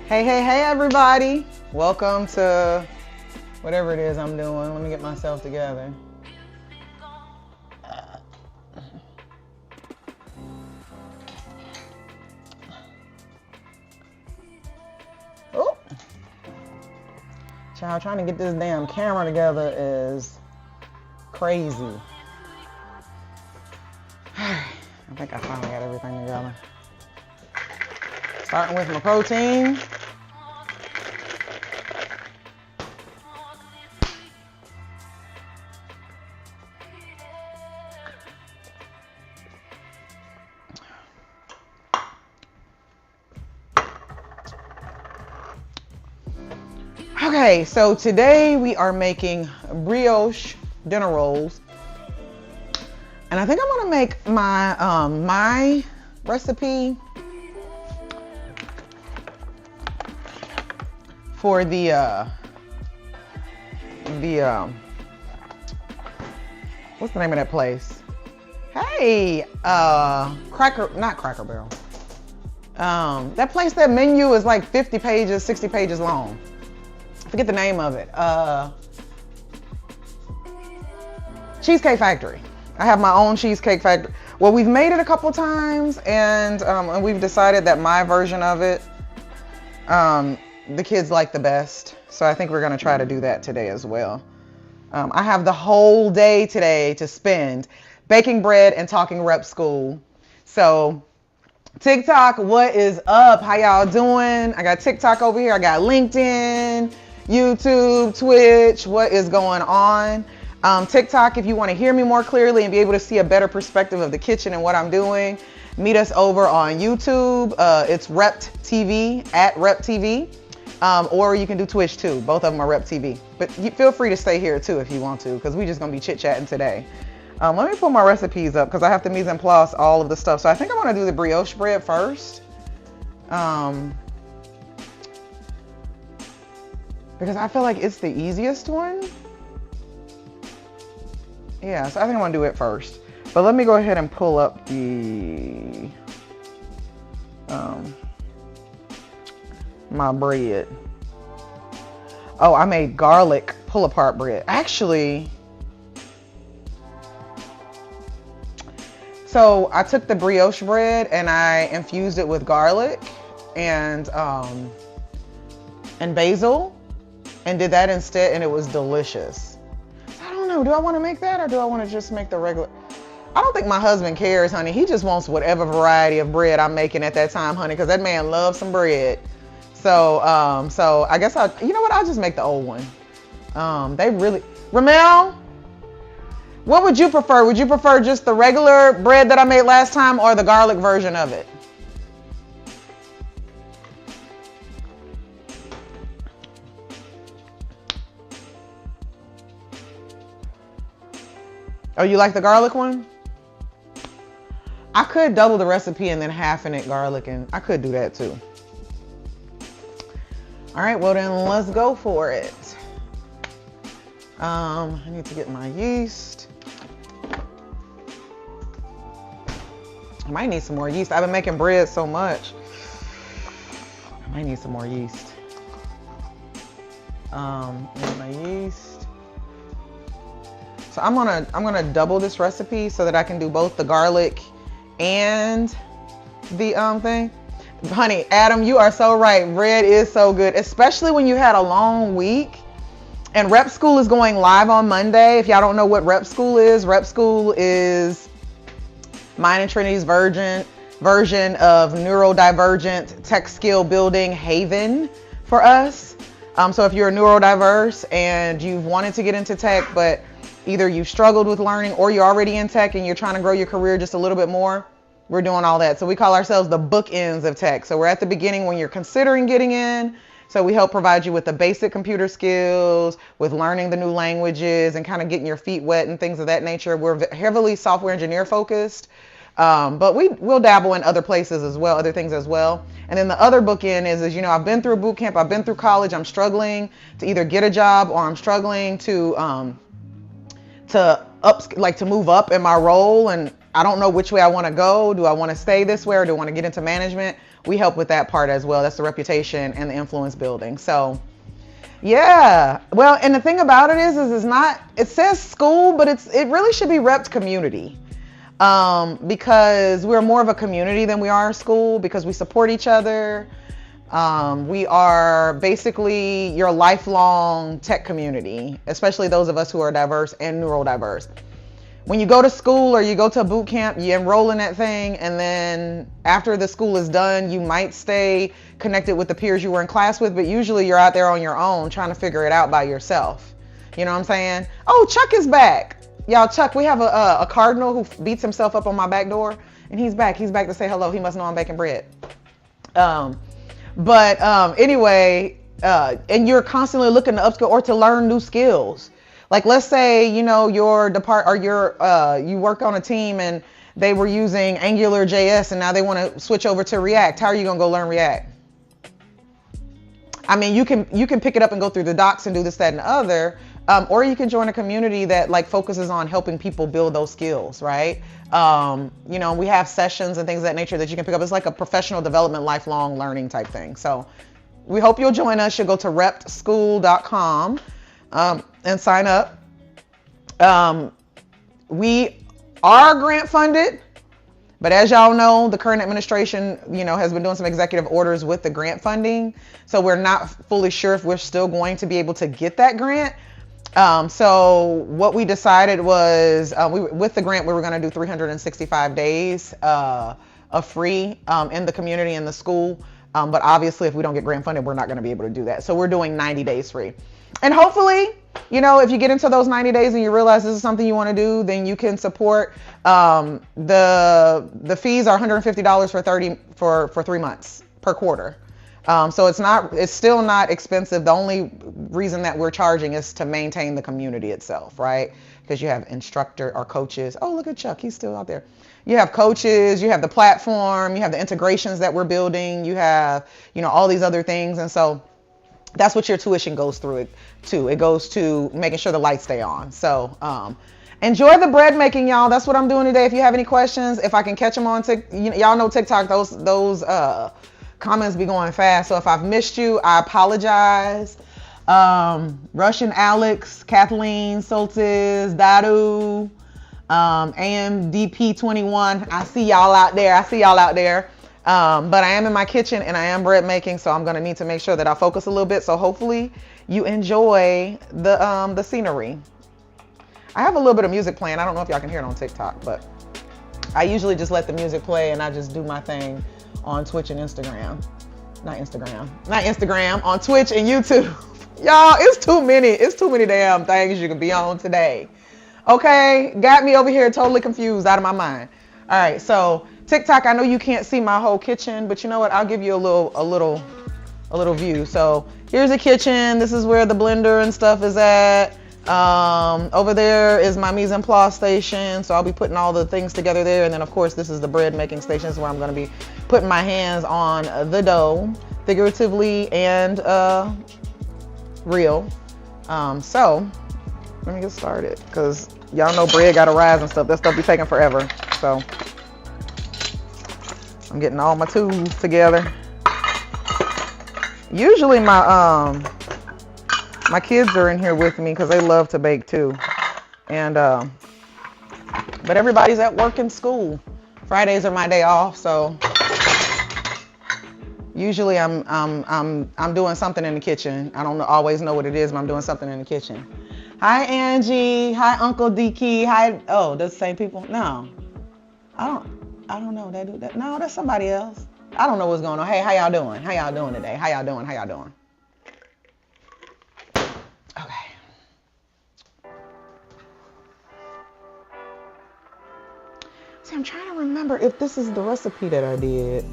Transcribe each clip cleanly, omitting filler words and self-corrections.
Hey, everybody. Welcome to whatever it is I'm doing. Let me get myself together. Oh. Child, trying to get this damn camera together is crazy. I think I finally got everything together. Starting with my protein. Okay, so today we are making brioche dinner rolls. And I think I'm gonna make my recipe for the what's the name of that place? Hey, not Cracker Barrel. That place, that menu is like 50 pages, 60 pages long. I forget the name of it. Cheesecake Factory. I have my own Cheesecake Factory. Well, we've made it a couple times, and we've decided that my version of it, the kids like the best. So I think we're gonna try to do that today as well. I have the whole day today to spend baking bread and talking rep school. So TikTok, what is up? How y'all doing? I got TikTok over here. I got LinkedIn, YouTube, Twitch. What is going on? TikTok, if you want to hear me more clearly and be able to see a better perspective of the kitchen and what I'm doing, meet us over on YouTube. It's Rept TV, at Rept TV. Or you can do Twitch too. Both of them are Rep TV. But feel free to stay here too if you want to, because we're just going to be chit-chatting today. Let me pull my recipes up because I have to mise en place all of the stuff. So I think I'm going to do the brioche bread first. Because I feel like it's the easiest one. Yeah, so I think I'm going to do it first. But let me go ahead and pull up the my bread. Oh, I made garlic pull-apart bread. Actually, so I took the brioche bread and I infused it with garlic and basil and did that instead, and it was delicious. I don't know, do I want to make that or do I want to just make the regular? I don't think my husband cares, honey. He just wants whatever variety of bread I'm making at that time, honey, because that man loves some bread. So, so I guess you know what? I'll just make the old one. Ramel, what would you prefer? Would you prefer just the regular bread that I made last time or the garlic version of it? Oh, you like the garlic one? I could double the recipe and then half in it garlic, and I could do that too. All right, well then let's go for it. I need to get my yeast. I might need some more yeast. I've been making bread so much. I might need some more yeast. My yeast. So I'm gonna double this recipe so that I can do both the garlic and the thing. Honey, Adam, you are so right. Bread is so good, especially when you had a long week. And Rep School is going live on Monday. If y'all don't know what Rep School is mine and Trinity's version of neurodivergent tech skill building haven for us. So if you're neurodiverse and you've wanted to get into tech, but either you've struggled with learning or you're already in tech and you're trying to grow your career just a little bit more, we're doing all that. So we call ourselves the bookends of tech. So we're at the beginning when you're considering getting in. So we help provide you with the basic computer skills, with learning the new languages and kind of getting your feet wet and things of that nature. We're heavily software engineer focused, but we'll dabble in other places as well, other things as well. And then the other bookend is, you know, I've been through a boot camp, I've been through college, I'm struggling to either get a job or I'm struggling to move up in my role, and I don't know which way I want to go. Do I want to stay this way or do I want to get into management? we help with that part as well. That's the reputation and the influence building. So yeah, well, and the thing about it is it's not, it says school, but it really should be repped community. Because we're more of a community than we are a school, because we support each other. We are basically your lifelong tech community, especially those of us who are diverse and neurodiverse. When you go to school or you go to a boot camp, you enroll in that thing, and then after the school is done, you might stay connected with the peers you were in class with, but usually you're out there on your own trying to figure it out by yourself. You know what I'm saying? Oh, Chuck is back. Y'all, Chuck, we have a cardinal who beats himself up on my back door, and he's back. He's back to say hello. He must know I'm baking bread. Anyway, and you're constantly looking to upskill or to learn new skills. Like, let's say, you know, your you work on a team and they were using Angular JS and now they want to switch over to React. How are you going to go learn React? I mean, you can pick it up and go through the docs and do this, that, and the other. Or you can join a community that like focuses on helping people build those skills, right? You know, we have sessions and things of that nature that you can pick up. It's like a professional development, lifelong learning type thing. So we hope you'll join us. You'll go to repschool.com and sign up. We are grant funded, but as y'all know, the current administration, you know, has been doing some executive orders with the grant funding. So we're not fully sure if we're still going to be able to get that grant. So what we decided was, with the grant, we were going to do 365 days of free in the community, in the school. But obviously, if we don't get grant funded, we're not going to be able to do that. So we're doing 90 days free. And hopefully, you know, if you get into those 90 days and you realize this is something you want to do, then you can support. The fees are $150 for 3 months per quarter. So it's still not expensive. The only reason that we're charging is to maintain the community itself, right? Because you have instructor or coaches. Oh, look at Chuck, he's still out there. You have coaches, you have the platform, you have the integrations that we're building, you have, you know, all these other things. And so that's what your tuition goes through it to. It goes to making sure the lights stay on. So enjoy the bread making, y'all. That's what I'm doing today. If you have any questions, if I can catch them on y'all know TikTok, those comments be going fast. So if I've missed you, I apologize. Russian Alex, Kathleen, Soltis, Dadu, AMDP21. I see y'all out there. But I am in my kitchen and I am bread making, so I'm gonna need to make sure that I focus a little bit. So hopefully you enjoy the scenery. I have a little bit of music playing. I don't know if y'all can hear it on TikTok, but I usually just let the music play and I just do my thing on Twitch and Instagram. Not Instagram, on Twitch and YouTube. Y'all, it's too many damn things you can be on today. Okay, got me over here totally confused, out of my mind. All right, so TikTok, I know you can't see my whole kitchen, but you know what? I'll give you a little view. So here's the kitchen. This is where the blender and stuff is at. Over there is my mise en place station. So I'll be putting all the things together there. And then of course, this is the bread making station. This is where I'm going to be putting my hands on the dough, figuratively and real. So let me get started, because y'all know bread got to rise and stuff. That stuff be taking forever. So I'm getting all my tools together. Usually my kids are in here with me because they love to bake too. And but everybody's at work and school. Fridays are my day off, so usually I'm doing something in the kitchen. I don't always know what it is, but I'm doing something in the kitchen. Hi Angie. Hi Uncle Deke. Hi. Oh, that's the same people? No. I don't know. They do that. No, that's somebody else. I don't know what's going on. Hey, how y'all doing? How y'all doing today? How y'all doing? Okay. See, I'm trying to remember if this is the recipe that I did.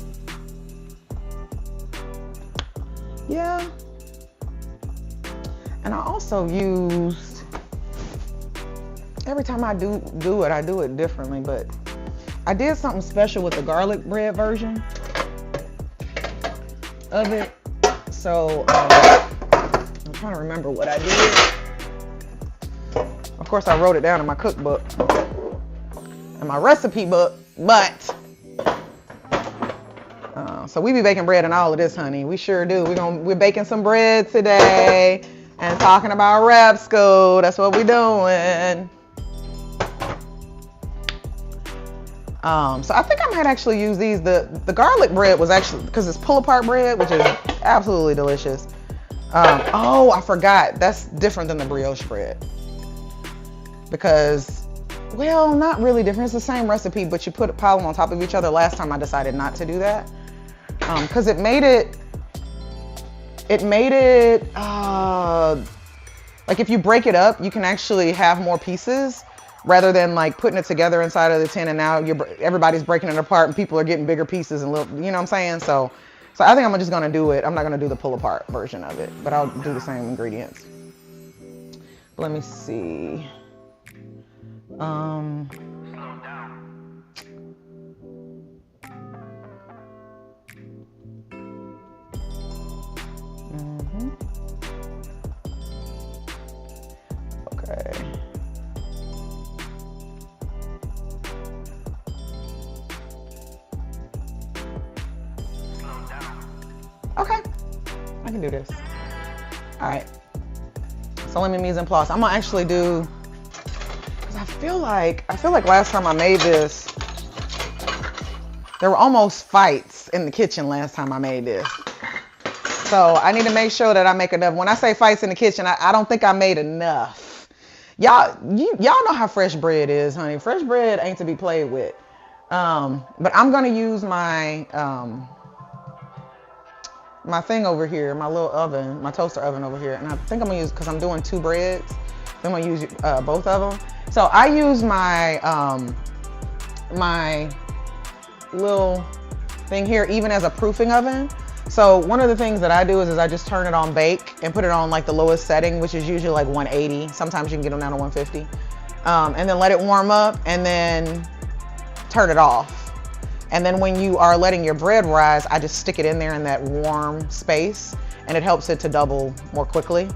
Yeah. And I also used, every time I do it, I do it differently, but I did something special with the garlic bread version of it. So I'm trying to remember what I did. Of course, I wrote it down in my cookbook and my recipe book, but So we be baking bread and all of this, honey. We sure do. We're baking some bread today and talking about rep school. That's what we're doing. So I think I might actually use these. The garlic bread was actually, because it's pull apart bread, which is absolutely delicious. Oh, I forgot. That's different than the brioche bread. Because, well, not really different. It's the same recipe, but you pile them on top of each other. Last time I decided not to do that. Because it made it, like if you break it up, you can actually have more pieces rather than like putting it together inside of the tin, and now everybody's breaking it apart and people are getting bigger pieces and little, you know what I'm saying? So I think I'm just gonna do it. I'm not gonna do the pull apart version of it, but I'll do the same ingredients. Let me see. Okay. Okay, I can do this. All right. So let me mise en place. I'm gonna actually do, because I feel like last time I made this, there were almost fights in the kitchen last time I made this. So I need to make sure that I make enough. When I say fights in the kitchen, I don't think I made enough. Y'all know how fresh bread is, honey. Fresh bread ain't to be played with. But I'm gonna use my my thing over here, my little oven, my toaster oven over here, and I think I'm gonna use, because I'm doing 2 breads, I'm gonna use both of them. So I use my my little thing here even as a proofing oven. So one of the things that I do is I just turn it on bake and put it on like the lowest setting, which is usually like 180. Sometimes you can get them down to 150. And then let it warm up and then turn it off. And then when you are letting your bread rise, I just stick it in there in that warm space, and it helps it to double more quickly.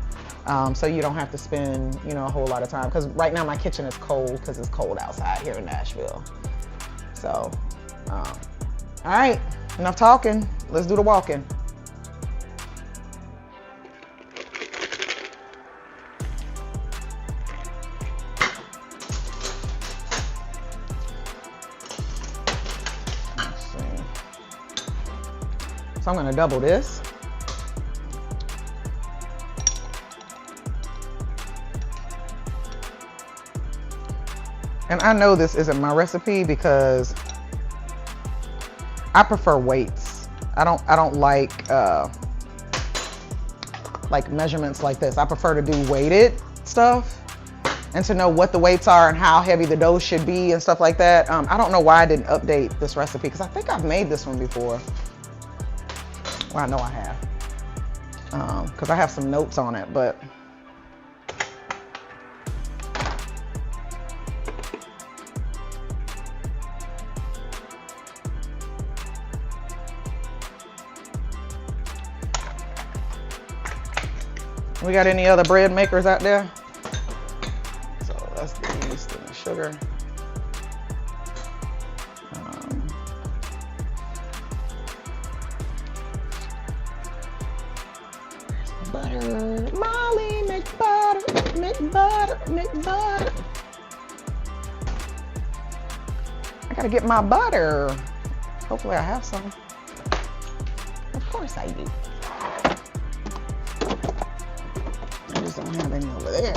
So you don't have to spend, you know, a whole lot of time. Because right now my kitchen is cold because it's cold outside here in Nashville. So, all right, enough talking. Let's do the walking. So I'm gonna double this. And I know this isn't my recipe because I prefer weights. I don't like measurements like this. I prefer to do weighted stuff and to know what the weights are and how heavy the dough should be and stuff like that. I don't know why I didn't update this recipe, because I think I've made this one before. Well, I know I have, because I have some notes on it, but we got any other bread makers out there? So that's the yeast and the sugar. Butter, Molly, make butter, make butter, make butter. I gotta get my butter. Hopefully I have some. Of course I do. I just don't have any over there.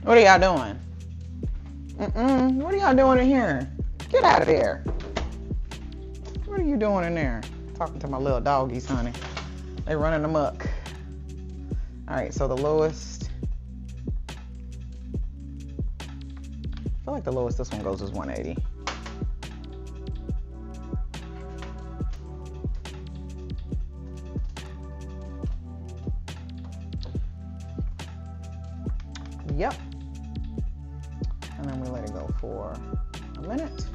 What are y'all doing? What are y'all doing in here? Get out of there. What are you doing in there? Talking to my little doggies, honey. They running amok. All right, so the lowest. I feel like the lowest this one goes is 180. Yep. And then we let it go for a minute.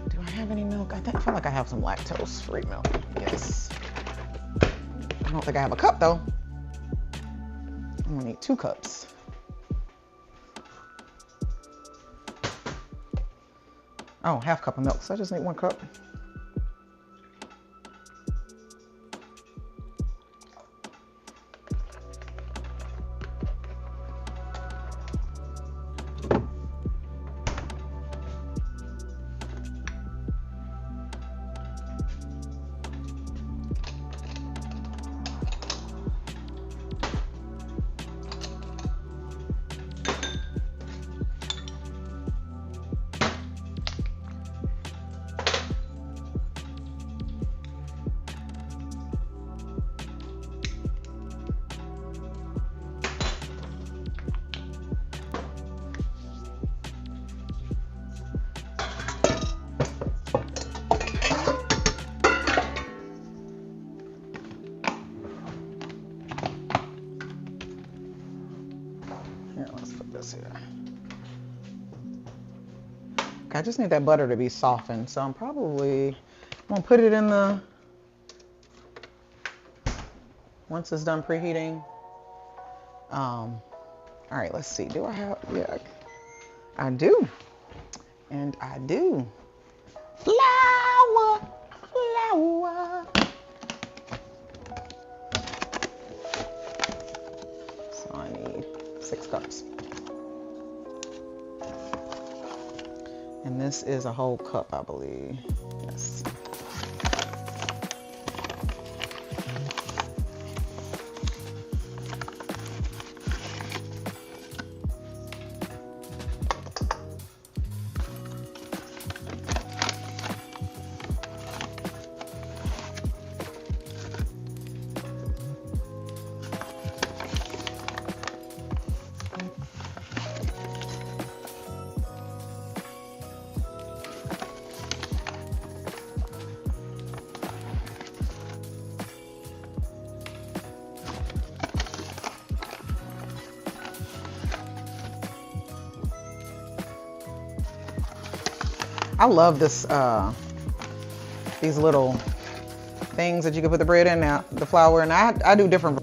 Do I have any milk? I feel like I have some lactose-free milk. Yes. I don't think I have a cup though. I'm gonna need 2 cups. Oh, half cup of milk, so I just need 1 cup. Here, let's put this here. Okay, I just need that butter to be softened, so I'm gonna put it in the, once it's done preheating. All right, let's see. Do I have, yeah, I do. And I do. Flour, flour. So I need 6 cups. And this is a whole cup, I believe. Yes. I love this, these little things that you can put the bread in now, the flour, and I do different.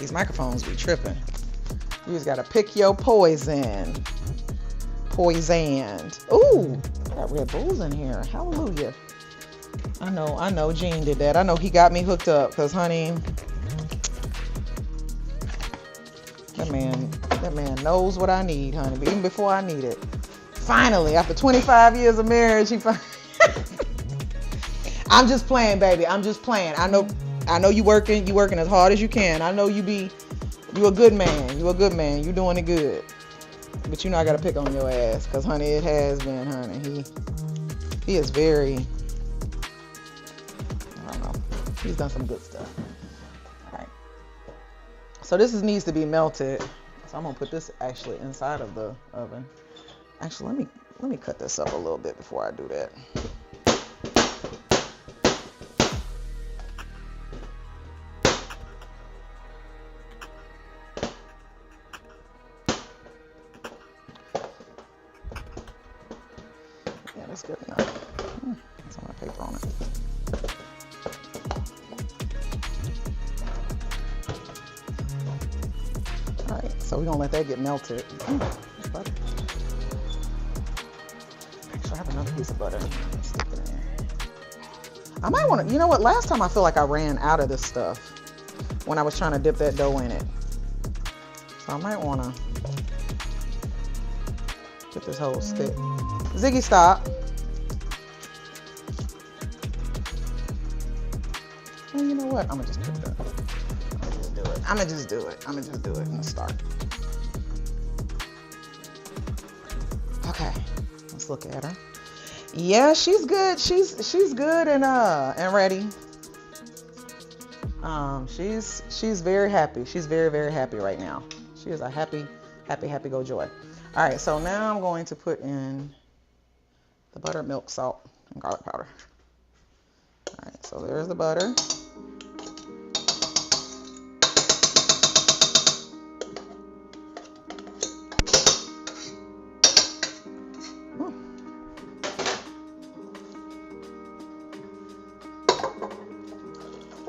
These microphones be tripping. You just gotta pick your poison. Poisoned. Ooh, I got Red Bulls in here. Hallelujah. I know Gene did that. I know he got me hooked up because, honey, that man knows what I need, honey. But even before I need it, finally, after 25 years of marriage, he finally. I'm just playing, baby. I'm just playing. I know you working as hard as you can. I know you a good man. You a good man. You doing it good. But you know I gotta pick on your ass, cause honey, it has been, honey. He is very, I don't know. He's done some good stuff. All right. So this needs to be melted. So I'm gonna put this actually inside of the oven. Actually, let me cut this up a little bit before I do that. Yeah, that's good enough. That's on my paper on it. All right, so we're gonna let that get melted. That's butter. Actually, I have another piece of butter. Stick it in there. I might want to, you know what? Last time I feel like I ran out of this stuff when I was trying to dip that dough in it. So I might want to get this whole stick. Ziggy, stop. Well, you know what? I'm gonna just put that. I'm gonna just do it and start. Okay, let's look at her. Yeah, she's good. She's good and ready. She's very happy. She's very, very happy right now. She is a happy go joy. All right, so now I'm going to put in the butter, milk, salt, and garlic powder. All right, so there's the butter.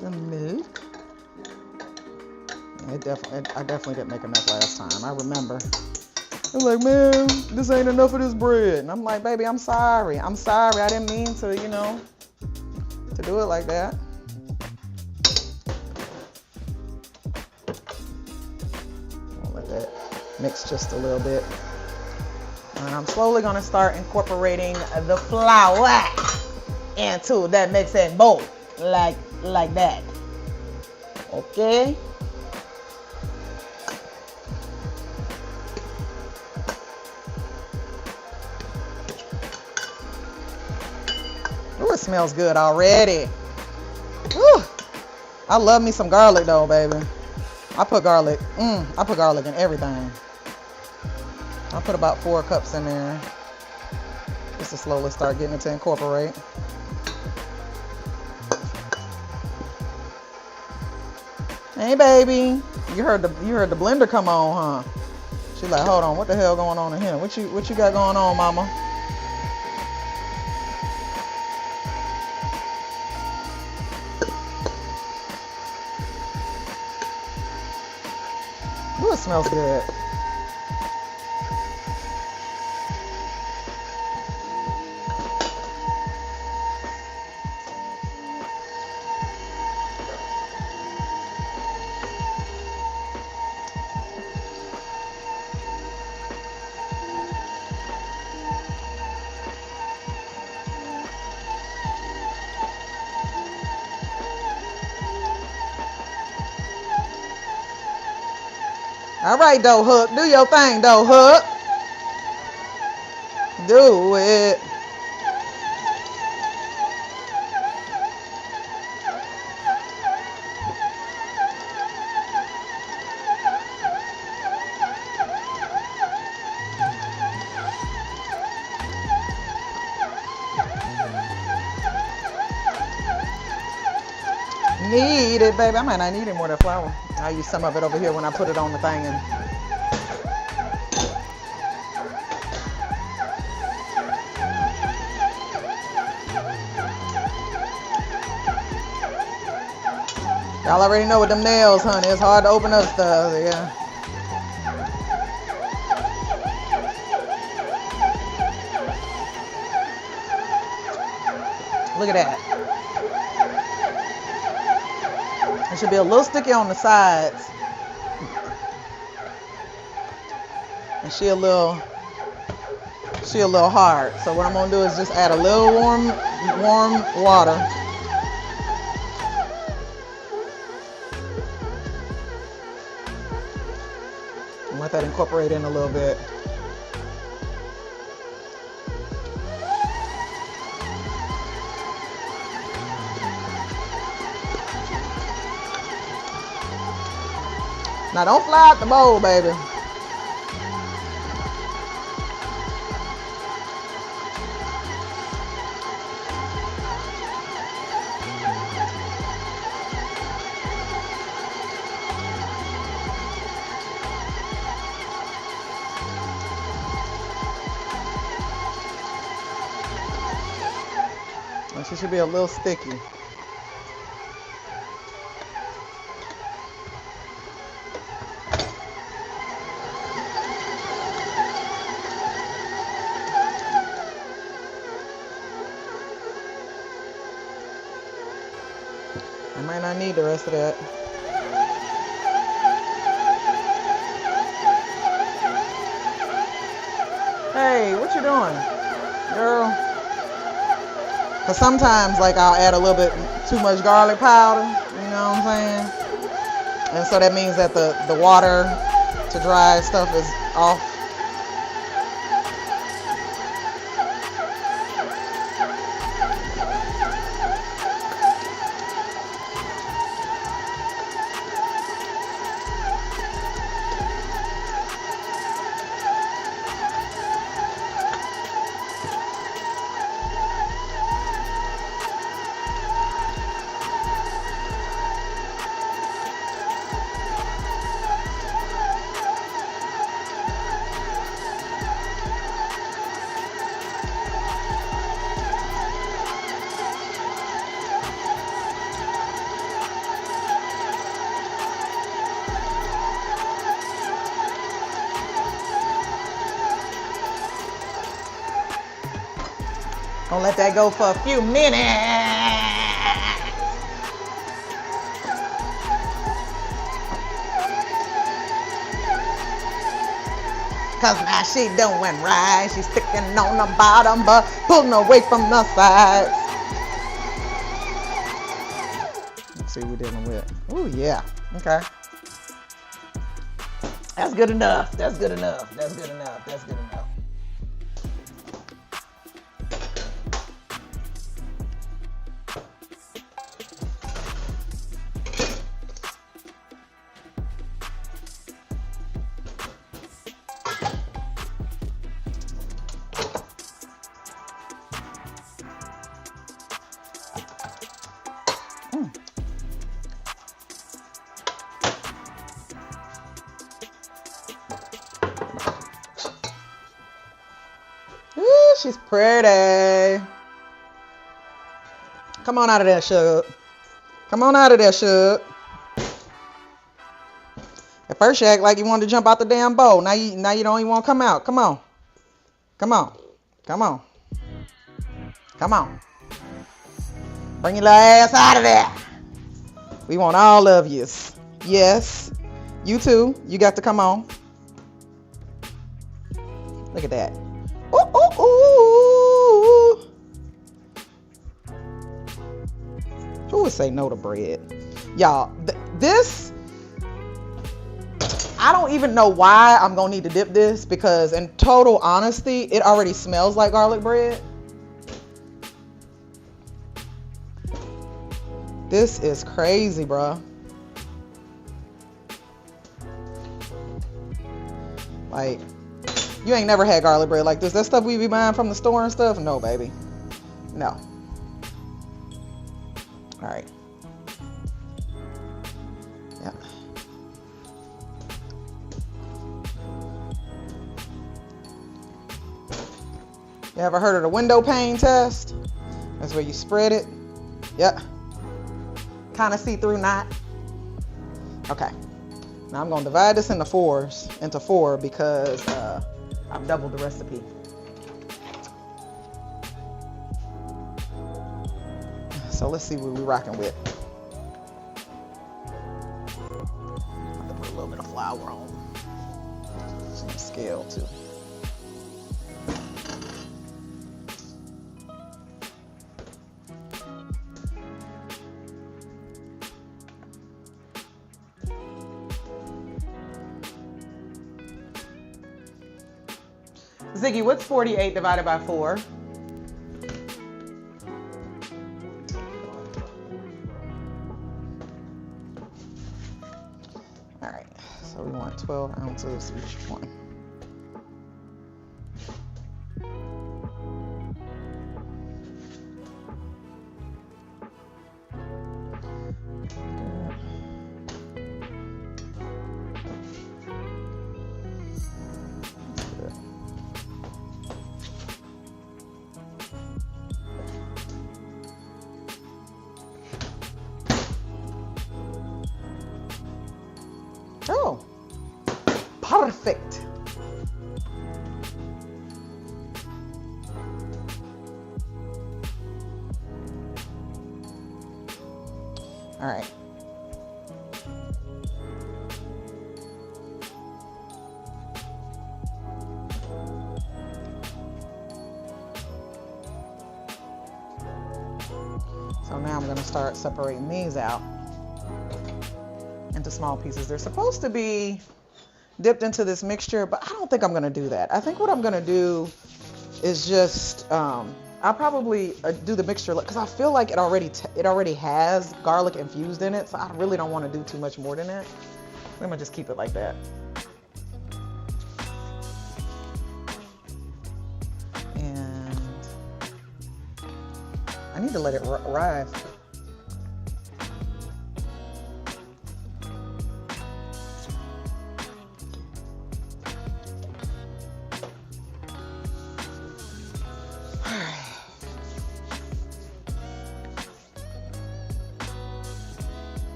The milk. I definitely didn't make enough last time. I remember. I'm like, man, this ain't enough of this bread. And I'm like, baby, I'm sorry. I didn't mean to, to do it like that. I'll let that mix just a little bit. And I'm slowly gonna start incorporating the flour into that mixing bowl, like that. Okay. Ooh, it smells good already. Ooh. I love me some garlic though, baby. I put garlic in everything. I put about 4 cups in there just to slowly start getting it to incorporate. Hey, baby, you heard the blender come on, huh? She's like, hold on, what the hell going on in here? What you got going on, mama? Ooh, it smells good. All right, dough hook. Do your thing, dough hook. Do it. Need it, baby. I might not need any more of that flour. I'll use some of it over here when I put it on the thing. And Y'all already know with them nails, honey. It's hard to open up stuff. Yeah. Look at that. It should be a little sticky on the sides. And she a little hard. So what I'm gonna do is just add a little warm water. And let that incorporate in a little bit. Now don't fly out the bowl, baby. And she should be a little sticky. I might not need the rest of that. Hey, what you doing, girl? Because sometimes, like, I'll add a little bit too much garlic powder, you know what I'm saying? And so that means that the water to dry stuff is off. Gonna let that go for a few minutes. Cause now she doing right. She's sticking on the bottom, but pulling away from the sides. Let's see what we're dealing with. Oh yeah. Okay. That's good enough. That's good enough. That's good enough. That's good enough. Ooh, she's pretty. Come on out of there, Suge. Come on out of there, Suge. At first you act like you wanted to jump out the damn bowl. Now you don't even want to come out. Come on. Come on. Come on. Come on. Bring your little ass out of there. We want all of you. Yes. You too. You got to come on. Look at that. Ooh, ooh, ooh. Who would say no to bread? Y'all, this, I don't even know why I'm going to need to dip this, because in total honesty, it already smells like garlic bread. This is crazy, bro. Like, you ain't never had garlic bread like this. That stuff we be buying from the store and stuff? No, baby. No. All right. Yeah. You ever heard of the window pane test? That's where you spread it. Yep. Kind of see-through, not. Okay. Now I'm gonna divide this into four because I've doubled the recipe. So let's see what we're rocking with. I'm gonna put a little bit of flour on some scale too. Ziggy, what's 48 divided by 4? All right, so we want 12 ounces each one. Oh, perfect. All right. So now I'm going to start separating these out into small pieces. They're supposed to be dipped into this mixture, but I don't think I'm going to do that. I think what I'm going to do is just I'll probably do the mixture because I feel like it already has garlic infused in it, so I really don't want to do too much more than that. I'm gonna just keep it like that. And I need to let it rise.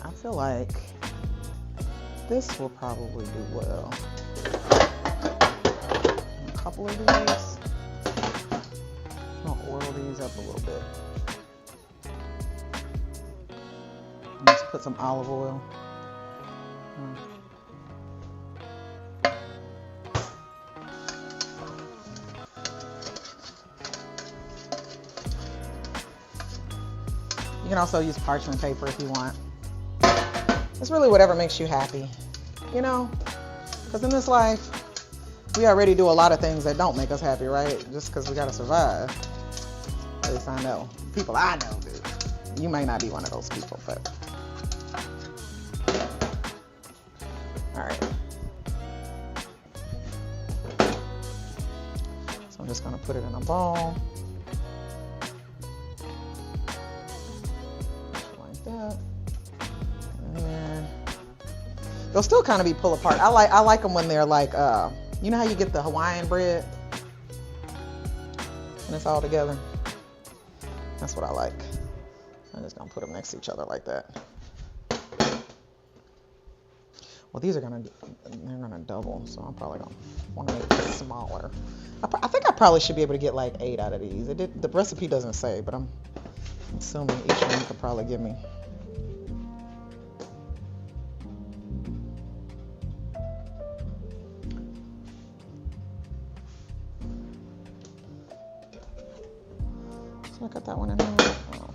I feel like this will probably do well. A couple of these. I'll oil these up a little bit. Just put some olive oil. You can also use parchment paper if you want. It's really whatever makes you happy, you know? Because in this life, we already do a lot of things that don't make us happy, right? Just because we got to survive. At least I know. People I know do. You may not be one of those people, but. All right. So I'm just going to put it in a bowl. Like that. They'll still kind of be pull apart. I like them when they're like, you know how you get the Hawaiian bread and it's all together? That's what I like. I'm just gonna put them next to each other like that. Well, they're gonna double, so I'm probably gonna want to make it smaller. I think I probably should be able to get like 8 out of these. The recipe doesn't say, but I'm assuming each one could probably give me. I got that one in there. Oh.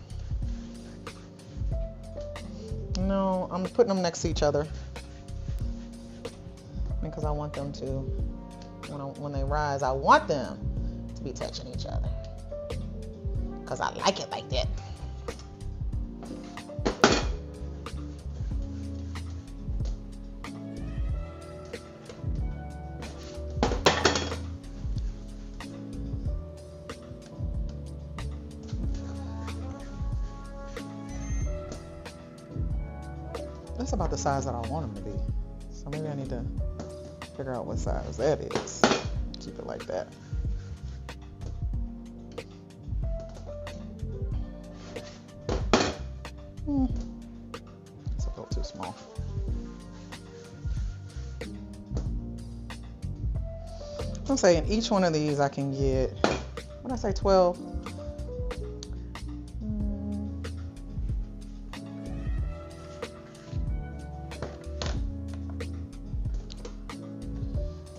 No, I'm putting them next to each other because I want them to, when they rise, I want them to be touching each other because I like it like that. That's about the size that I want them to be. So maybe I need to figure out what size that is. Keep it like that. It's a little too small. I'm saying each one of these I can get, what did I say, 12?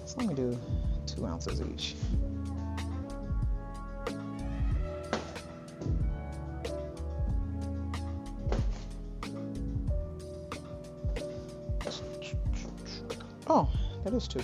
So let me do 2 ounces each. Oh, that is 2.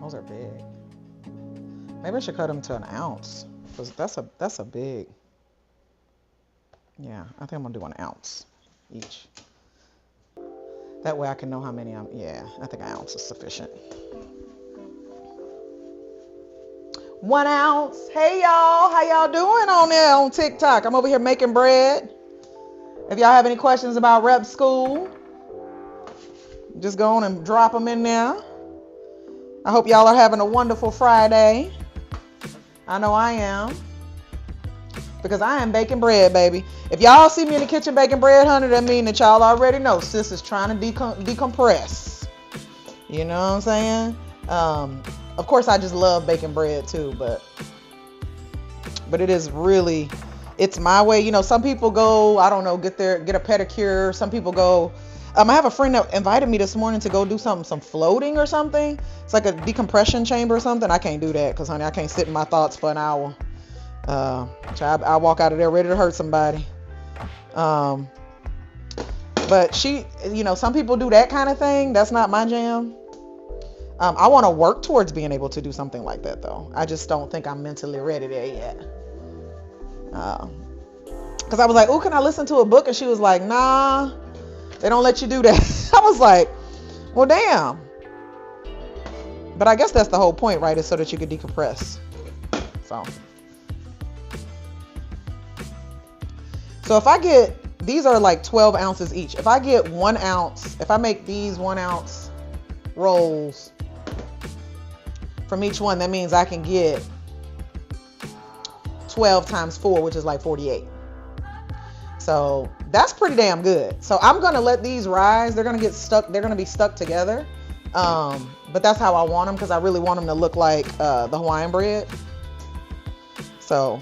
Those are big. Maybe I should cut them to 1 ounce, because that's a big. Yeah, I think I'm gonna do 1 ounce each. That way I can know how many yeah, I think 1 ounce is sufficient. 1 ounce. Hey y'all, how y'all doing on there on TikTok? I'm over here making bread. If y'all have any questions about rep school, just go on and drop them in there. I hope y'all are having a wonderful Friday. I know I am. Because I am baking bread, baby. If y'all see me in the kitchen baking bread, honey, that means that y'all already know sis is trying to decompress. You know what I'm saying? Of course, I just love baking bread too, but it is really, it's my way. You know, some people go, I don't know, get a pedicure. Some people go, I have a friend that invited me this morning to go do some floating or something. It's like a decompression chamber or something. I can't do that because, honey, I can't sit in my thoughts for an hour. I'll walk out of there ready to hurt somebody. But she, you know, some people do that kind of thing. That's not my jam. I want to work towards being able to do something like that, though. I just don't think I'm mentally ready there yet. Because I was like, oh, can I listen to a book? And she was like, nah. They don't let you do that. I was like, well, damn. But I guess that's the whole point, right? Is so that you could decompress. So if I get, these are like 12 ounces each. If I get 1 ounce, if I make these 1 ounce rolls from each one, that means I can get 12 times 4, which is like 48. So that's pretty damn good. So I'm going to let these rise. They're going to get stuck. They're going to be stuck together. But that's how I want them, because I really want them to look like the Hawaiian bread. So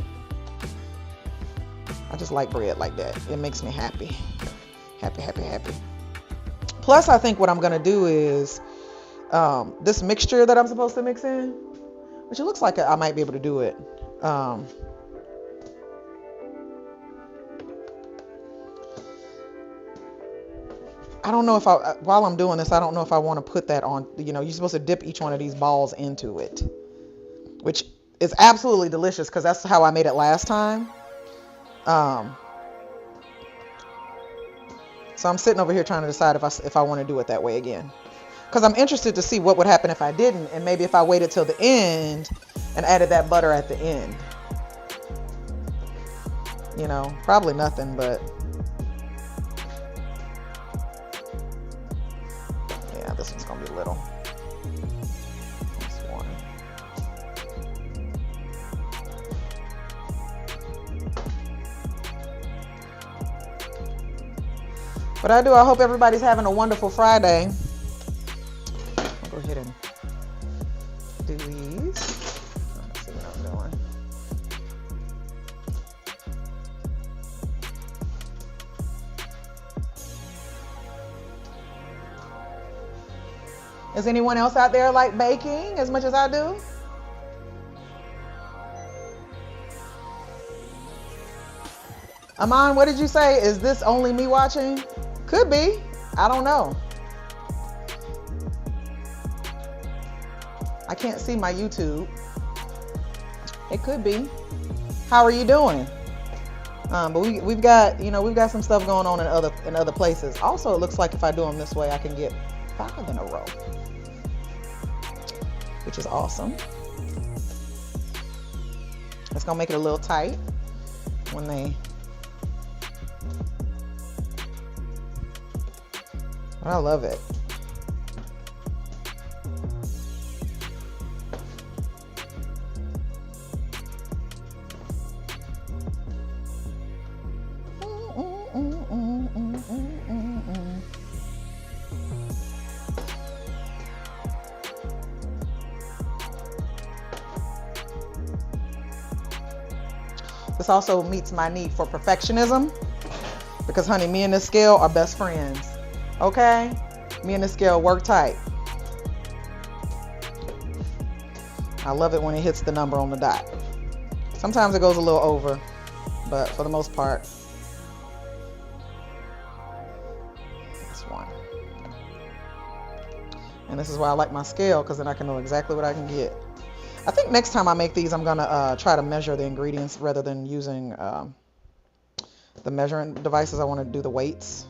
I just like bread like that. It makes me happy. Happy, happy, happy. Plus, I think what I'm going to do is this mixture that I'm supposed to mix in, which it looks like I might be able to do it. I don't know if while I'm doing this, I don't know if I want to put that on, you know, you're supposed to dip each one of these balls into it, which is absolutely delicious because that's how I made it last time. So I'm sitting over here trying to decide if I want to do it that way again, because I'm interested to see what would happen if I didn't, and maybe if I waited till the end and added that butter at the end. You know, probably nothing, but yeah, this one's gonna be little. This one. But I hope everybody's having a wonderful Friday. I'll go ahead and do these. Let's see what I'm doing. Is anyone else out there like baking as much as I do? Aman, what did you say? Is this only me watching? Could be. I don't know. I can't see my YouTube. It could be. How are you doing? But we've got, you know, we've got some stuff going on in other places. Also, it looks like if I do them this way, I can get 5 in a row, which is awesome. It's gonna make it a little tight when they. I love it. This also meets my need for perfectionism because, honey, me and this scale are best friends. Okay? Me and this scale work tight. I love it when it hits the number on the dot. Sometimes it goes a little over, but for the most part, it's 1. And this is why I like my scale, because then I can know exactly what I can get. I think next time I make these, I'm going to try to measure the ingredients rather than using the measuring devices. I want to do the weights.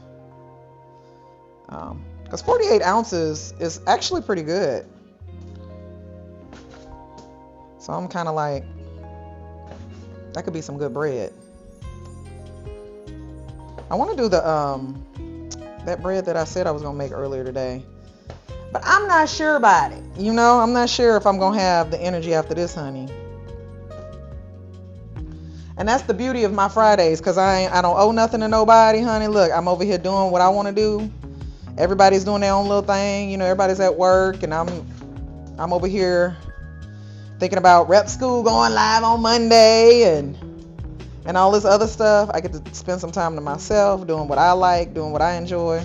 Because 48 ounces is actually pretty good. So I'm kind of like, that could be some good bread. I want to do the that bread that I said I was going to make earlier today. But I'm not sure about it. You know, I'm not sure if I'm going to have the energy after this, honey. And that's the beauty of my Fridays, because I don't owe nothing to nobody, honey. Look, I'm over here doing what I want to do. Everybody's doing their own little thing. You know, everybody's at work, and I'm over here thinking about rep school going live on Monday and all this other stuff. I get to spend some time to myself, doing what I like, doing what I enjoy.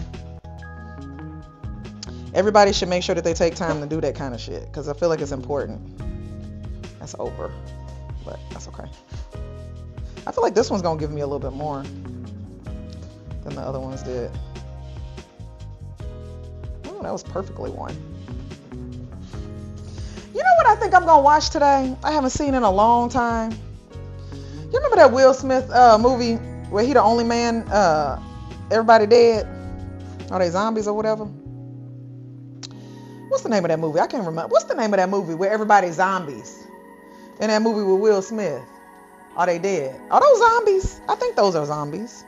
Everybody should make sure that they take time to do that kind of shit, because I feel like it's important. That's over, but that's okay. I feel like this one's going to give me a little bit more than the other ones did. Oh, that was perfectly 1. You know what I think I'm going to watch today? I haven't seen in a long time. You remember that Will Smith movie where he the only man, everybody dead? Are they zombies or whatever? What's the name of that movie? I can't remember. What's the name of that movie where everybody's zombies? In that movie with Will Smith. Are they dead? Are those zombies? I think those are zombies.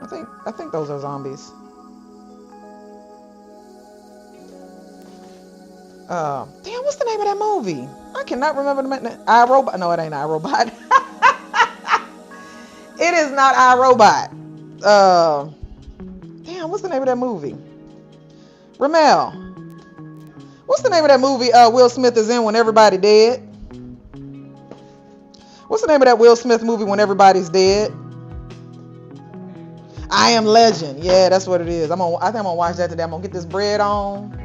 I think those are zombies. Damn, what's the name of that movie? I cannot remember the name. iRobot. No, it ain't iRobot. It is not iRobot. Damn, what's the name of that movie? Ramel, what's the name of that movie Will Smith is in when everybody dead? What's the name of that Will Smith movie when everybody's dead? I Am Legend. Yeah, that's what it is. I think I'm gonna watch that today. I'm gonna get this bread on,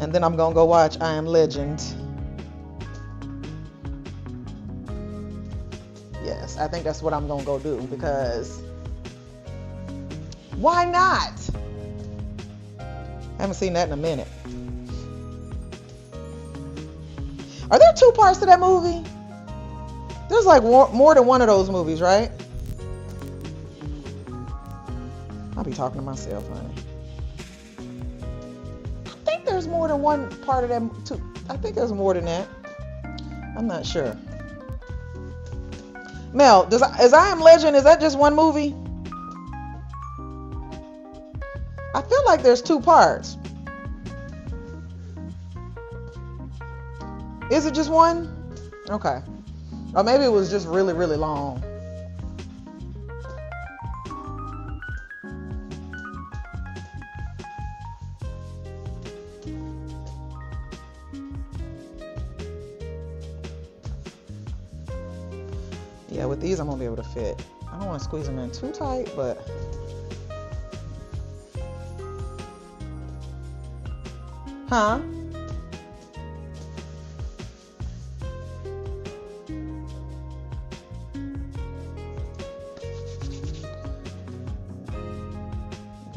and then I'm gonna go watch I Am Legend. Yes, I think that's what I'm gonna go do, because why not? I haven't seen that in a minute. Are there 2 parts to that movie? There's like more than one of those movies, right? I'll be talking to myself, honey. I think there's more than one part of that too. I think there's more than that. I'm not sure. Mel, is I Am Legend, is that just one movie? I feel like there's 2 parts. Is it just one? Okay. Or maybe it was just really, really long. Yeah, with these I'm gonna be able to fit. I don't want to squeeze them in too tight, but huh?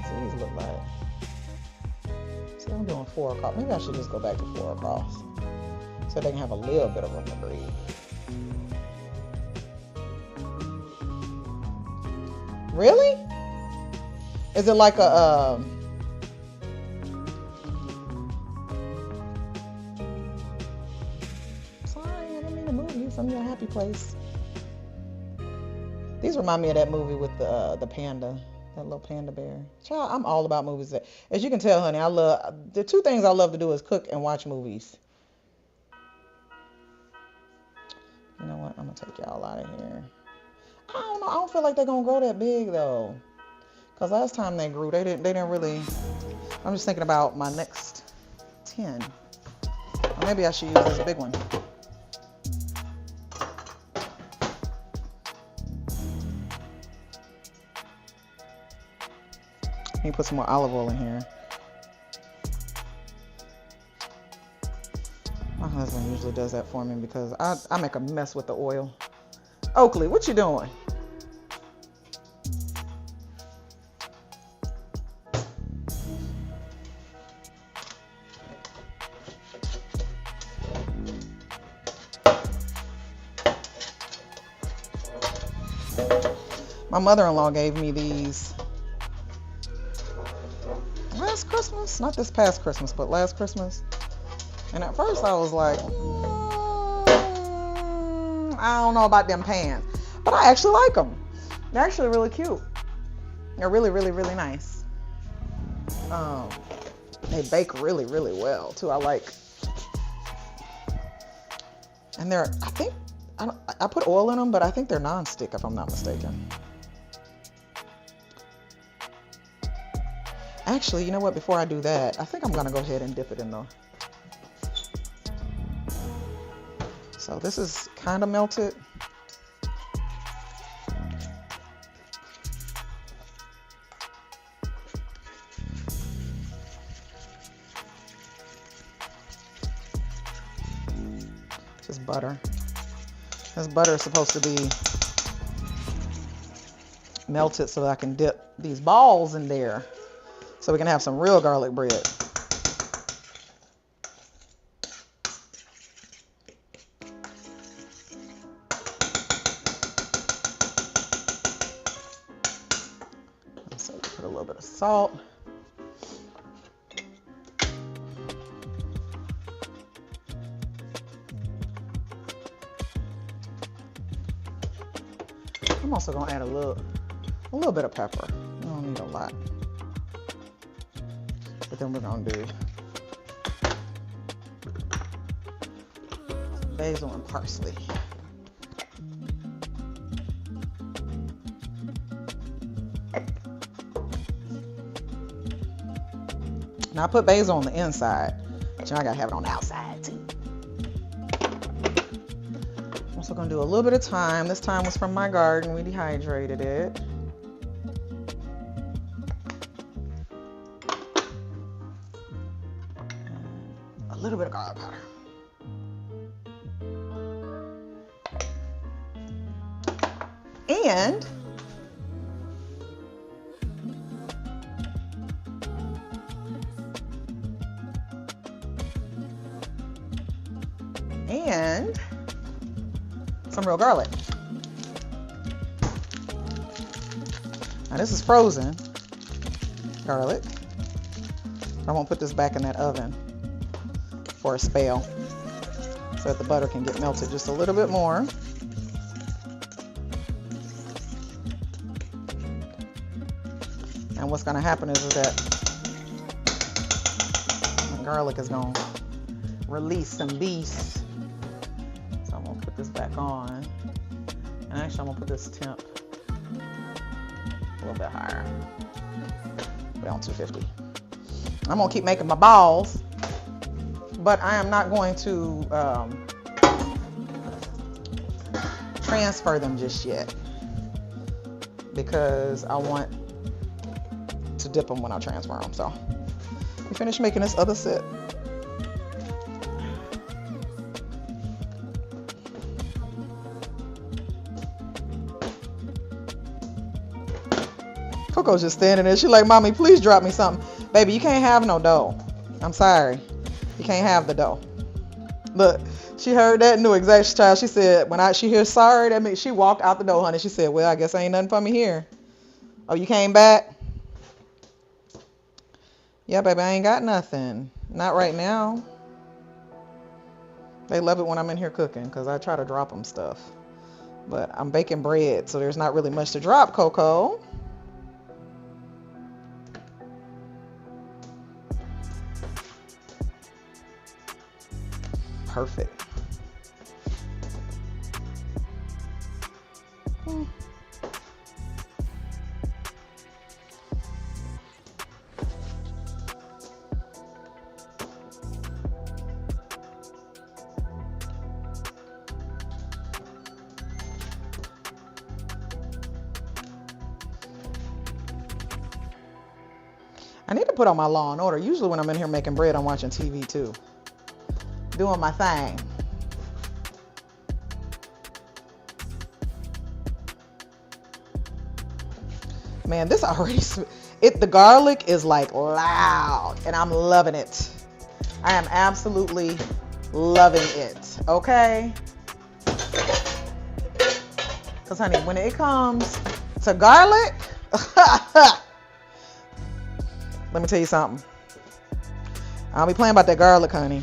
These look like. See, I'm doing 4 across. Maybe I should just go back to 4 across. so they can have a little bit of room to breathe. Really? Is it like a sorry, I didn't mean to move you from your happy place. These remind me of that movie with the panda, that little panda bear. Child, I'm all about movies. As you can tell, honey, I love the two things I love to do is cook and watch movies. You know what? I'm gonna take y'all out of here. I don't know. I don't feel like they're gonna grow that big though. Cause last time they grew, they didn't really. I'm just thinking about my next 10. Or maybe I should use this big one. Let me put some more olive oil in here. My husband usually does that for me because I make a mess with the oil. Oakley, what you doing? My mother-in-law gave me these last Christmas, not this past Christmas, but last Christmas. And at first I was like, I don't know about them pans, but I actually like them. They're actually really cute. They're really, really, really nice. They bake really, really well too. I like, and they're, I think, I put oil in them, but I think they're non-stick if I'm not mistaken. Actually, you know what? Before I do that, I think I'm gonna go ahead and dip it in the. So this is kind of melted. Just butter. This butter is supposed to be melted so that I can dip these balls in there so we can have some real garlic bread. So put a little bit of salt. I'm also gonna add a little bit of pepper. I don't need a lot. But then we're gonna do basil and parsley. Now I put basil on the inside, but I gotta have it on the outside too. I'm also gonna do a little bit of thyme. This thyme was from my garden. We dehydrated it. A little bit of garlic powder. And some real garlic. Now this is frozen garlic. I'm gonna put this back in that oven for a spell so that the butter can get melted just a little bit more. And what's gonna happen is that the garlic is gonna release some beast. So I'm gonna put this back on. And actually I'm gonna put this temp a little bit higher. Put it on 250. I'm gonna keep making my balls, but I am not going to transfer them just yet because I want to dip them when I transfer them. So we finished making this other set. Coco's just standing there. She's like, Mommy, please drop me something. Baby, you can't have no dough. I'm sorry. You can't have the dough. Look, she heard that and knew exactly. Child, she said when she hears sorry, that means she walked out the door, honey. She said, well, I guess ain't nothing for me here. Oh, you came back? Yeah, baby, I ain't got nothing. Not right now. They love it when I'm in here cooking because I try to drop them stuff. But I'm baking bread, so there's not really much to drop, Coco. Perfect. I need to put on my Law and Order. Usually when I'm in here making bread, I'm watching TV too. Doing my thing. Man, this already, the garlic is like loud and I'm loving it. I am absolutely loving it, okay? Because honey, when it comes to garlic, let me tell you something. I'll be playing about that garlic, honey.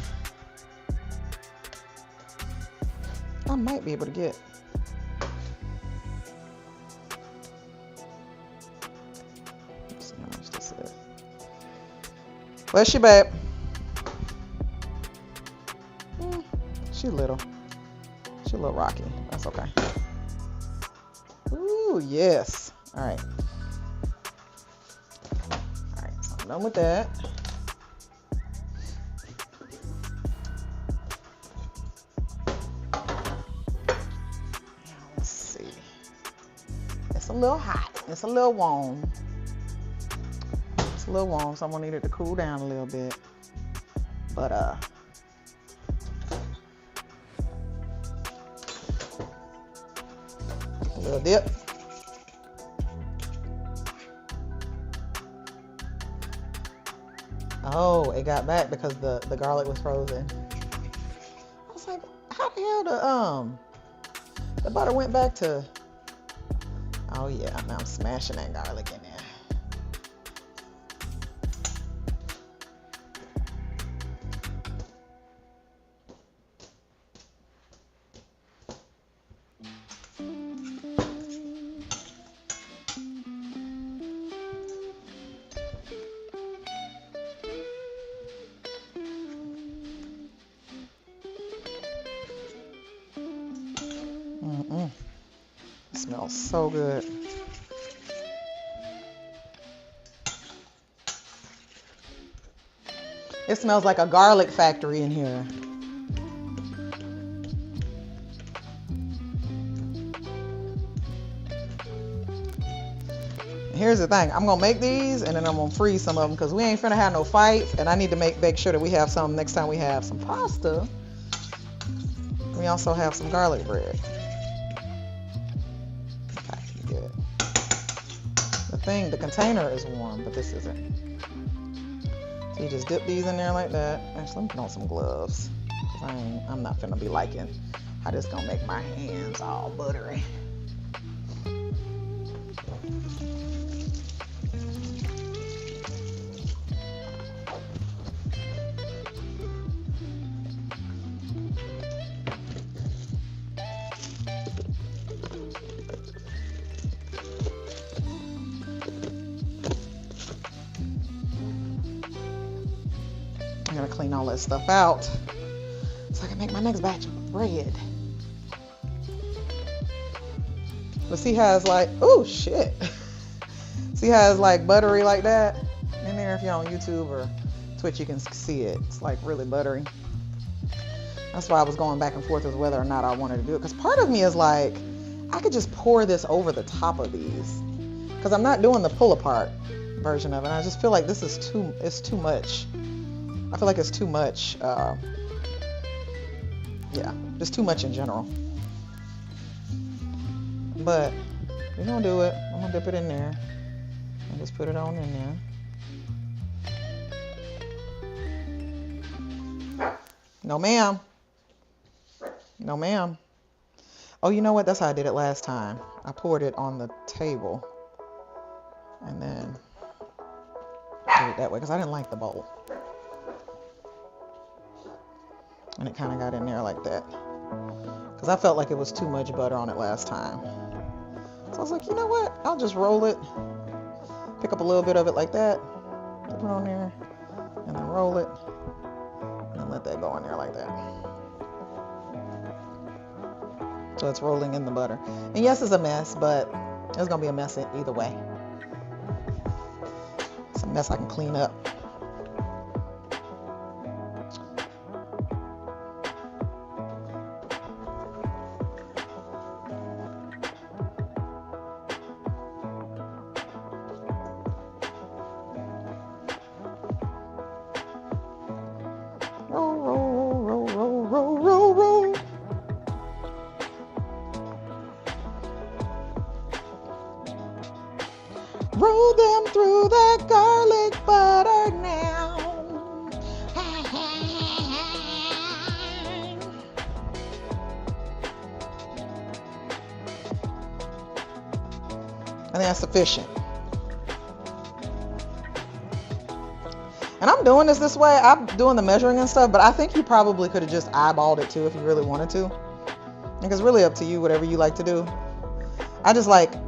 I might be able to get. Let's see how much this is. Where's she, babe? She little. She a little rocky. That's okay. Ooh, yes. All right. I'm done with that. Let's see. It's a little hot. It's a little warm. It's a little warm, so I'm gonna need it to cool down a little bit. But a little dip. Oh, it got back because the garlic was frozen. I was like, how the hell the butter went back to? Oh yeah, now I'm smashing that garlic in there. It smells so good. It smells like a garlic factory in here. Here's the thing. I'm going to make these and then I'm going to freeze some of them because we ain't finna have no fights, and I need to make sure that we have some next time we have some pasta. We also have some garlic bread. The container is warm, but this isn't. So you just dip these in there like that. Actually, let me put on some gloves. I'm not finna be liking how this gonna make my hands all buttery. I'm gonna clean all that stuff out so I can make my next batch of bread. But see how it's like, oh shit. See how it's like buttery like that? In there, if you're on YouTube or Twitch, you can see it. It's like really buttery. That's why I was going back and forth with whether or not I wanted to do it. Because part of me is like, I could just pour this over the top of these. Because I'm not doing the pull apart version of it. I just feel like this is it's too much. I feel like it's too much, yeah, just too much in general. But we're gonna do it. I'm gonna dip it in there and just put it on in there. No, ma'am. No, ma'am. Oh, you know what? That's how I did it last time. I poured it on the table and then did it that way because I didn't like the bowl. And it kind of got in there like that because I felt like it was too much butter on it last time. So I was like, you know what? I'll just roll it, pick up a little bit of it like that, put it on there, and then roll it, and then let that go in there like that. So it's rolling in the butter. And yes, it's a mess, but it's gonna be a mess either way. It's a mess I can clean up. Roll, roll, roll, roll, roll, roll, roll. Roll them through that garlic butter now. I think that's sufficient. And I'm doing this way. I'm doing the measuring and stuff, but I think you probably could have just eyeballed it too if you really wanted to. Like, it's really up to you, whatever you like to do.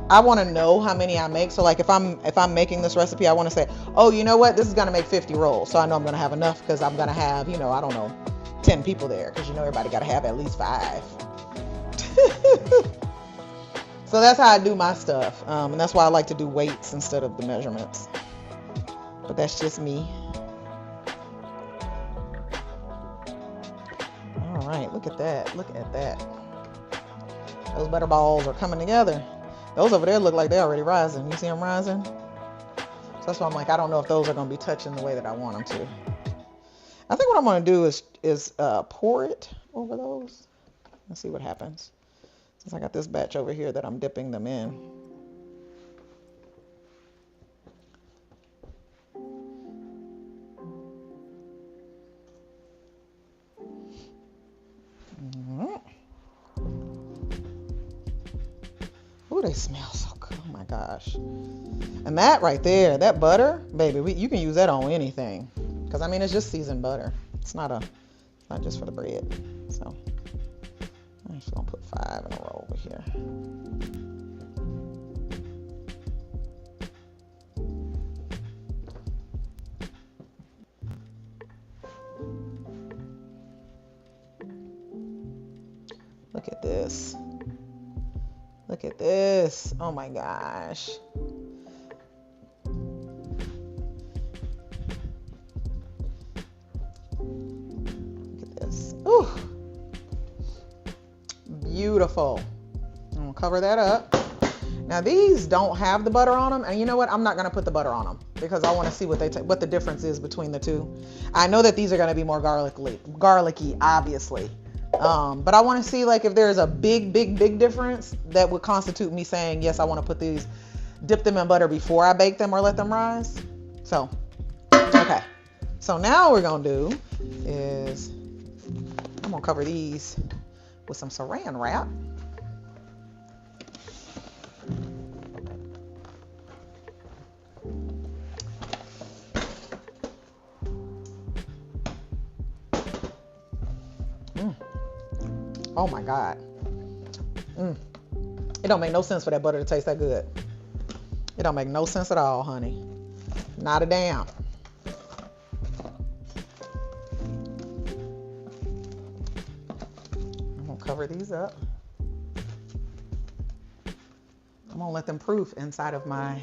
I want to know how many I make. So like if I'm making this recipe, I want to say, oh, you know what? This is going to make 50 rolls. So I know I'm going to have enough because I'm going to have, I don't know, 10 people there because everybody got to have at least 5. So that's how I do my stuff. And that's why I like to do weights instead of the measurements. But that's just me. All right, look at that. Look at that. Those butter balls are coming together. Those over there look like they're already rising. You see them rising? So that's why I'm like, I don't know if those are going to be touching the way that I want them to. I think what I'm going to do is pour it over those. Let's see what happens. Since I got this batch over here that I'm dipping them in. Ooh, they smell so good. Oh my gosh. And that right there, that butter, baby, you can use that on anything. Because I mean, it's just seasoned butter. It's not just for the bread. So I'm just gonna put 5 in a row over here. Look at this. Look at this. Oh my gosh. Look at this. Ooh. Beautiful. I'm gonna cover that up. Now these don't have the butter on them, and you know what? I'm not gonna put the butter on them because I want to see what the difference is between the two. I know that these are gonna be more garlicky, obviously. But I want to see like if there's a big difference that would constitute me saying, yes, I want to put these, dip them in butter before I bake them or let them rise. So, okay. So now what we're going to do is I'm going to cover these with some saran wrap. Oh my God. It don't make no sense for that butter to taste that good. It don't make no sense at all, honey. Not a damn. I'm gonna cover these up. I'm gonna let them proof inside of my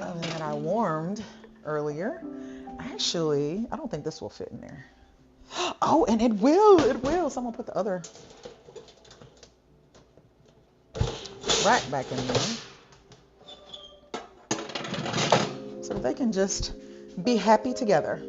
oven that I warmed earlier. Actually, I don't think this will fit in there. Oh, and it will. So I'm gonna put the other rack back in there so that they can just be happy together.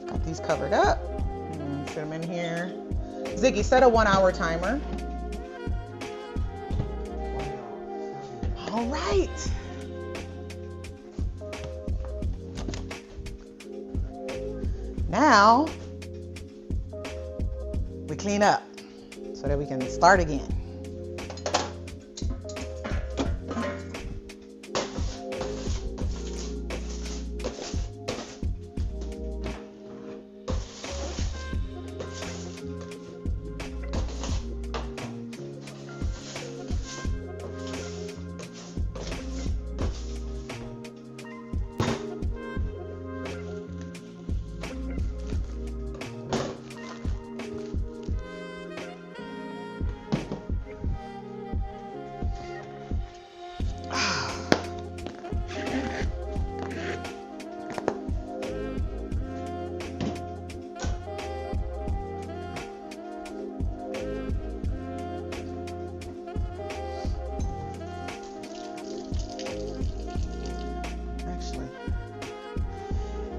Got these covered up. Set them in here. Ziggy, set a 1 hour timer. All right. Now, we clean up so that we can start again.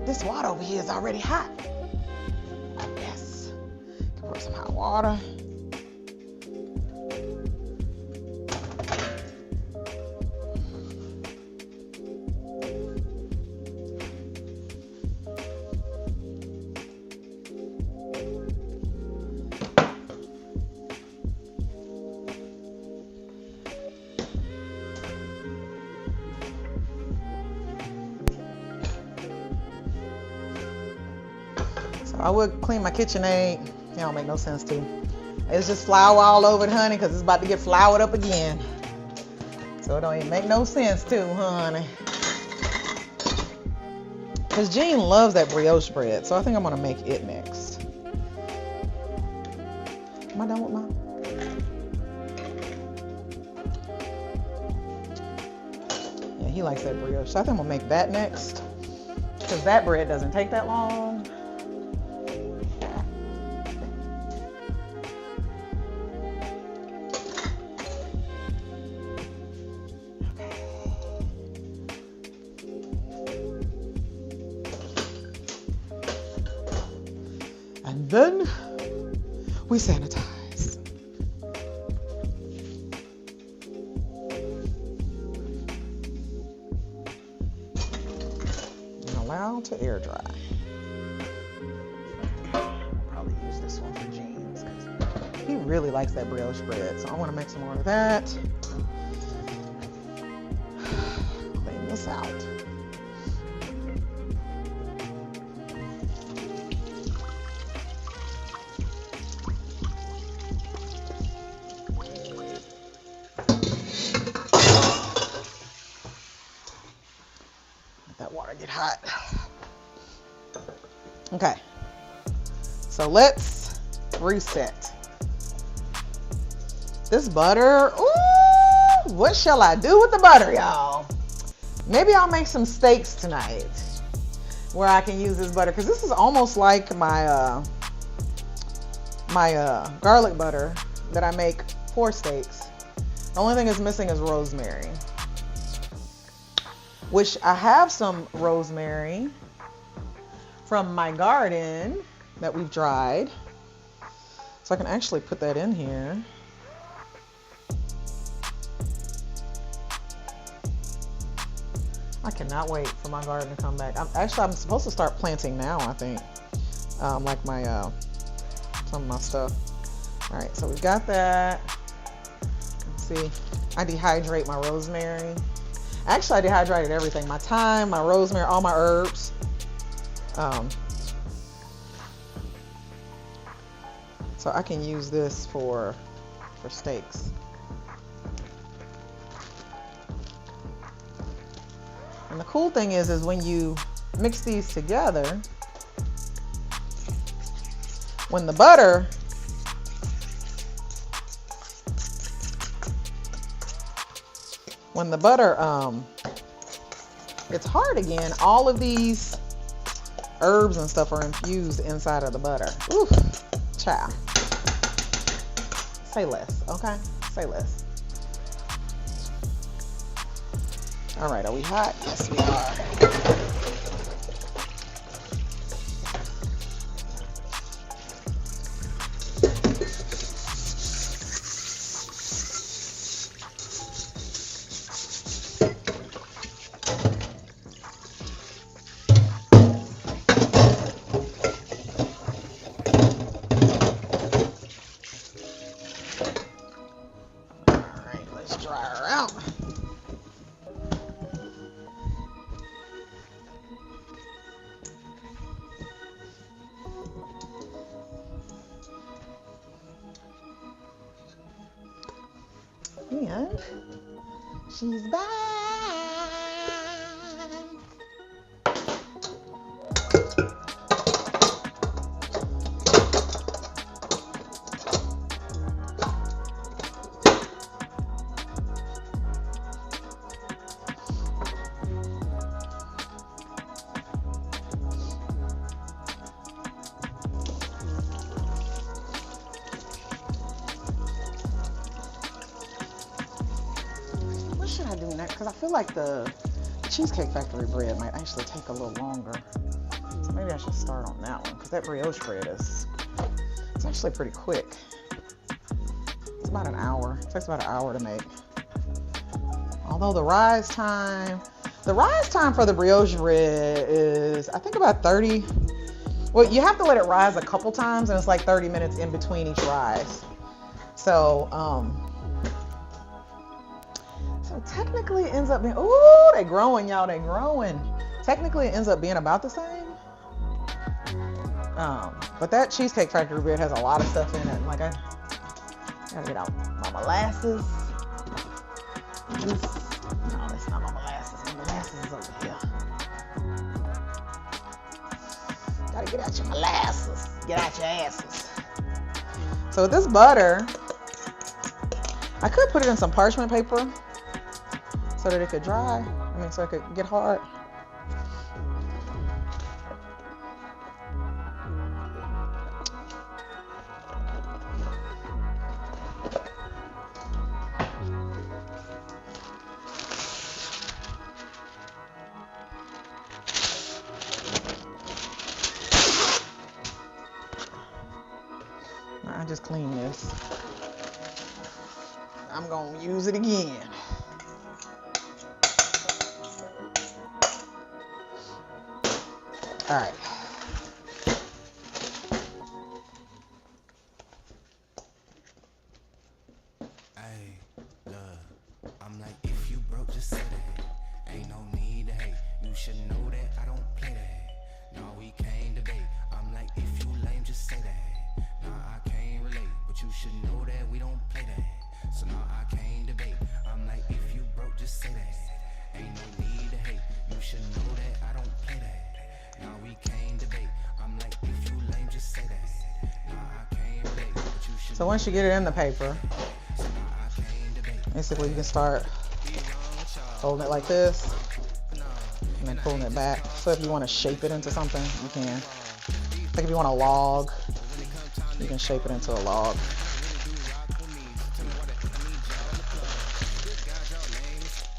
This water over here is already hot. Yes. Pour some hot water. I would clean my KitchenAid. It don't make no sense to. It's just flour all over it, honey, because it's about to get floured up again. So it don't even make no sense to, honey. Because Jean loves that brioche bread, so I think I'm going to make it next. Am I done with mine? Yeah, he likes that brioche. So I think I'm going to make that next. Because that bread doesn't take that long. And then we sanitize. And allow to air dry. I'll probably use this one for James because he really likes that brioche bread. So I want to make some more of that. Clean this out. That water get hot. Okay, so let's reset. This butter, ooh, what shall I do with the butter, y'all? Maybe I'll make some steaks tonight where I can use this butter, because this is almost like my garlic butter that I make for steaks. The only thing it's missing is rosemary, which I have some rosemary from my garden that we've dried. So I can actually put that in here. I cannot wait for my garden to come back. I'm supposed to start planting now, I think. Like my, some of my stuff. All right, so we've got that. Let's see, I dehydrate my rosemary. Actually, I dehydrated everything. My thyme, my rosemary, all my herbs. So I can use this for steaks. And the cool thing is when you mix these together, when the butter gets hard again, all of these herbs and stuff are infused inside of the butter. Ooh, child. Say less, okay? Say less. All right, are we hot? Yes, we are. And she's back. Should I do next? Because I feel like the Cheesecake Factory bread might actually take a little longer. So maybe I should start on that one because that brioche bread it's actually pretty quick. It's about an hour. It takes about an hour to make. Although the rise time for the brioche bread is I think about 30. Well, you have to let it rise a couple times and it's like 30 minutes in between each rise. So technically it ends up being, ooh, they growing, y'all, they growing. Technically it ends up being about the same. But that Cheesecake Factory bread has a lot of stuff in it. Like I gotta get out my molasses. No, that's not my molasses. My molasses is over here. Gotta get out your molasses. Get out your asses. So with this butter, I could put it in some parchment paper so that it could dry. So it could get hard. I just cleaned this. I'm gonna use it again. All right. Hey, look, I'm like, if you broke, just say that. Ain't no need to hate. You should know that I don't play that. No, we can't debate. I'm like, if you lame, just say that. Nah, I can't relate, but you should know that we don't play that. So now I can't debate. I'm like, if you broke, just say that. Ain't no need to hate. You should know that I don't play that. Now we can't debate. I'm like, if you lame, just say that. Nah, I can't relate, but you should. So once you get it in the paper, basically you can start holding it like this and then pulling it back. So if you want to shape it into something, you can. Like if you want a log, you can shape it into a log.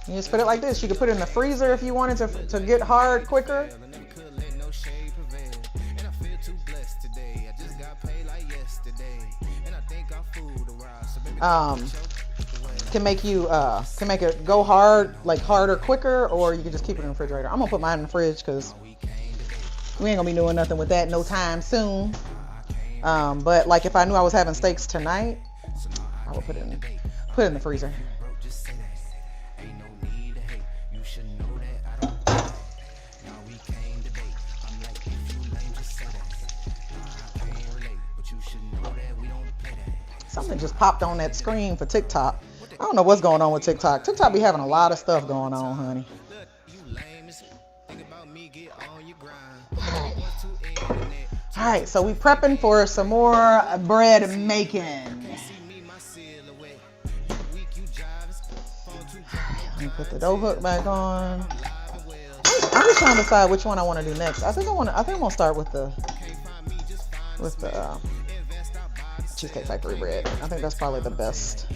You just put it like this. You could put it in the freezer if you wanted to get hard quicker. Can make it go hard, like harder quicker, or you can just keep it in the refrigerator. I'm gonna put mine in the fridge because we ain't gonna be doing nothing with that no time soon. But like if I knew I was having steaks tonight, I would put it in the freezer. Something just popped on that screen for TikTok. I don't know what's going on with TikTok. TikTok be having a lot of stuff going on, honey. All right, so we prepping for some more bread making. Let me put the dough hook back on. I'm just trying to decide which one I want to do next. I think I'm gonna start with the Cheesecake Factory bread. I think that's probably the best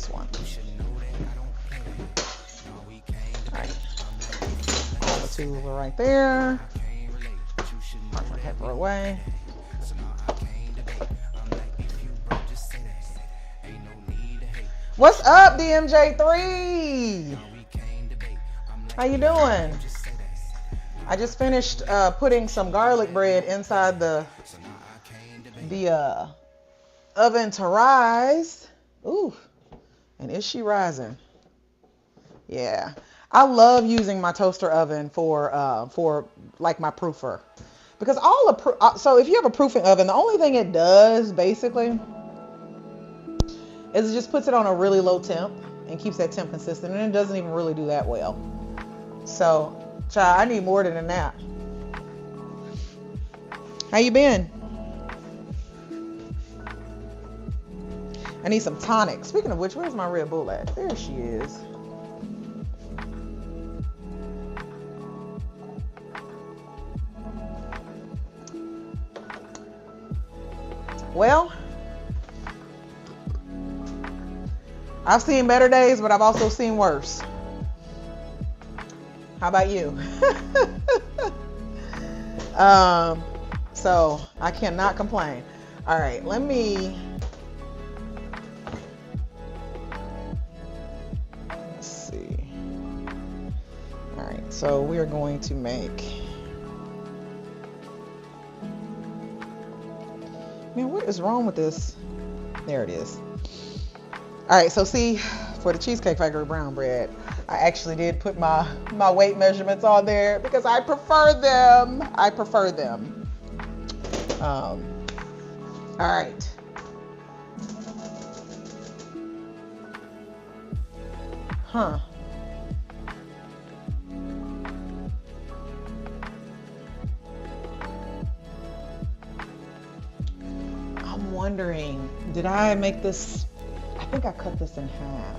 one. All right, all the two are right there. Parchment paper away. What's up, DMJ3? How you doing? I just finished putting some garlic bread inside the oven to rise. Ooh, and is she rising? Yeah, I love using my toaster oven for like my proofer, because so if you have a proofing oven, the only thing it does basically is it just puts it on a really low temp and keeps that temp consistent, and it doesn't even really do that well. So, child, I need more than a nap. How you been? I need some tonic. Speaking of which, where's my Red Bull at? There she is. Well, I've seen better days, but I've also seen worse. How about you? So I cannot complain. All right, let's see. All right, so we are going to make, man, what is wrong with this? There it is. All right, so see, for the Cheesecake Factory brown bread, I actually did put my weight measurements on there because I prefer them. All right. Huh. I'm wondering, did I make this? I think I cut this in half.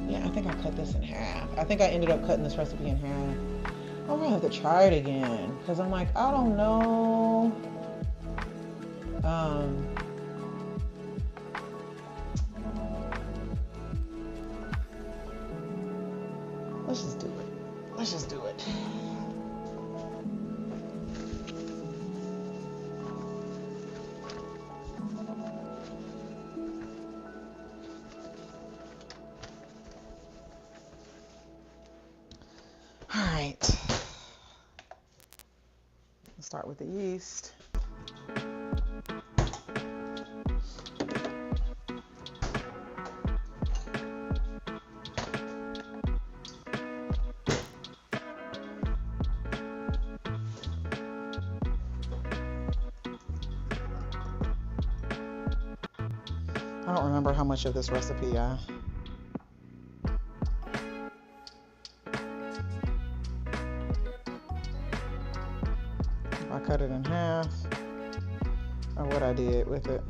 Yeah, I think I cut this in half. I think I ended up cutting this recipe in half. I'm gonna have to try it again because I'm like, I don't know. Let's just do it. All right. Let's start with the yeast. I don't remember how much of this recipe I cut it in half, or what I did with it.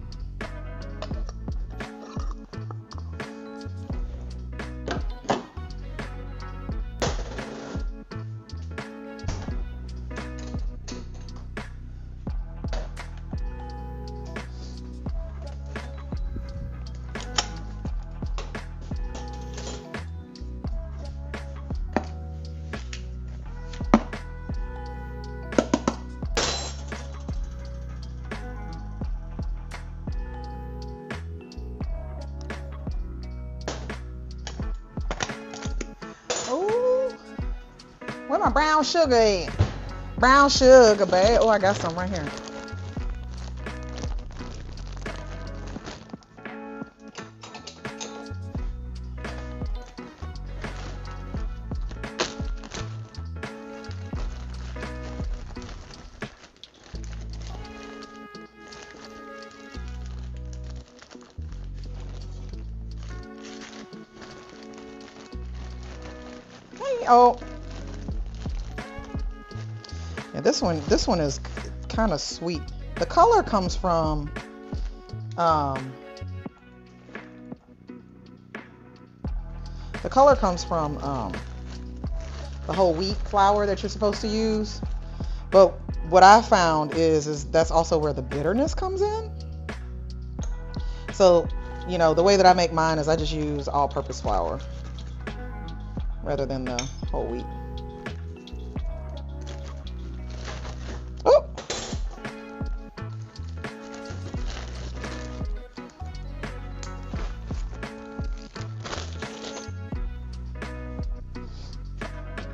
Where my brown sugar at? Brown sugar, babe. Oh, I got some right here. Hey, oh. Yeah, this one is kind of sweet. The color comes from the whole wheat flour that you're supposed to use. But what I found is that's also where the bitterness comes in. So, you know, the way that I make mine is I just use all-purpose flour rather than the whole wheat. Oh!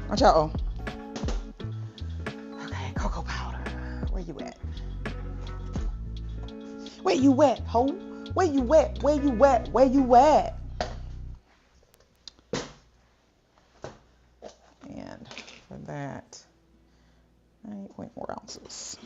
Watch out, oh. Okay, cocoa powder. Where you at? Where you at, ho? Where you at? Where you at? Where you at? And for that, 9.1. ounces.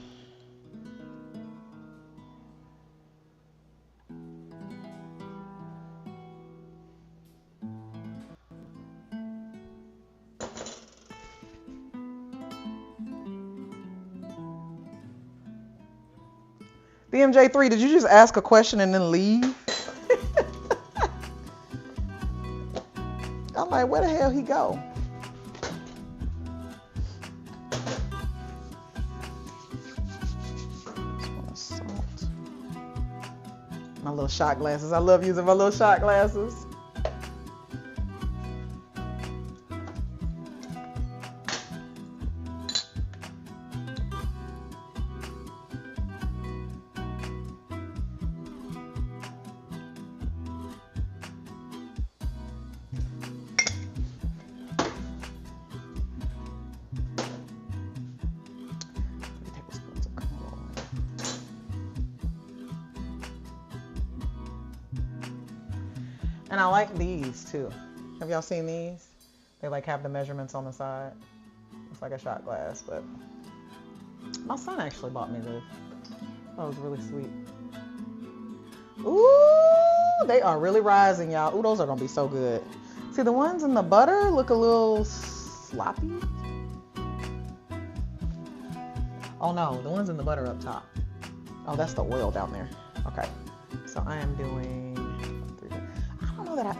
BMJ3, did you just ask a question and then leave? I'm like, where the hell he go? Salt. My little shot glasses. I love using my little shot glasses. And I like these too. Have y'all seen these? They like have the measurements on the side. It's like a shot glass, but my son actually bought me this. That was really sweet. Ooh, they are really rising, y'all. Ooh, those are gonna be so good. See, the ones in the butter look a little sloppy. Oh no, the ones in the butter up top. Oh, that's the oil down there. Okay, so I am doing.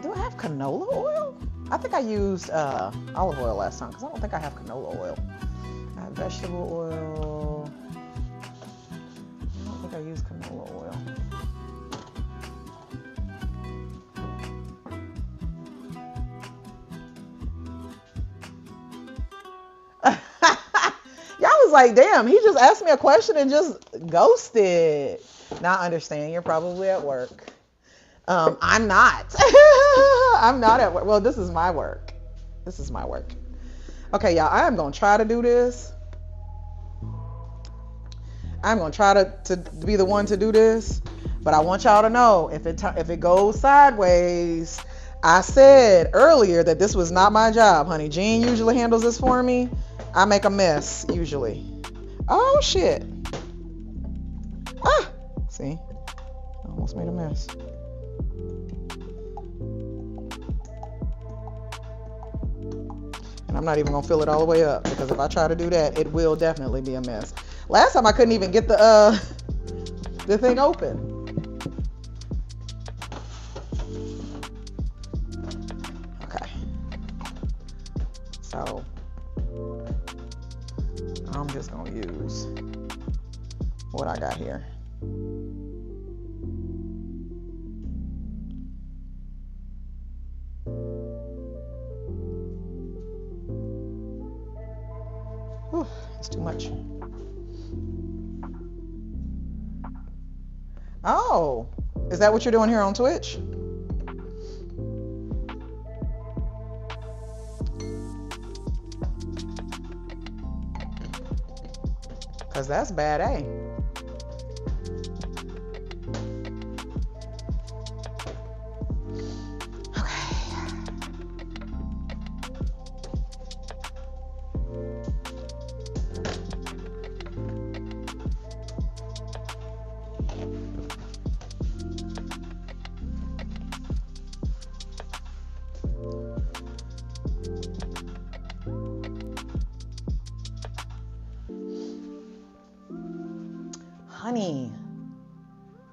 Do I have canola oil? I think I used olive oil last time because I don't think I have canola oil. I have vegetable oil. I don't think I use canola oil. Y'all was like, damn, he just asked me a question and just ghosted. Now I understand you're probably at work. I'm not. I'm not at work. Well, this is my work. This is my work. Okay, y'all, I am going to try to do this. I'm going to try to be the one to do this. But I want y'all to know, if it goes sideways, I said earlier that this was not my job, honey. Jean usually handles this for me. I make a mess, usually. Oh, shit. Ah! See? I almost made a mess. And I'm not even gonna fill it all the way up because if I try to do that, it will definitely be a mess. Last time I couldn't even get the thing open. Okay. So I'm just gonna use what I got here. Whew, it's too much. Oh, is that what you're doing here on Twitch? Because that's bad, eh? Honey.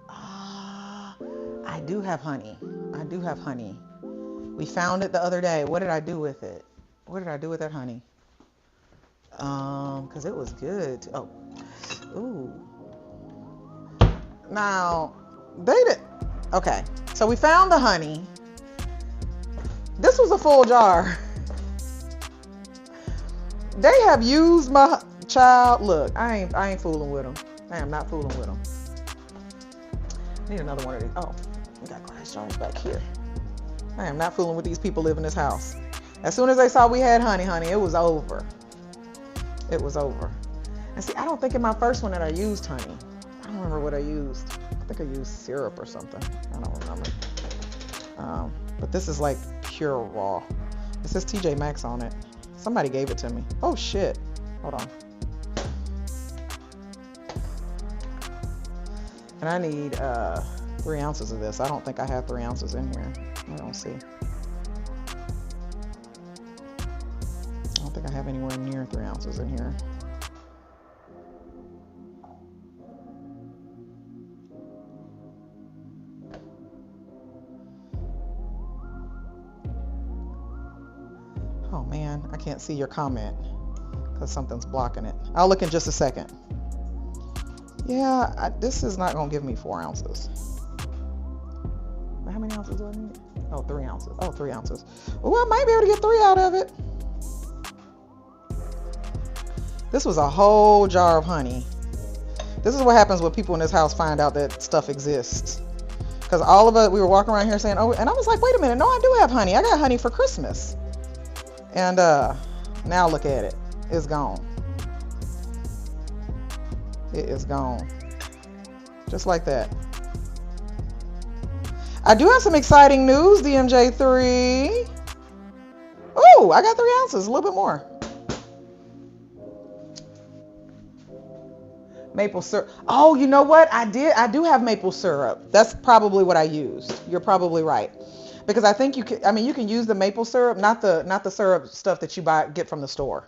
I do have honey. I do have honey. We found it the other day. What did I do with it? What did I do with that honey? Because it was good. Oh. Ooh. Now, they did. Okay. So we found the honey. This was a full jar. They have used my child. Look, I ain't fooling with them. I am not fooling with them. I need another one of these. Oh, we got glass jars back here. I am not fooling with these people living in this house. As soon as they saw we had honey, it was over. It was over. And see, I don't think in my first one that I used honey. I don't remember what I used. I think I used syrup or something. I don't remember. But this is like pure raw. It says TJ Maxx on it. Somebody gave it to me. Oh shit. Hold on. And I need 3 ounces of this. I don't think I have 3 ounces in here. I don't see. I don't think I have anywhere near 3 ounces in here. Oh man, I can't see your comment because something's blocking it. I'll look in just a second. Yeah, this is not gonna give me 4 ounces. How many ounces do I need? Oh, 3 ounces. Oh, 3 ounces. Oh, I might be able to get 3 out of it. This was a whole jar of honey. This is what happens when people in this house find out that stuff exists. Because all of us, we were walking around here saying, oh, and I was like, wait a minute, no, I do have honey. I got honey for Christmas. And now look at it. It's gone. It is gone. Just like that. I do have some exciting news, DMJ3. Oh, I got 3 ounces, a little bit more. Maple syrup. Oh, you know what? I do have maple syrup. That's probably what I used. You're probably right. Because I think you can use the maple syrup, not the syrup stuff that you get from the store.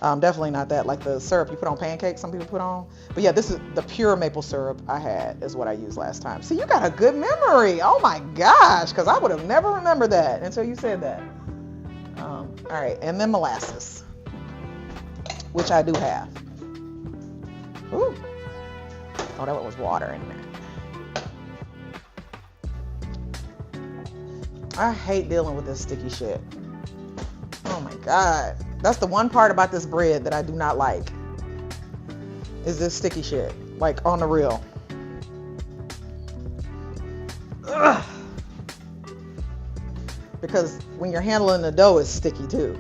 Definitely not that, like the syrup you put on pancakes, some people put on. But yeah, this is the pure maple syrup I had is what I used last time. See, you got a good memory. Oh my gosh, because I would have never remembered that until you said that. All right, and then molasses, which I do have. Ooh. Oh, that was water in there. I hate dealing with this sticky shit. Oh my God. That's the one part about this bread that I do not like. Is this sticky shit. Like on the real. Ugh. Because when you're handling the dough, it's sticky too.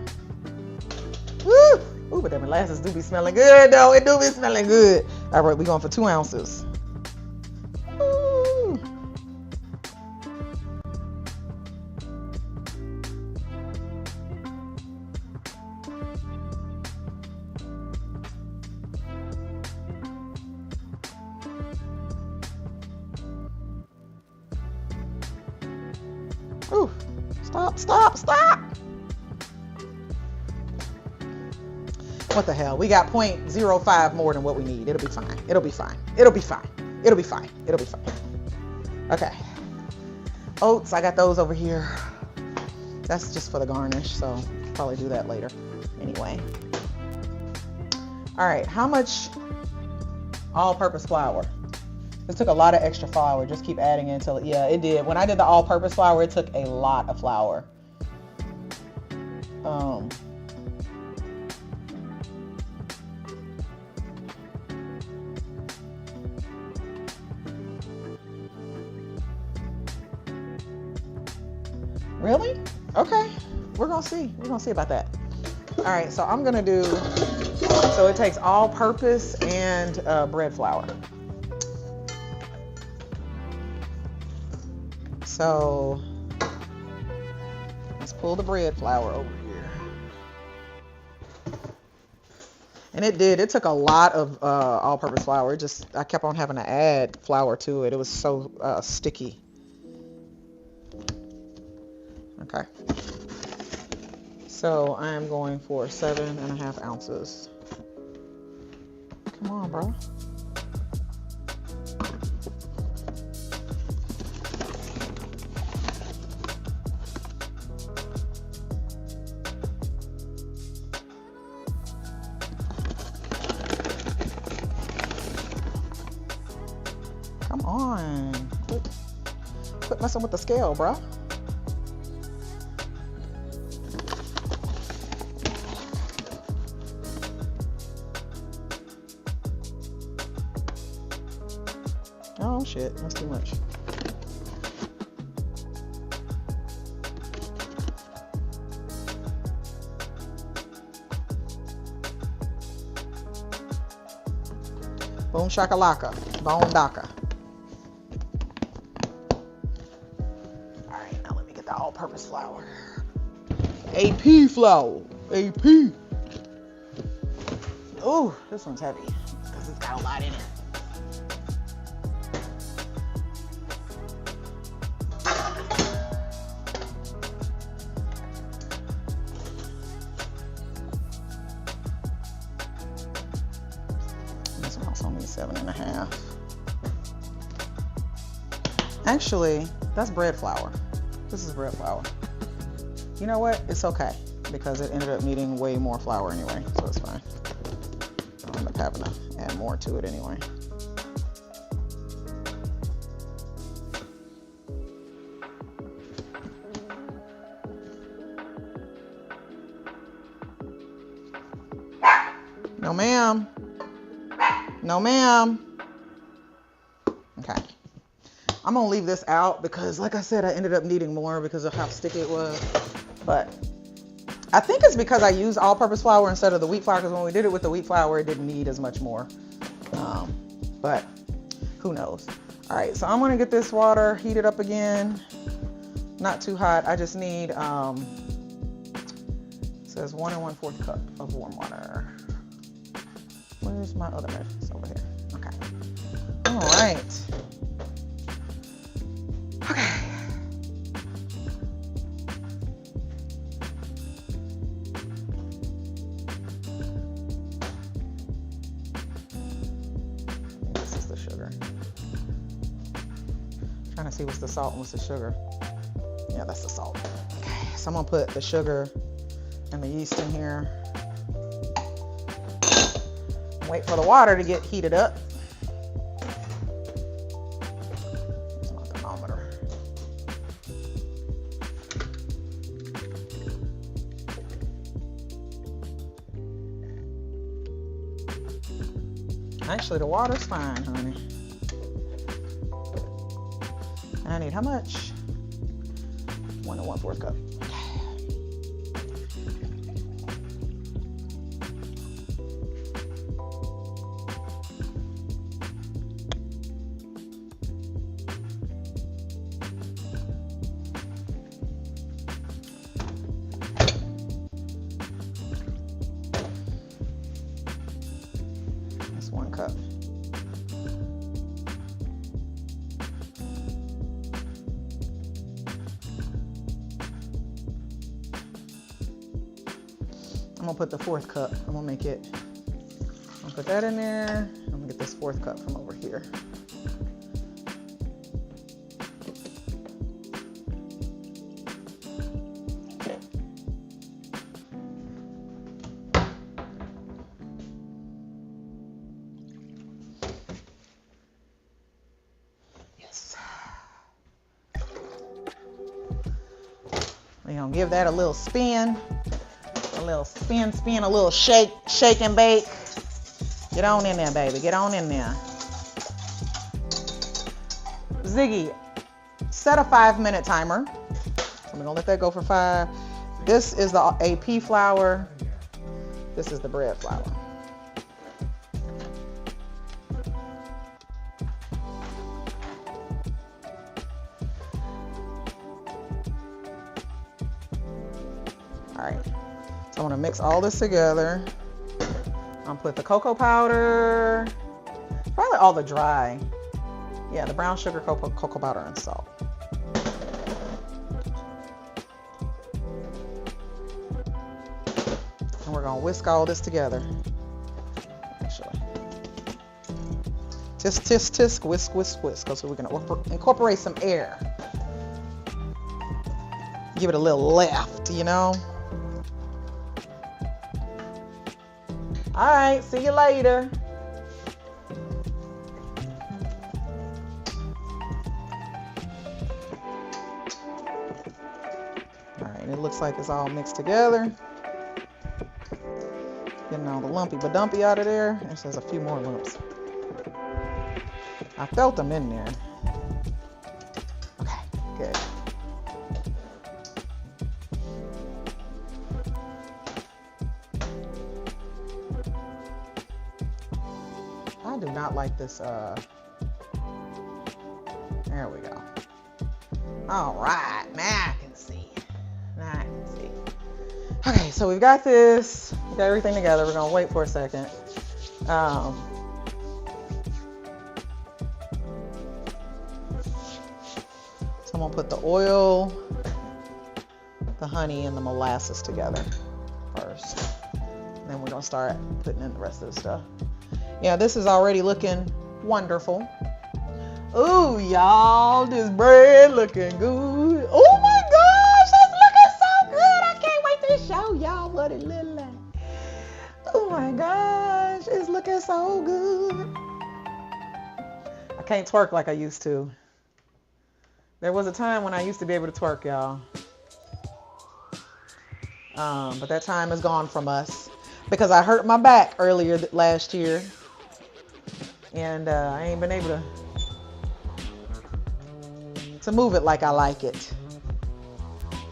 Woo! Ooh, but the molasses do be smelling good though. It do be smelling good. All right, we're going for 2 ounces. Ooh. Ooh. Stop. What the hell? We got 0.05 more than what we need. It'll be fine. Okay. Oats, I got those over here. That's just for the garnish, so probably do that later. Anyway. All right, how much all-purpose flour? This took a lot of extra flour. Just keep adding it until, yeah, it did. When I did the all-purpose flour, it took a lot of flour. Really? Okay. We're gonna see. We're gonna see about that. All right. So I'm gonna do. So it takes all-purpose and bread flour. So let's pull the bread flour over here. And it took a lot of all-purpose flour. I kept on having to add flour to it. It was so sticky. Okay. So I'm going for 7.5 ounces. Come on, bro. Come on. Quit messing with the scale, bro. Oh shit, that's too much. Boom shakalaka, bone daka. All right, now let me get the all-purpose flour. AP flour, AP. Ooh, this one's heavy because it's got a lot in it. 7.5. Actually, that's bread flour. This is bread flour. You know what? It's okay because it ended up needing way more flour anyway, so it's fine. I'll end up having to add more to it anyway. No, ma'am. No, ma'am. Okay. I'm gonna leave this out because, like I said, I ended up needing more because of how sticky it was. But I think it's because I used all-purpose flour instead of the wheat flour, because when we did it with the wheat flour, it didn't need as much more. But who knows? All right, so I'm gonna get this water heated up again. Not too hot. I just need, it says 1 1/4 cup of warm water. Where's my other measure? It's over here. Okay. All right. Okay. This is the sugar. Trying to see what's the salt and what's the sugar. Yeah, that's the salt. Okay, so I'm gonna put the sugar and the yeast in here. Wait for the water to get heated up. Here's my thermometer. Actually, the water's fine, honey. And I need how much? 1 1/4 cup. That's 1 cup. I'm gonna put the 4th cup. I'm gonna make it. I'll put that in there. I'm gonna get this 4th cup from over here. Yes. We're gonna give that a little spin. A little spin, a little shake and bake. Get on in there, baby. Get on in there. Ziggy, set a 5-minute timer. I'm gonna let that go for 5. This is the AP flour. This is the bread flour. All right. So I'm gonna mix all this together. I'll put the cocoa powder, probably all the dry. Yeah, the brown sugar, cocoa powder, and salt. And we're gonna whisk all this together. Actually. Tisk, tisk, tisk, whisk, whisk, whisk. So we're gonna incorporate some air. Give it a little lift, you know? All right, see you later. All right, it looks like it's all mixed together. Getting all the lumpy badumpy out of there. There's a few more lumps. I felt them in there. Okay, good. I do not like this. There we go. All right, now I can see. Okay, so we've got this. We got everything together. We're gonna wait for a second. So I'm gonna put the oil, the honey, and the molasses together first. And then we're gonna start putting in the rest of the stuff. Yeah, this is already looking wonderful. Ooh, y'all, this bread looking good. Oh my gosh, it's looking so good. I can't wait to show y'all what it looks like. Oh my gosh, it's looking so good. I can't twerk like I used to. There was a time when I used to be able to twerk, y'all. But that time is gone from us because I hurt my back earlier last year. And I ain't been able to move it like I like it.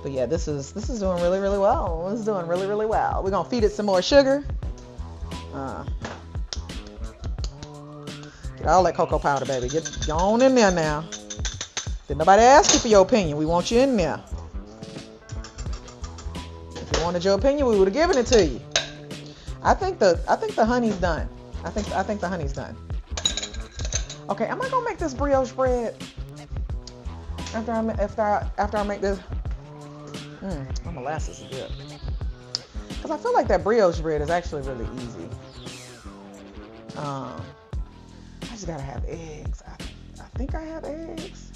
But yeah, this is doing really, really well. It's doing really, really well. We're gonna feed it some more sugar. Get all that cocoa powder, baby. Get on in there now. Did nobody ask you for your opinion? We want you in there. If you wanted your opinion, we would have given it to you. I think the honey's done. I think the honey's done. Okay, am I gonna make this brioche bread after I make this? My molasses is good. Because I feel like that brioche bread is actually really easy. I just gotta have eggs. I think I have eggs.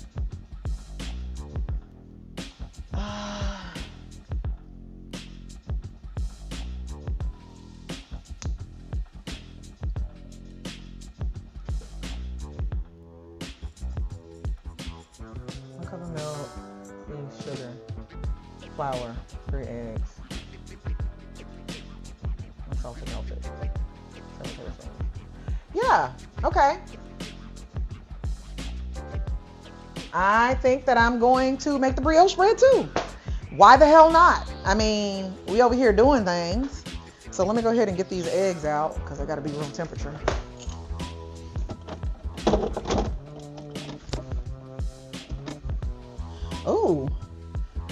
One cup of milk, 3 sugar, flour, 3 eggs. Salted melted. Yeah, okay. I think that I'm going to make the brioche bread too. Why the hell not? I mean, we over here doing things. So let me go ahead and get these eggs out because I got to be room temperature. Oh,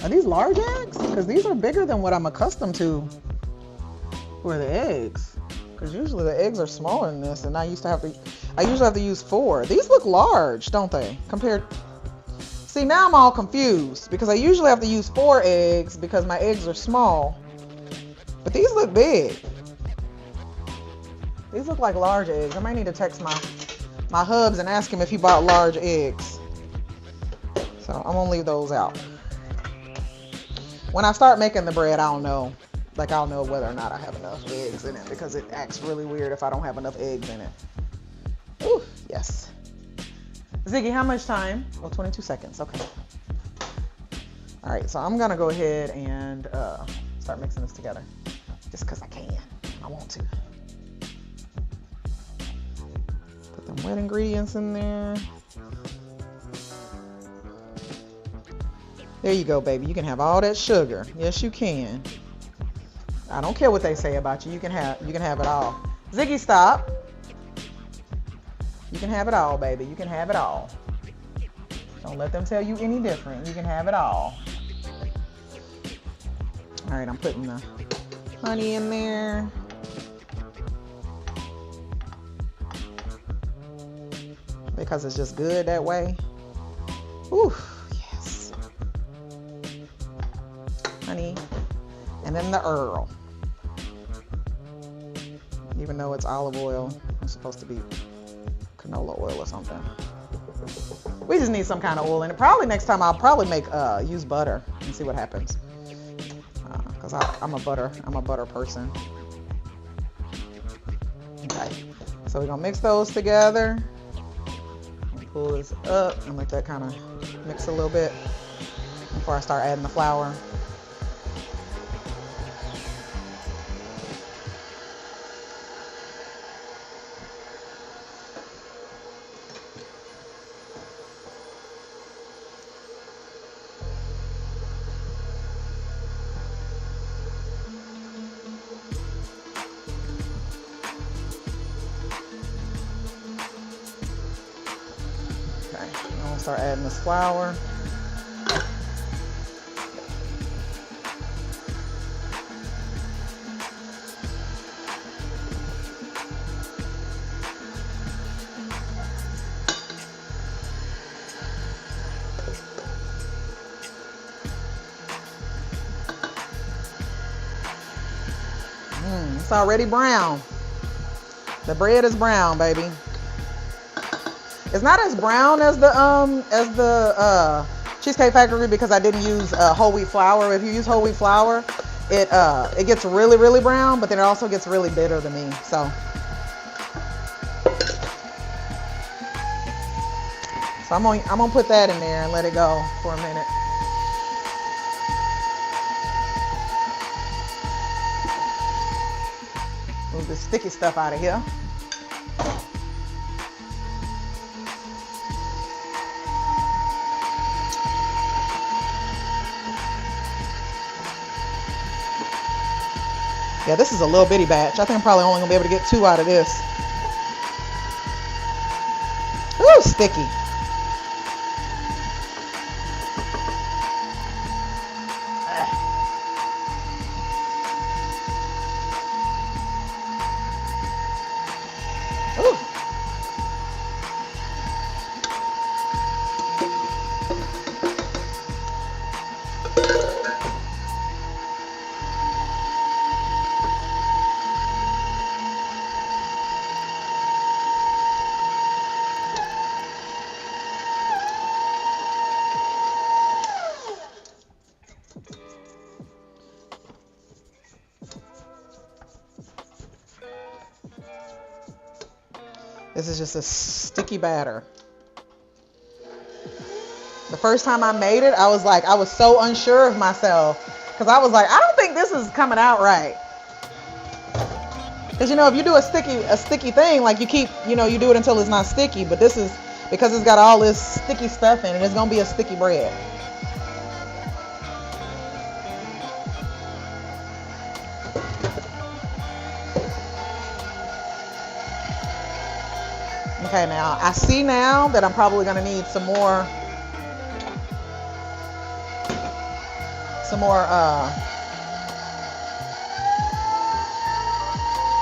are these large eggs? Because these are bigger than what I'm accustomed to for the eggs. Because usually the eggs are smaller than this, and I usually have to use 4. These look large, don't they? See, now I'm all confused because I usually have to use 4 eggs because my eggs are small. But these look big. These look like large eggs. I might need to text my hubs and ask him if he bought large eggs. So I'm gonna leave those out. When I start making the bread, I'll know. Like, I'll know whether or not I have enough eggs in it because it acts really weird if I don't have enough eggs in it. Ooh, yes. Ziggy, how much time? Oh, 22 seconds. Okay. All right, so I'm going to go ahead and start mixing this together just because I can. I want to. Put them wet ingredients in there. There you go, baby. You can have all that sugar. Yes, you can. I don't care what they say about you. You can have it all. Ziggy, stop. You can have it all, baby. You can have it all. Don't let them tell you any different. You can have it all. All right, I'm putting the honey in there. Because it's just good that way. Ooh, yes. Honey. And then the Earl. Even though it's olive oil, it's supposed to be canola oil or something. We just need some kind of oil in it. Probably next time I'll probably use butter and see what happens. Cause I'm a butter person. Okay, so we're gonna mix those together. Pull this up and let that kind of mix a little bit before I start adding the flour. Start adding this flour. It's already brown. The bread is brown, baby. It's not as brown as the Cheesecake Factory because I didn't use whole wheat flour. If you use whole wheat flour, it gets really, really brown, but then it also gets really bitter to me. So I'm gonna put that in there and let it go for a minute. Move this sticky stuff out of here. Yeah, this is a little bitty batch. I think I'm probably only gonna be able to get 2 out of this. Ooh, sticky. This is just a sticky batter. The first time I made it, I was so unsure of myself because I was like, I don't think this is coming out right. Because if you do a sticky thing, like you do it until it's not sticky. But this is because it's got all this sticky stuff in it. It's gonna be a sticky bread. Okay, now I see now that I'm probably gonna need some more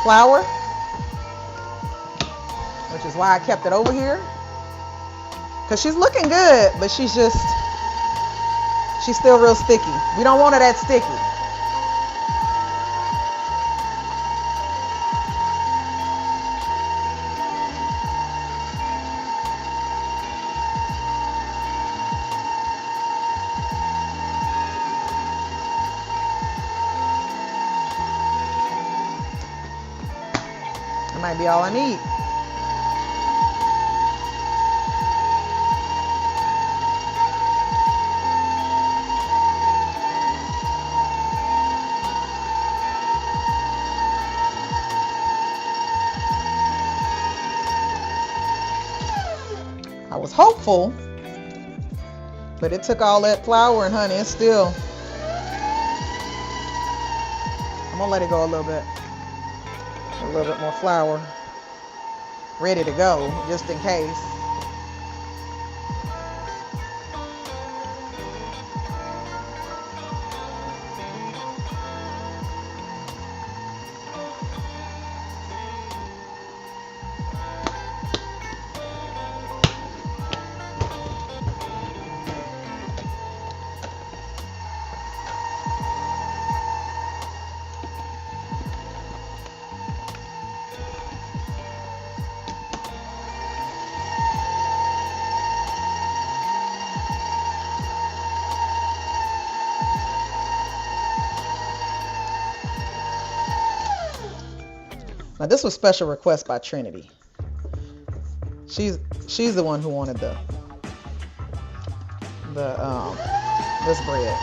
flour, which is why I kept it over here. Cause she's looking good, but she's still real sticky. We don't want her that sticky. That might be all I need. I was hopeful, but it took all that flour and honey. It's still, I'm gonna let it go a little bit. A little bit more flour ready to go just in case. Now this was special request by Trinity. She's the one who wanted this bread.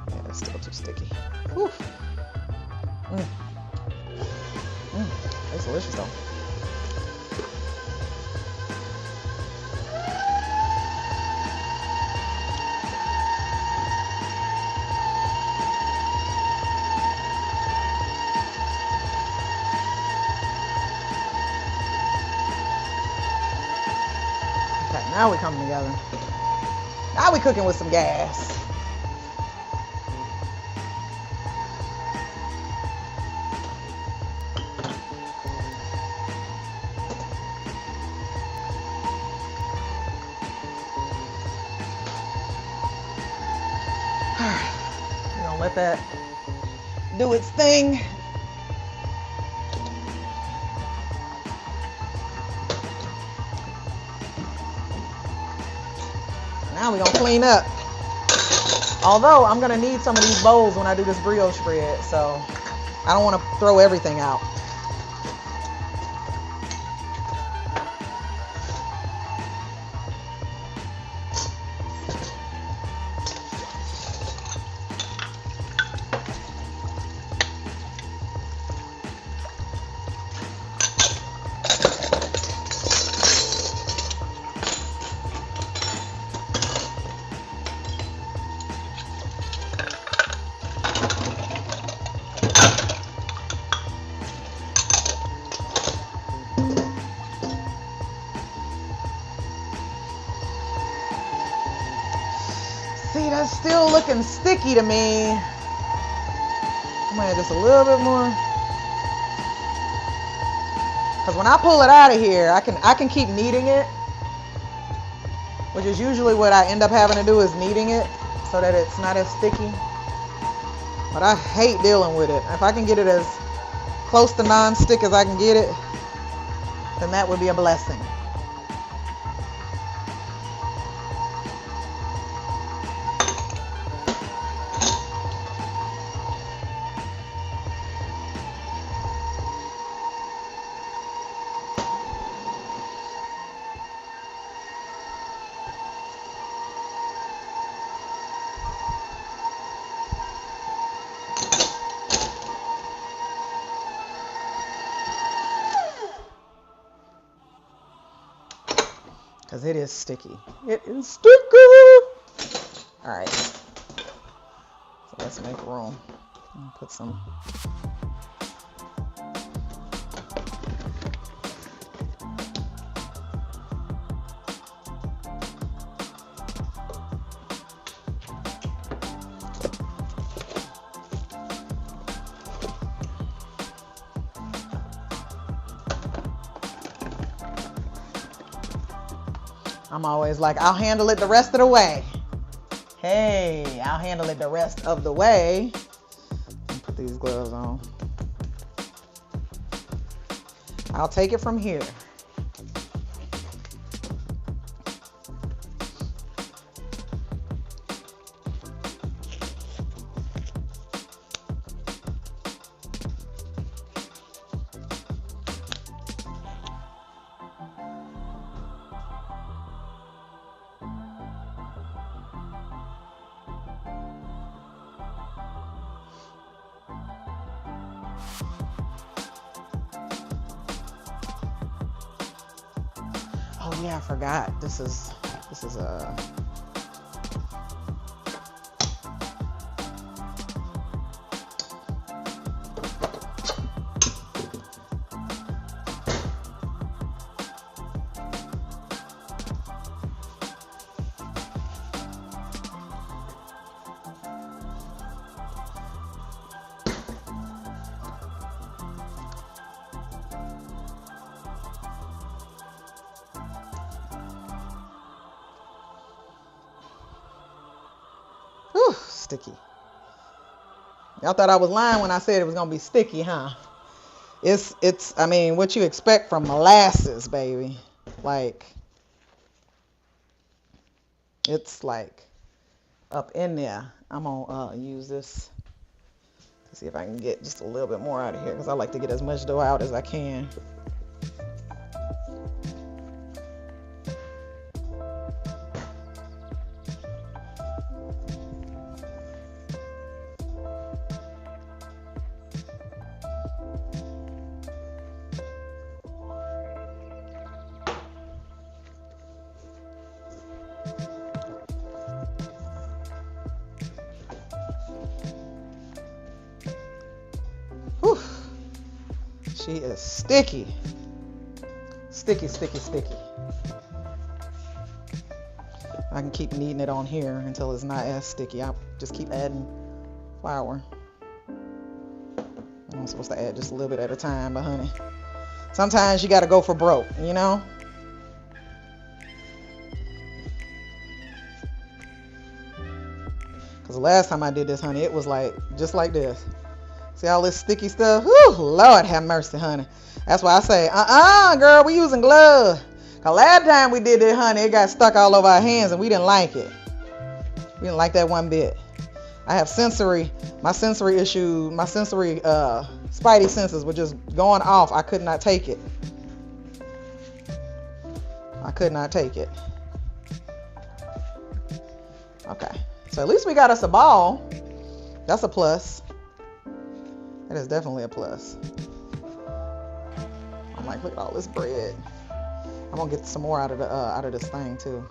Yeah, that's still too sticky. Whew. It's delicious though. Now we coming together. Now we cooking with some gas. Let that do its thing. Now we're gonna clean up. Although I'm gonna need some of these bowls when I do this brioche bread, so I don't want to throw everything out. See, that's still looking sticky to me. I'm gonna add just a little bit more. Because when I pull it out of here, I can keep kneading it, which is usually what I end up having to do, is kneading it so that it's not as sticky. But I hate dealing with it. If I can get it as close to non-stick as I can get it, then that would be a blessing. Because it is sticky. It is sticky. All right. So let's make room. Put some. I'm always like, I'll handle it the rest of the way. Hey, I'll handle it the rest of the way. Put these gloves on. I'll take it from here. Oh yeah, I forgot. This is a sticky. Y'all thought I was lying when I said it was gonna be sticky, huh? It's I mean, what you expect from molasses, baby. Like, it's like up in there. I'm gonna use this to see if I can get just a little bit more out of here, because I like to get as much dough out as I can. Whew. She is sticky. Sticky, sticky, sticky. I can keep kneading it on here until it's not as sticky. I'll just keep adding flour. I'm supposed to add just a little bit at a time, but honey, sometimes you gotta go for broke, you know? Because Because last time I did this, honey, it was like, just like this. See all this sticky stuff? Whew, Lord have mercy, honey. That's why I say, girl, we using gloves. Because last time we did it, honey, it got stuck all over our hands and we didn't like it. We didn't like that one bit. I have my sensory spidey senses were just going off. I could not take it. I could not take it. Okay, so at least we got us a ball. That's a plus. That is definitely a plus. I'm like, look at all this bread. I'm gonna get some more out of this thing too.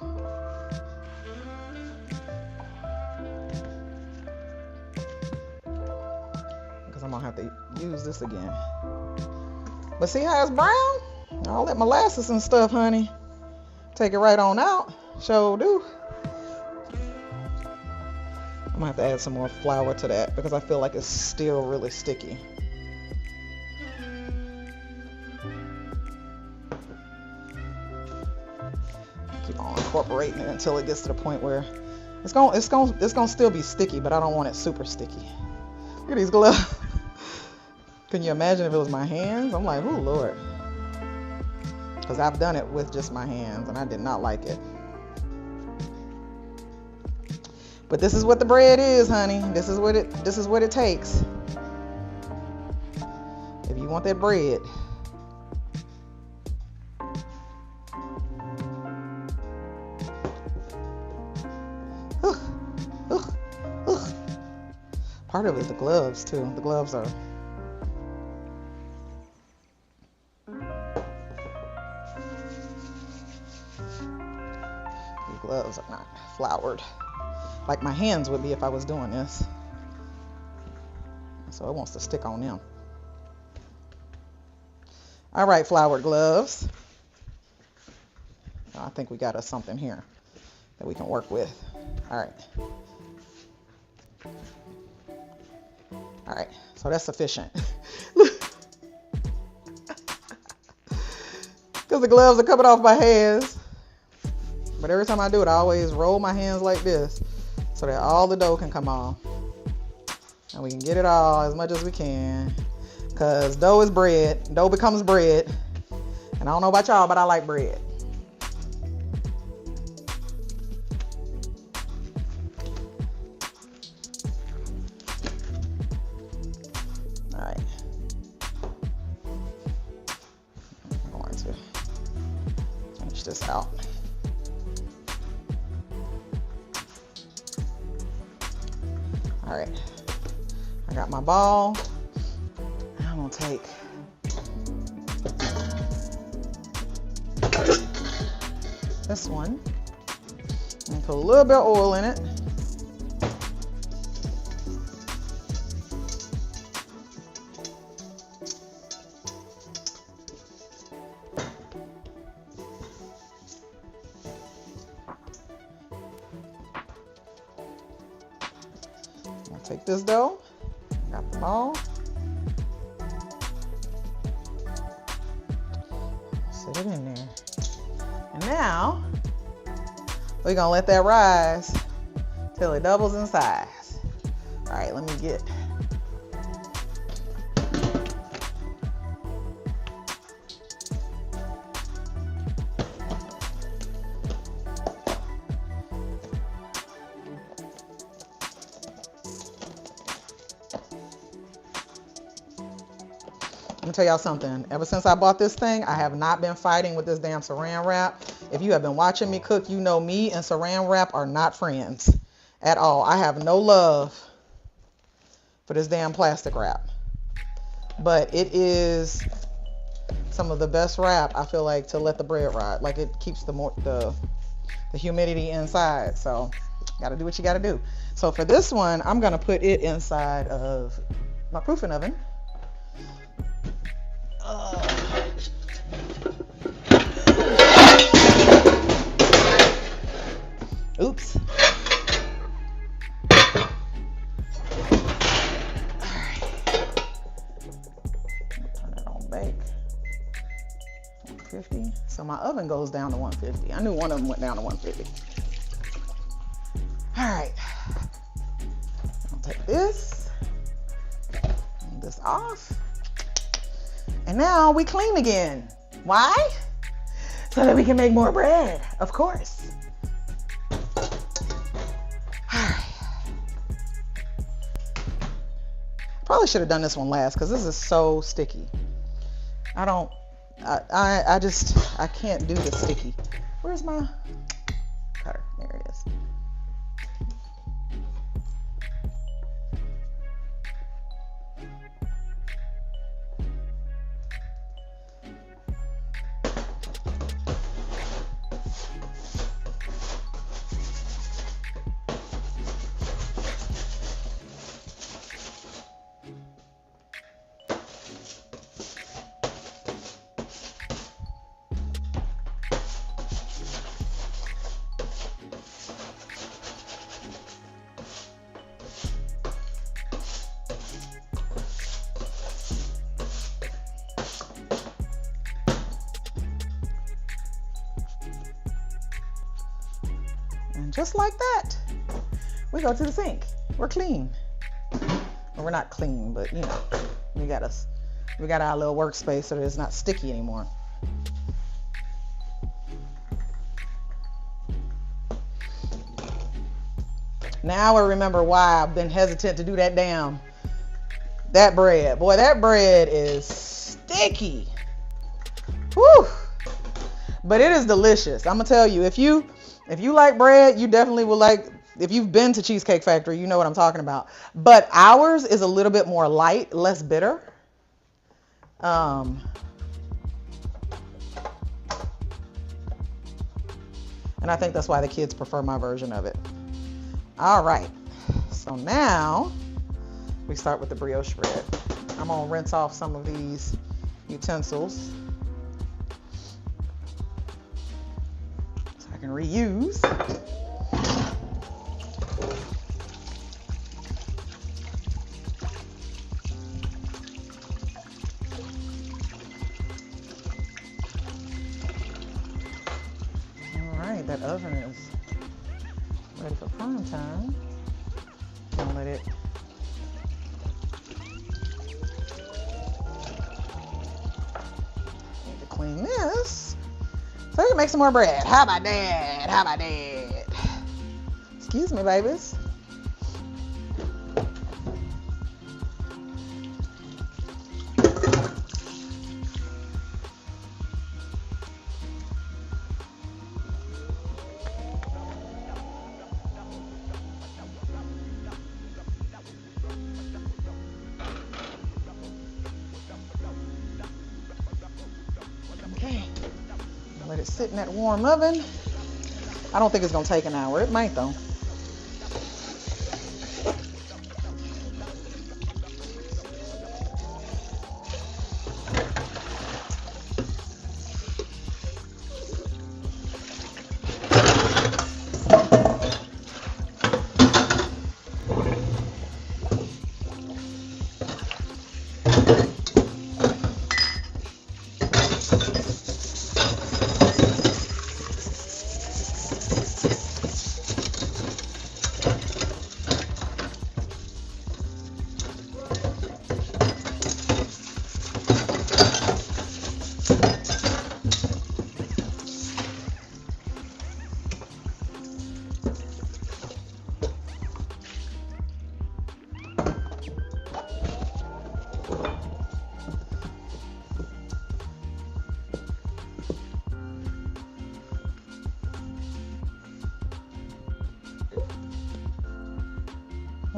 Because I'm gonna have to use this again. But see how it's brown? All that molasses and stuff, honey. Take it right on out. Sure do. I'm gonna have to add some more flour to that because I feel like it's still really sticky. Keep on incorporating it until it gets to the point where it's gonna still be sticky, but I don't want it super sticky. Look at these gloves. Can you imagine if it was my hands? I'm like, oh Lord. Because I've done it with just my hands and I did not like it. But this is what the bread is, honey. This is what it takes. If you want that bread. Part of it is the gloves too. The gloves are not floured like my hands would be if I was doing this. So it wants to stick on them. All right, floured gloves. I think we got us something here that we can work with. All right. All right, so that's sufficient. Because the gloves are coming off my hands. But every time I do it, I always roll my hands like this so that all the dough can come off. And we can get it all as much as we can. Because dough is bread. Dough becomes bread. And I don't know about y'all, but I like bread. All right. I'm going to finish this out. All right, I got my ball. I'm gonna take this one and put a little bit of oil in it. Take this dough, got the ball, sit it in there. And now, we're gonna let that rise till it doubles in size. All right, let me get Let me tell y'all something. Ever since I bought this thing, I have not been fighting with this damn saran wrap. If you have been watching me cook, you know me and saran wrap are not friends at all. I have no love for this damn plastic wrap. But it is some of the best wrap, I feel like, to let the bread rot. Like, it keeps the humidity inside. So, gotta do what you gotta do. So for this one, I'm gonna put it inside of my proofing oven. Oops. Alright. Turn it on bake. 150. So my oven goes down to 150. I knew one of them went down to 150. Alright. And now we clean again. Why? So that we can make more bread, of course. Probably should have done this one last because this is so sticky. I can't do the sticky. Where's my cutter? There it is. And just like that, we go to the sink. We're clean. Well, we're not clean, but you know, we got our little workspace so that it's not sticky anymore. Now I remember why I've been hesitant to do that bread. Boy, that bread is sticky. Whew. But it is delicious. I'm gonna tell you, if you like bread, you definitely will like. If you've been to Cheesecake Factory, you know what I'm talking about. But ours is a little bit more light, less bitter. And I think that's why the kids prefer my version of it. All right. So now we start with the brioche bread. I'm gonna rinse off some of these utensils so I can reuse. All right, that oven is ready for prime time. Gonna let it need to clean this so we can make some more bread. How about that? How about that? Excuse me, babies. Okay, let it sit in that warm oven. I don't think it's gonna take an hour. It might though.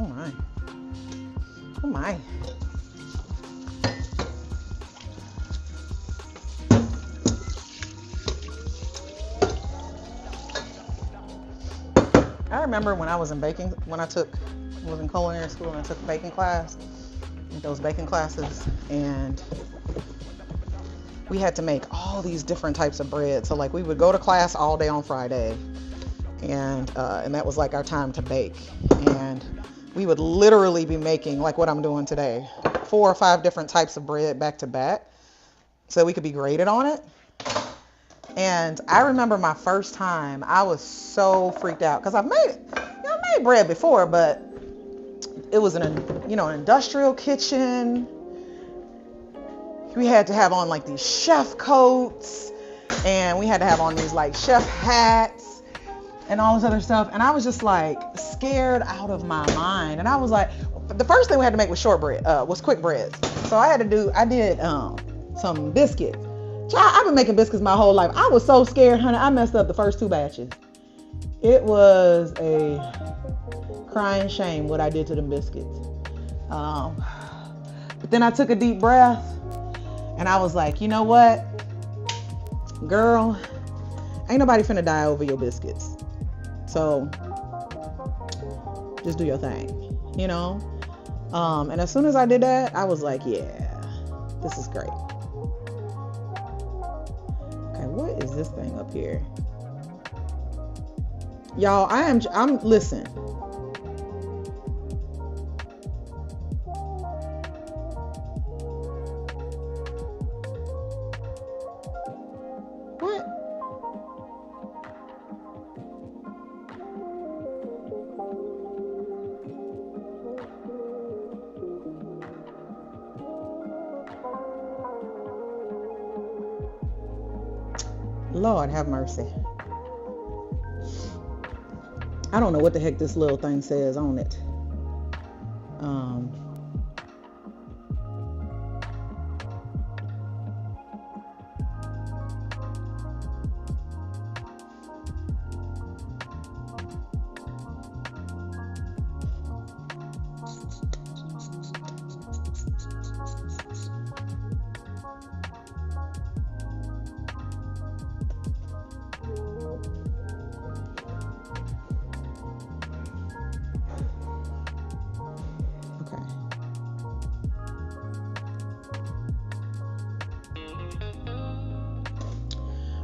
Oh my. Oh my. I remember when I was in baking, was in culinary school and I took a baking class, those baking classes, and we had to make all these different types of bread. So like we would go to class all day on Friday, and that was like our time to bake. And we would literally be making, like what I'm doing today, 4 or 5 different types of bread back to back so we could be graded on it. And I remember my first time, I was so freaked out because I've made bread before, but it was an industrial kitchen. we had to have on like these chef coats, and we had to have on these like chef hats and all this other stuff. And I was just like scared out of my mind. And I was like, the first thing we had to make was shortbread, was quick breads. So I did some biscuits. I've been making biscuits my whole life. I was so scared, honey. I messed up the first 2 batches. It was a crying shame what I did to them biscuits. But then I took a deep breath and I was like, you know what? Girl, ain't nobody finna die over your biscuits. So just do your thing, you know? And as soon as I did that, I was like, yeah, this is great. Okay, what is this thing up here? Y'all, listen. What? Lord have mercy. I don't know what the heck this little thing says on it.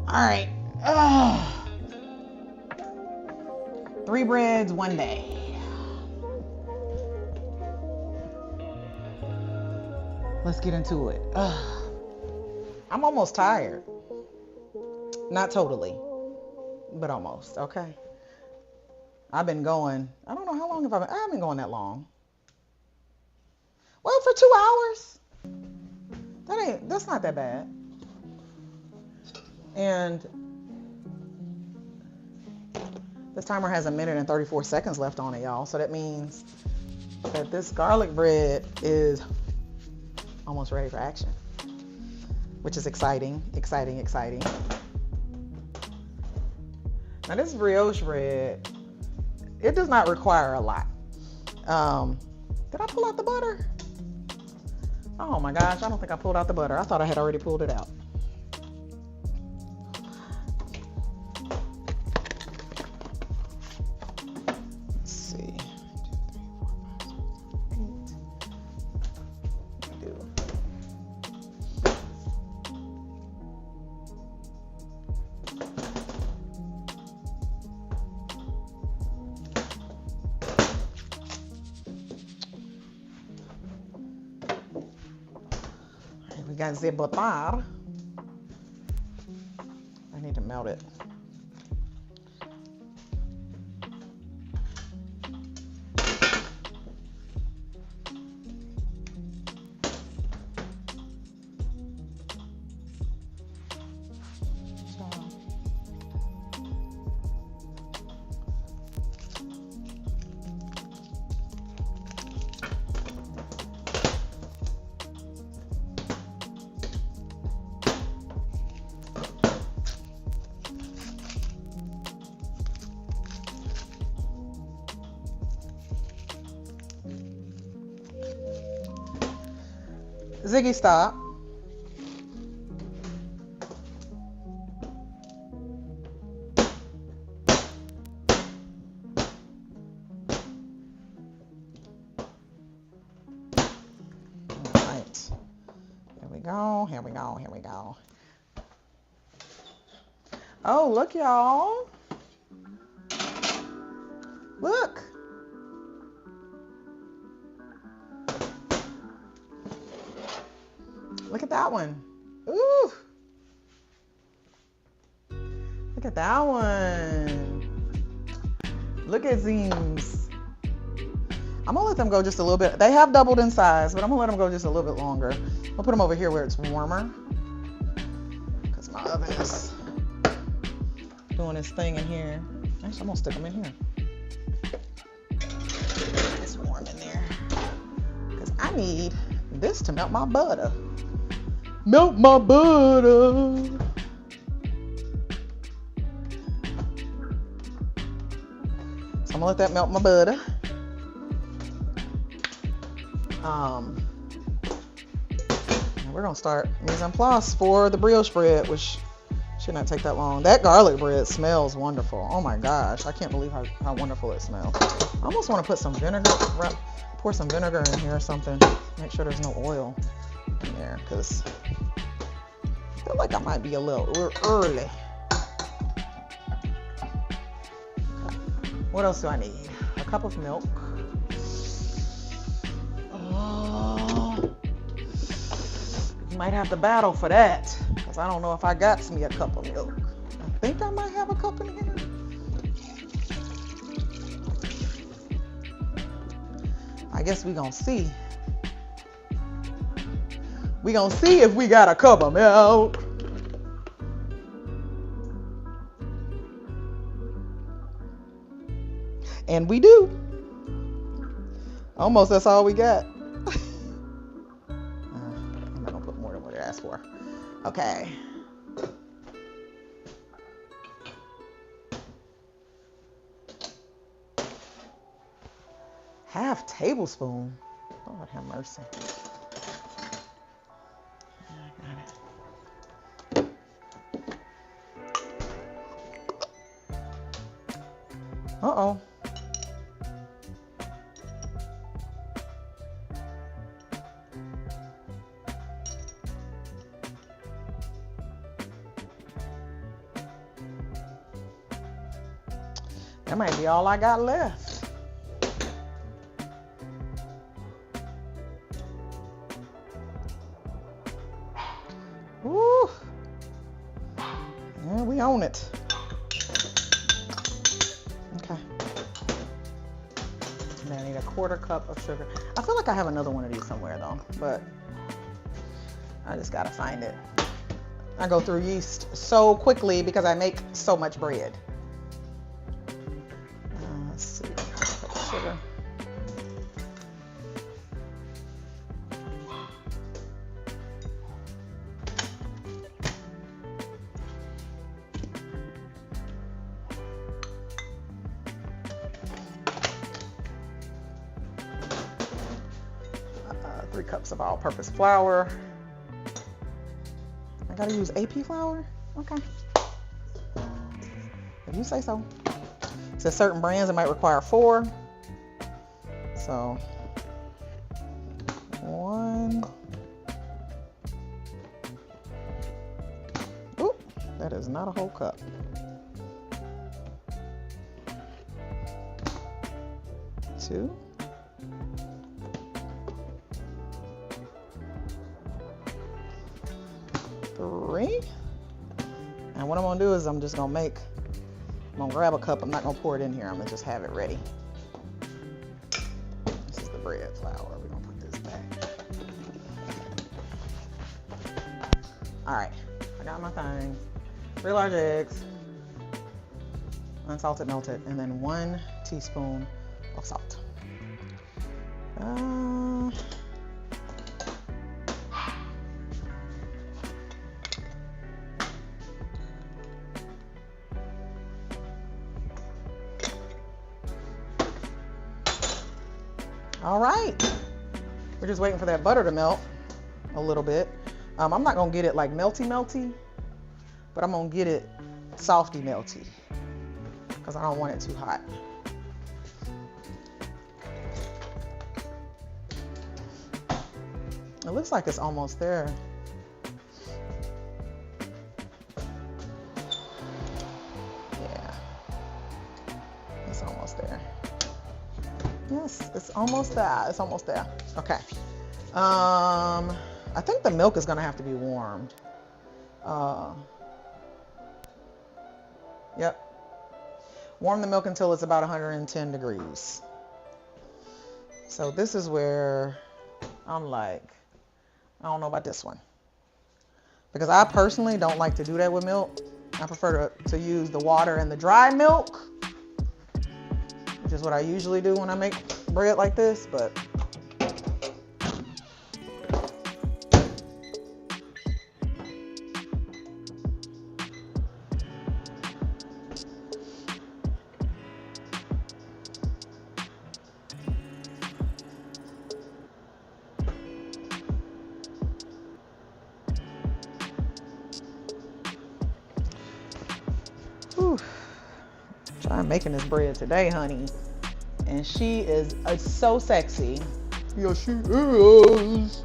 All right. 3 breads, 1 day. Let's get into it. I'm almost tired. Not totally, but almost. Okay. I've been going. I don't know how long I haven't been going that long. Well, for 2 hours. That's not that bad. And this timer has 1 minute and 34 seconds left on it, y'all. So that means that this garlic bread is almost ready for action, which is exciting, exciting, exciting. Now this brioche bread, it does not require a lot. Did I pull out the butter? Oh my gosh, I don't think I pulled out the butter. I thought I had already pulled it out. We got the butter. I need to melt it. Ziggy, stop. All right. Here we go. Here we go. Here we go. Oh, look, y'all. Look. Look at that one. Ooh. Look at that one. Look at Zeems. I'm gonna let them go just a little bit. They have doubled in size, but I'm gonna let them go just a little bit longer. I'll put them over here where it's warmer, because my oven is doing its thing in here. Actually, I'm gonna stick them in here. It's warm in there, because I need this to melt my butter. Melt my butter. So I'm gonna let that melt my butter. We're gonna start mise en place for the brioche bread, which should not take that long. That garlic bread smells wonderful. Oh my gosh, I can't believe how wonderful it smells. I almost want to put some vinegar, pour some vinegar in here or something. Make sure there's no oil in there, because I feel like I might be a little early. Okay. What else do I need? A cup of milk. Might have to battle for that, because I don't know if I got me a cup of milk. I think I might have a cup in here. I guess we gonna see. We gonna see if we got a cup of milk. And we do. Almost that's all we got. For. Okay. Half tablespoon. Lord have mercy. I got it. Uh-oh. That might be all I got left. Woo! Yeah, we own it. Okay. And I need a 1/4 cup of sugar. I feel like I have another one of these somewhere though, but I just gotta find it. I go through yeast so quickly because I make so much bread. Let's see, sugar. Three cups of all-purpose flour. I gotta use AP flour? Okay. If you say so. It says certain brands it might require 4. So 1. Oop, that is not a whole cup. 2. 3. And what I'm gonna do is I'm gonna grab a cup. I'm not gonna pour it in here. I'm gonna just have it ready. This is the bread flour. We're gonna put this back. All right, I got my thing. 3 large eggs, unsalted, melted, and then 1 teaspoon of salt. All right, we're just waiting for that butter to melt a little bit. I'm not gonna get it like melty, but I'm gonna get it softy melty because I don't want it too hot. It looks like it's almost there. Yeah, it's almost there. Yes, it's almost there. It's almost there. Okay. I think the milk is gonna have to be warmed. Yep. Warm the milk until it's about 110 degrees. So this is where I'm like, I don't know about this one. Because I personally don't like to do that with milk. I prefer to use the water and the dry milk, which is what I usually do when I make bread like this, but whew. Trying making this bread today, honey. And she is so sexy. Yeah, she is.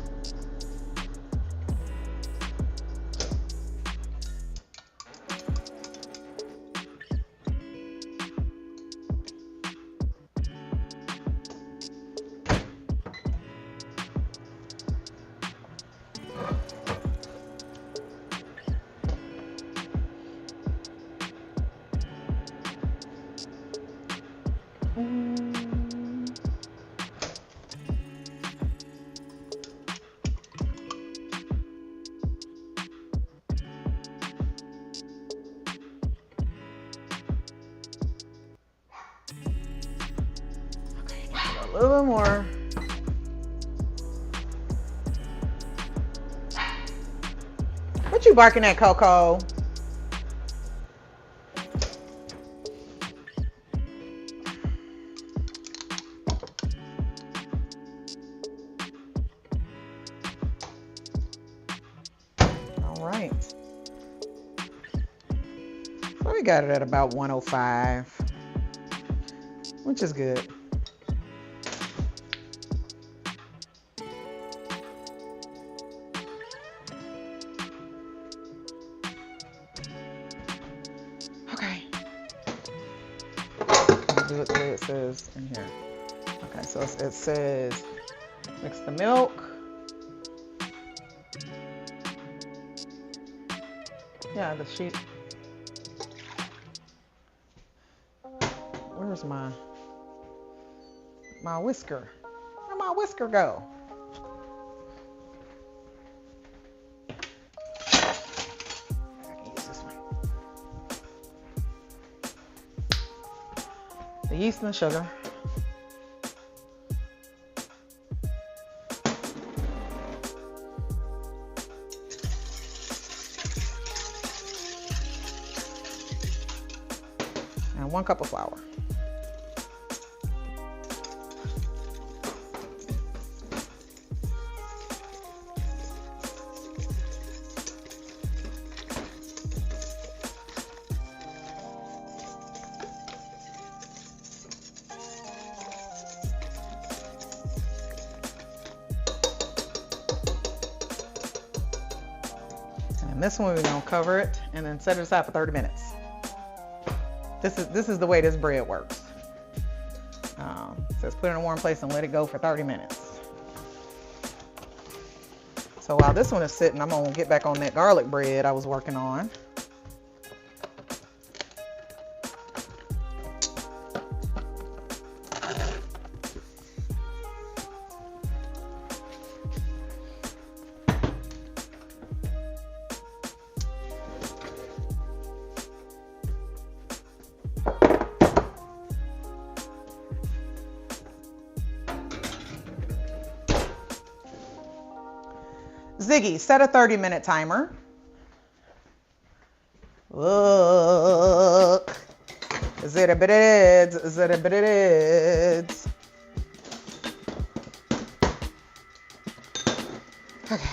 A little bit more. What you barking at, Coco? All right. So we got it at about 105, which is good. Okay. I'll do it the way it says in here. Okay, so it says mix the milk. Yeah, the sheet. Where's my whisker? Where'd my whisker go? I can use this one. The yeast and the sugar. And 1 cup of flour. And this one we're gonna cover it and then set it aside for 30 minutes. This is the way this bread works. It says put it in a warm place and let it go for 30 minutes. So while this one is sitting, I'm gonna get back on that garlic bread I was working on. Ziggy, set a 30-minute timer. Look. Zitty-bitty-dids, zitty-bitty-dids. Okay.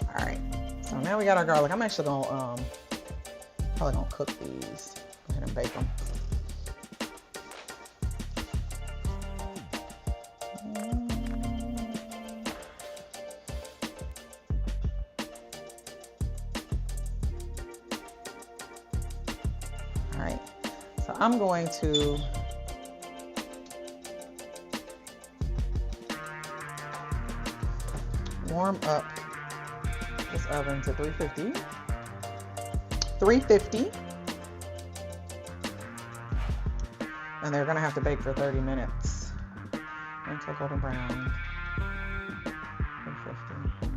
All right, so now we got our garlic. I'm actually gonna probably gonna cook these. Go ahead and bake them. All right, so I'm going to warm up this oven to 350. 350. And they're gonna have to bake for 30 minutes. Until golden brown. 350.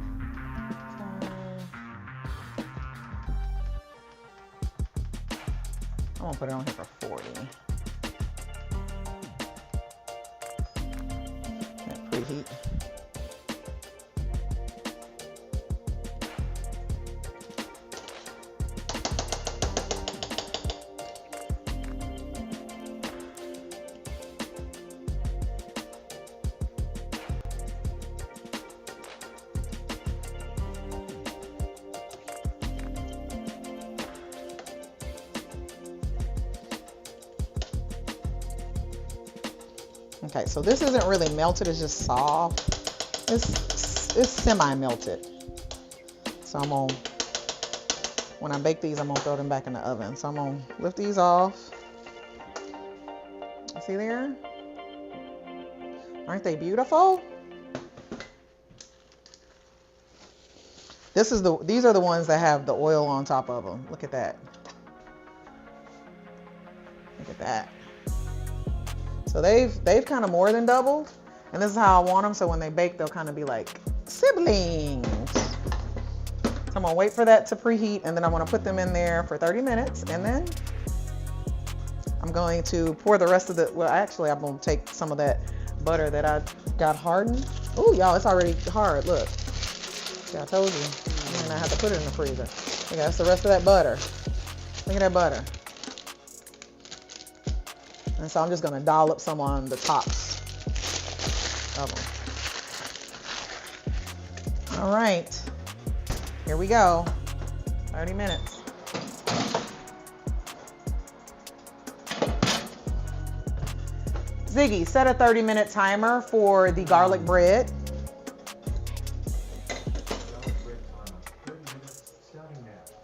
I'm gonna put it on here for 40. Preheat. Okay, so this isn't really melted, it's just soft. It's semi-melted. So I'm gonna, when I bake these, I'm gonna throw them back in the oven. So I'm gonna lift these off. See there? Aren't they beautiful? These are the ones that have the oil on top of them. Look at that. Look at that. So they've kind of more than doubled, and this is how I want them. So when they bake, they'll kind of be like siblings. So I'm gonna wait for that to preheat, and then I want to put them in there for 30 minutes, and then I'm going to pour the rest of the. Well, actually, I'm gonna take some of that butter that I got hardened. Oh, y'all, it's already hard. Look, yeah, I told you. And I have to put it in the freezer. Okay, that's the rest of that butter. Look at that butter. And so I'm just gonna dollop some on the tops of them. All right, here we go. 30 minutes. Ziggy, set a 30-minute timer for the garlic bread.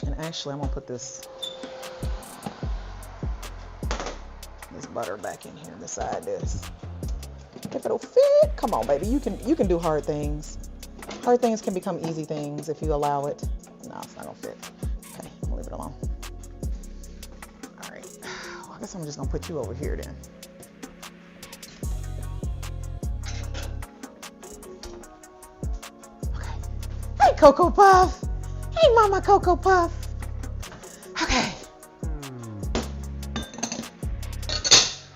And actually, I'm gonna put this butter back in here beside this. If it'll fit, come on, baby. You can do hard things. Hard things can become easy things if you allow it. No, it's not gonna fit. Okay, we'll leave it alone. All right. Well, I guess I'm just gonna put you over here then. Okay. Hey, Cocoa Puff. Hey, Mama Cocoa Puff. Okay.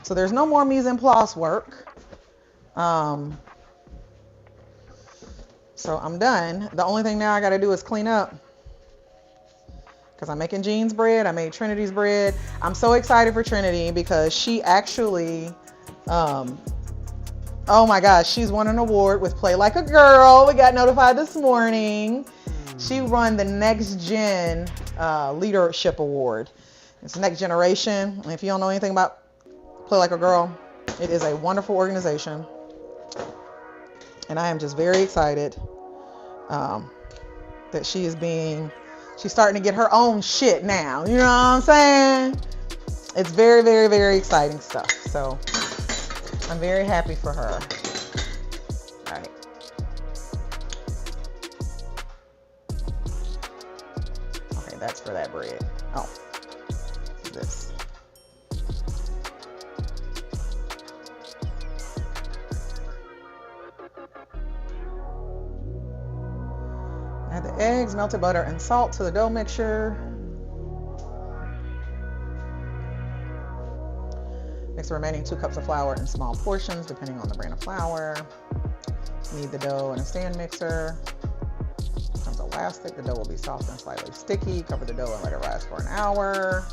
So there's no more mise en place work. So I'm done. The only thing now I gotta do is clean up. Because I'm making Jean's bread. I made Trinity's bread. I'm so excited for Trinity because she actually, oh my gosh, she's won an award with Play Like a Girl. We got notified this morning. She won the Next Gen Leadership Award. It's Next Generation. And if you don't know anything about Play Like a Girl, it is a wonderful organization, and I am just very excited that she's starting to get her own shit now. You know what I'm saying? It's very, very, very exciting stuff. So I'm very happy for her. All right. Okay, that's for that bread. Oh, this. Add the eggs, melted butter, and salt to the dough mixture. Mix the remaining 2 cups of flour in small portions, depending on the brand of flour. Knead the dough in a stand mixer. It becomes elastic. The dough will be soft and slightly sticky. Cover the dough and let it rise for an hour.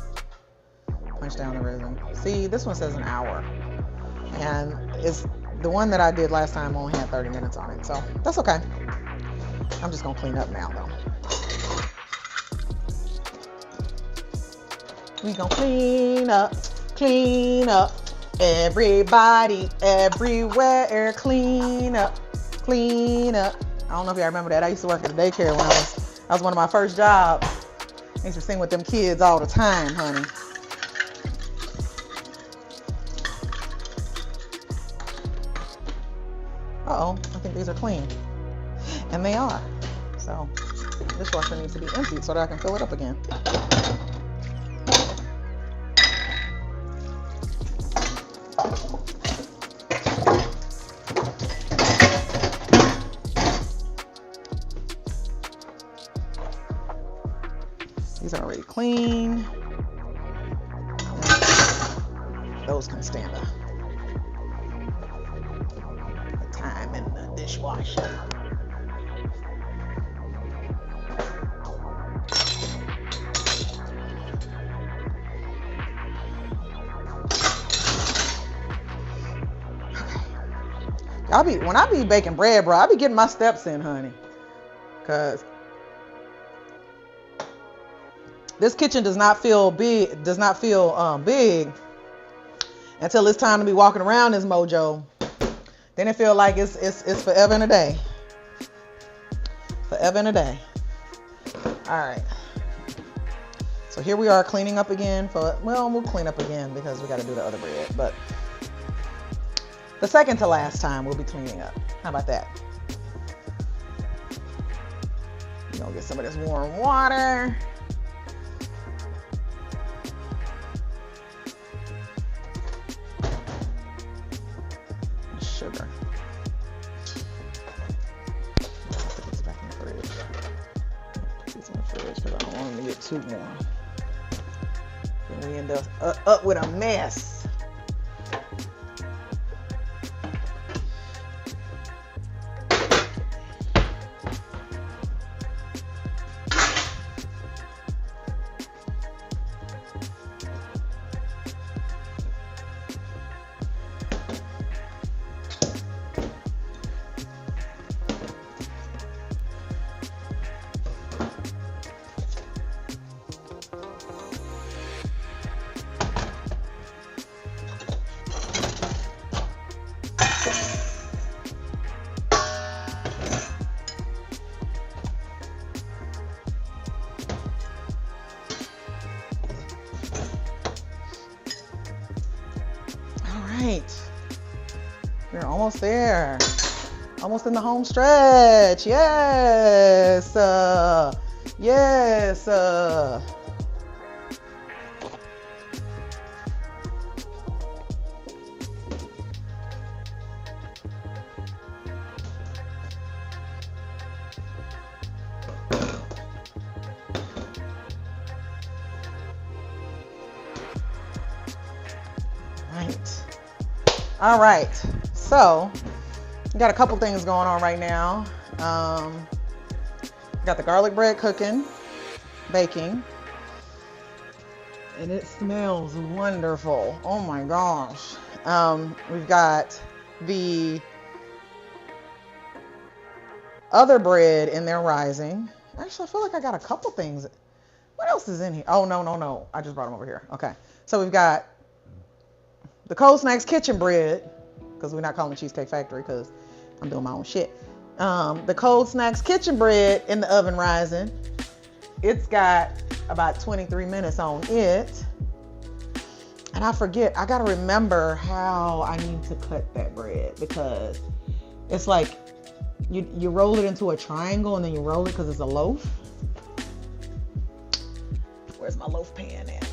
Punch down the rhythm. See, this one says an hour. And it's the one that I did last time only had 30 minutes on it, so that's okay. I'm just gonna clean up now though. We gonna clean up, everybody, everywhere, clean up. I don't know if y'all remember that. I used to work at a daycare when that was one of my first jobs. I used to sing with them kids all the time, honey. Uh-oh, I think these are clean. And they are. So, this dishwasher needs to be emptied so that I can fill it up again. clean. Those can stand the time in the dishwasher. When I be baking bread, bro, I be getting my steps in, honey. Cause this kitchen does not feel big big until it's time to be walking around this mojo. Then it feel like it's forever and a day. Forever and a day. All right. So here we are cleaning up again. We'll clean up again because we got to do the other bread. But the second to last time we'll be cleaning up. How about that? We're gonna get some of this warm water. Sugar. Put this back in the fridge. Put these in the fridge because I don't want them to get too warm. Then we end up with a mess. We're almost there. Almost in the home stretch. Yes. Yes. All right, so we got a couple things going on right now. Got the garlic bread cooking, baking, and it smells wonderful. Oh my gosh. We've got the other bread in there rising. Actually, I feel like I got a couple things. What else is in here? Oh, no. I just brought them over here. Okay, so we've got the CodeSnax Kitchen bread, because we're not calling it Cheesecake Factory because I'm doing my own shit. The CodeSnax Kitchen bread in the oven rising. It's got about 23 minutes on it. And I forget, I got to remember how I need to cut that bread, because it's like you roll it into a triangle and then you roll it because it's a loaf. Where's my loaf pan at?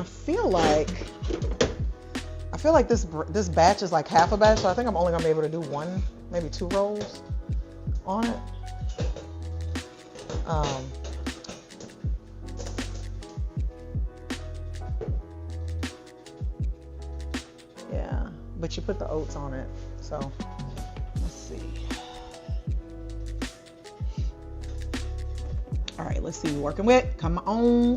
I feel like this batch is like half a batch, so I think I'm only gonna be able to do one, maybe 2 rolls on it. Yeah, but you put the oats on it, so let's see. All right, let's see what we're working with. Come on.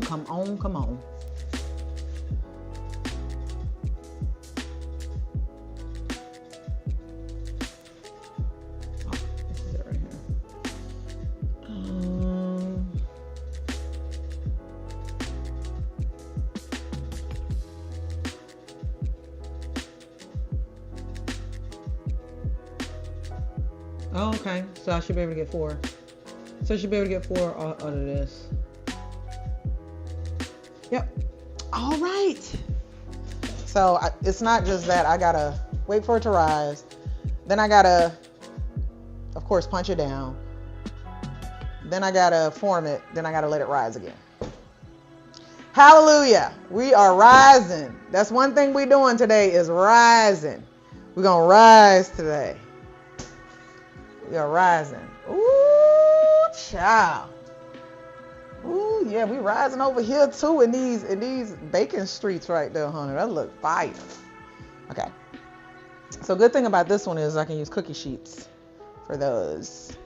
Oh, okay, so I should be able to get 4. So I should be able to get 4 out of this. Yep. All right. So it's not just that I gotta wait for it to rise. Then I gotta, of course, punch it down. Then I gotta form it. Then I gotta let it rise again. Hallelujah. We are rising. That's one thing we're doing today is rising. We're gonna rise today. We are rising. Ooh, child. Ooh, yeah, we rising over here too in these bacon streets right there, honey. That look fire. Okay. So good thing about this one is I can use cookie sheets for those.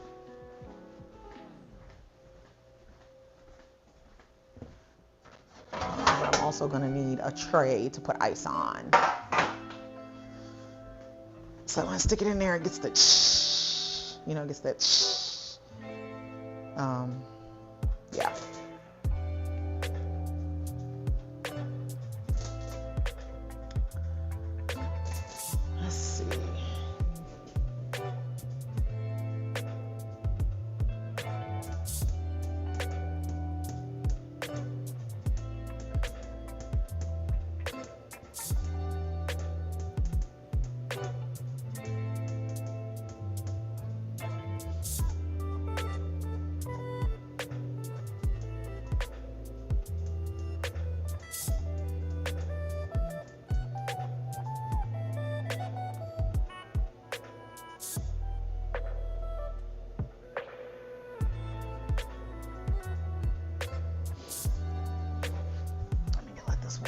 I'm also gonna need a tray to put ice on. So I'm gonna stick it in there. It gets the, it gets that. Yeah. Let's see.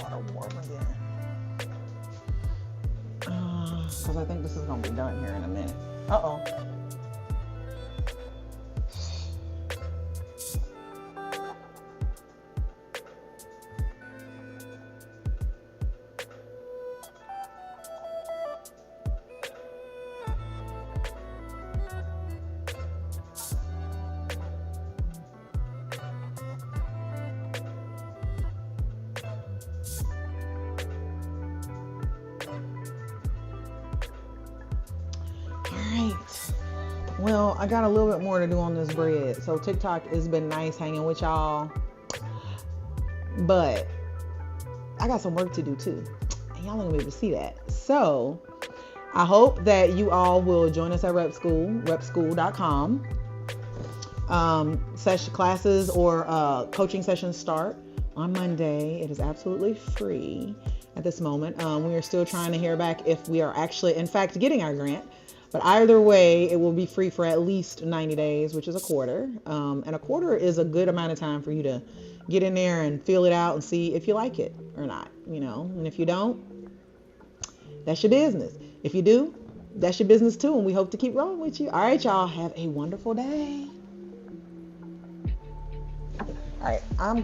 Water warm again. Because I think this is going to be done here in a minute. Uh-oh. Well, I got a little bit more to do on this bread. So TikTok has been nice hanging with y'all, but I got some work to do too. And y'all ain't gonna be able to see that. So I hope that you all will join us at Rep School, repschool.com. Session classes or coaching sessions start on Monday. It is absolutely free at this moment. We are still trying to hear back if we are actually, in fact, getting our grant. But either way, it will be free for at least 90 days, which is a quarter. And a quarter is a good amount of time for you to get in there and feel it out and see if you like it or not, And if you don't, that's your business. If you do, that's your business too. And we hope to keep rolling with you. All right, y'all. Have a wonderful day. All right, I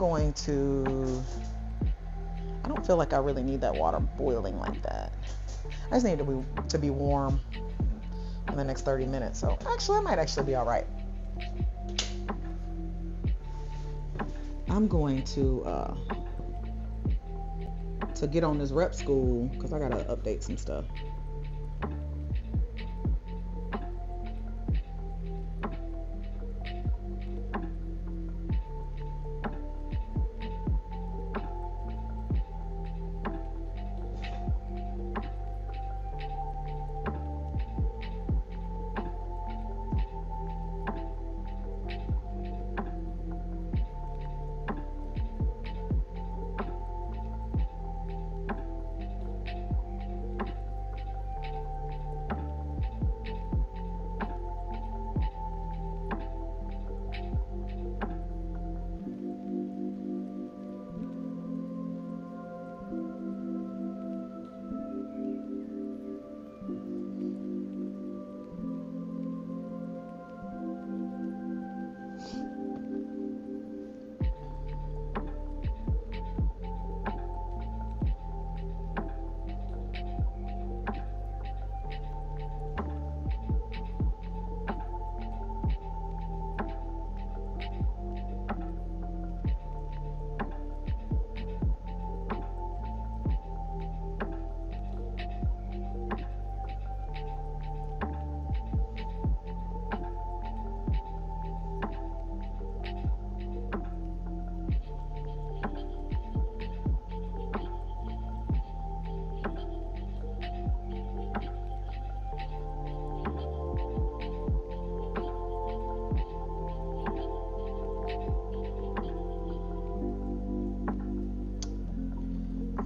don't feel like I really need that water boiling like that. I just need it to be warm in the next 30 minutes. So actually, I might actually be all right. I'm going to get on this Rep School because I got to update some stuff.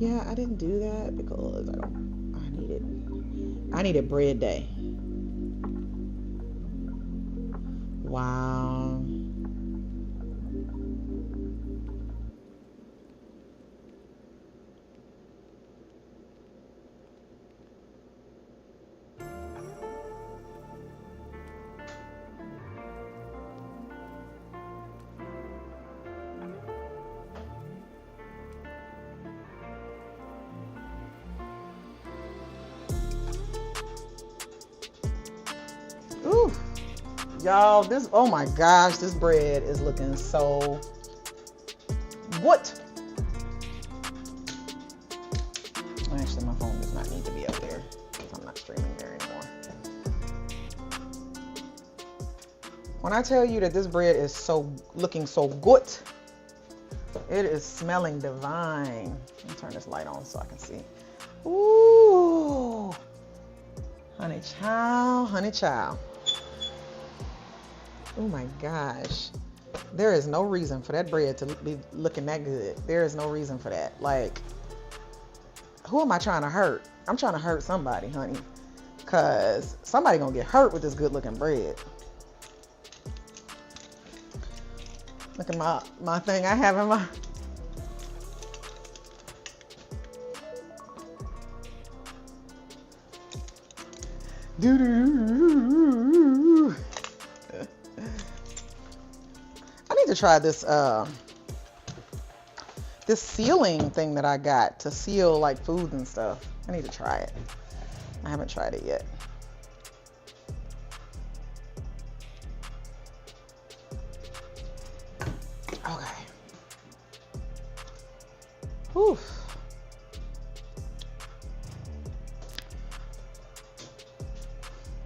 Yeah, I didn't do that because I needed bread day. Wow. Ooh. Y'all, this, oh my gosh, this bread is looking so good. Actually, my phone does not need to be up there. I'm not streaming there anymore. When I tell you that this bread is so looking so good, it is smelling divine. Let me turn this light on so I can see. Ooh, honey child, honey child. Oh my gosh. There is no reason for that bread to be looking that good. There is no reason for that. Like, who am I trying to hurt? I'm trying to hurt somebody, honey. Because somebody gonna get hurt with this good looking bread. Look at my thing I have in my... Doo-doo-doo-doo-doo. I need to try this this sealing thing that I got to seal like food and stuff. I need to try it. I haven't tried it yet. Okay. Whew.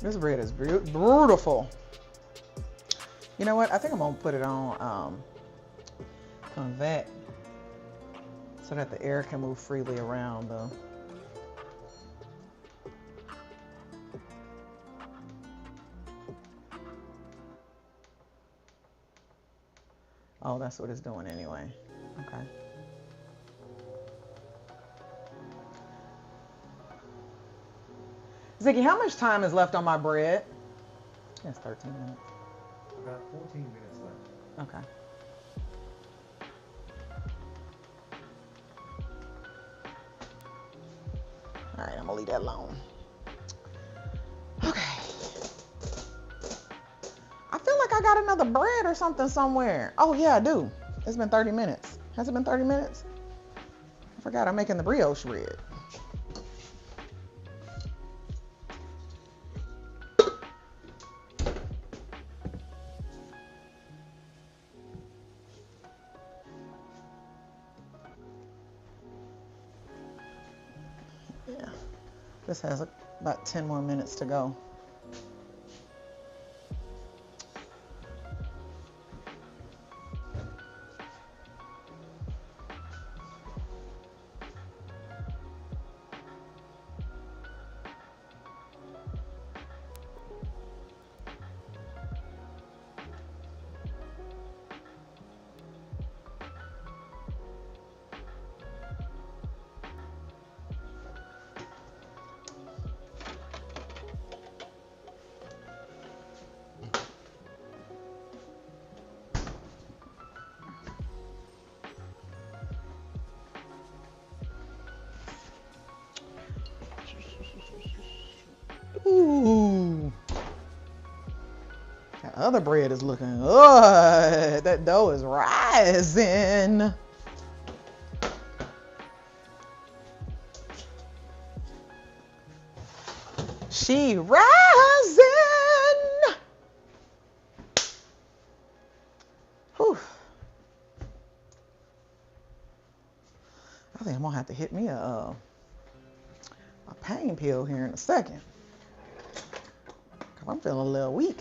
This bread is beautiful. You know what? I think I'm gonna put it on that so that the air can move freely around though. Oh, that's what it's doing anyway. Okay. Ziggy, how much time is left on my bread? It's 13 minutes. About 14 minutes left. Okay. All right, I'm gonna leave that alone. Okay. I feel like I got another bread or something somewhere. Oh yeah, I do. It's been 30 minutes. Has it been 30 minutes? I forgot I'm making the brioche bread. Yeah, this has about 10 more minutes to go. Ooh. That other bread is looking good. That dough is rising. She rising. Whew. I think I'm gonna have to hit me a pain pill here in a second. I'm feeling a little weak.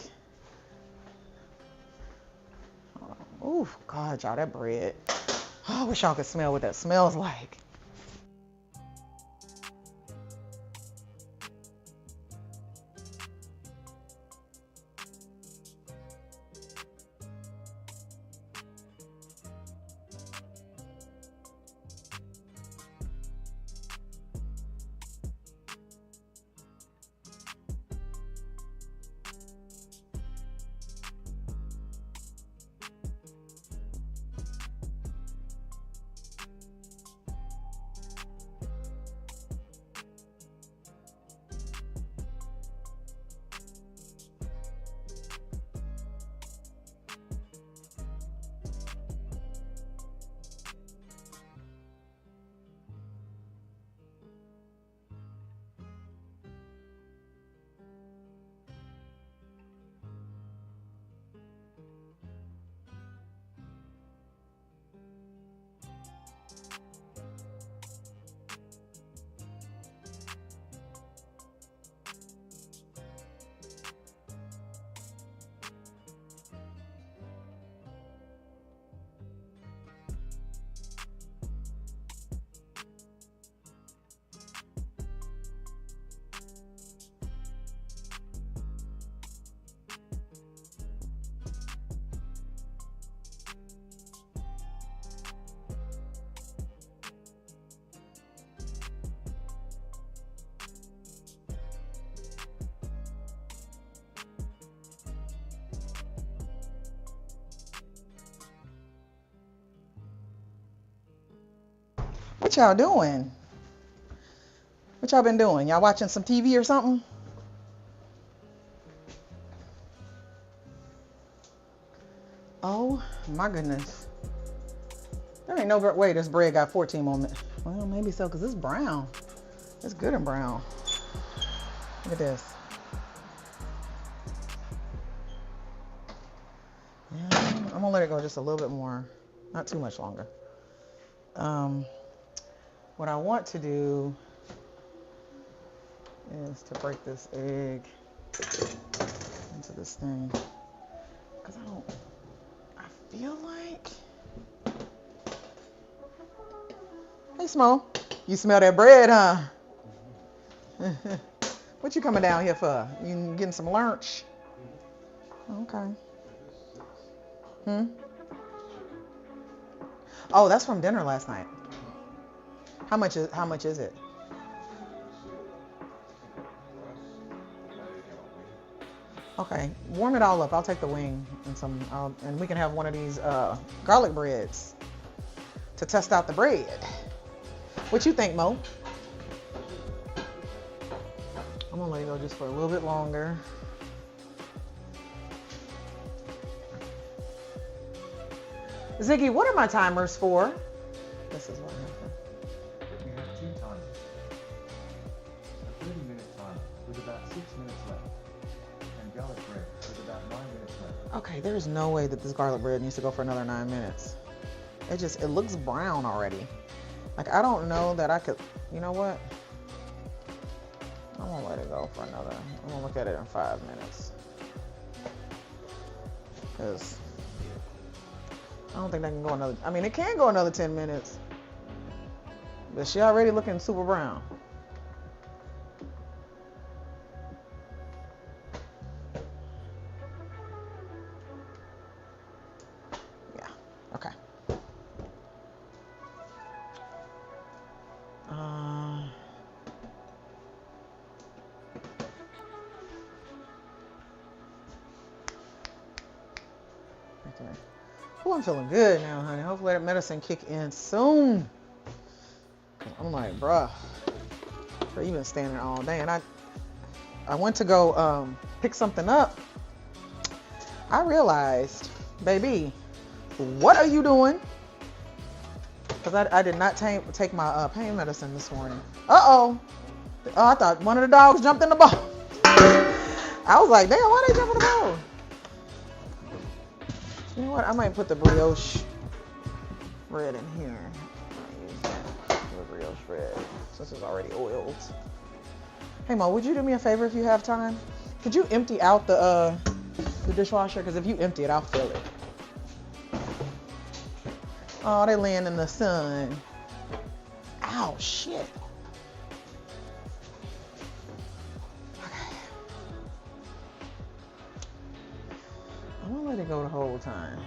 Oh, God, y'all, that bread. Oh, I wish y'all could smell what that smells like. What y'all doing? What y'all been doing? Y'all watching some TV or something? Oh my goodness. There ain't no way this bread got 14 more minutes. Well, maybe so, because it's brown. It's good and brown. Look at this. Yeah, I'm gonna let it go just a little bit more. Not too much longer. What I want to do is to break this egg into this thing. Because I feel like... Hey, Smo, you smell that bread, huh? What you coming down here for? You getting some lunch? Okay. Oh, that's from dinner last night. How much is it? Okay, warm it all up. I'll take the wing and we can have one of these garlic breads to test out the bread. What you think, Mo? I'm gonna let it go just for a little bit longer. Ziggy, what are my timers for? This is what happened. You have 2 timers. A 30-minute timer with about 6 minutes left. And garlic bread with about 9 minutes left. Okay, there's no way that this garlic bread needs to go for another 9 minutes. It looks brown already. Like, I don't know that I could, you know what? I'm gonna let it go for another, I'm gonna look at it in 5 minutes. Because I don't think that can go another, I mean, it can go another 10 minutes. But she already looking super brown. Yeah, okay. Okay. Oh, I'm feeling good now, honey. Hopefully that medicine kick in soon. I'm like, bruh, you've been standing all day. And I went to go pick something up. I realized, baby, what are you doing? Because I did not take my pain medicine this morning. Uh-oh. Oh, I thought one of the dogs jumped in the bowl. I was like, damn, why they jump in the bowl? You know what? I might put the brioche bread in here. I'll use that for the brioche bread since it's already oiled. Hey, Mo, would you do me a favor if you have time? Could you empty out the dishwasher? Because if you empty it, I'll fill it. Oh, they laying in the sun. Ow, shit. Okay. I'm gonna let it go the whole time.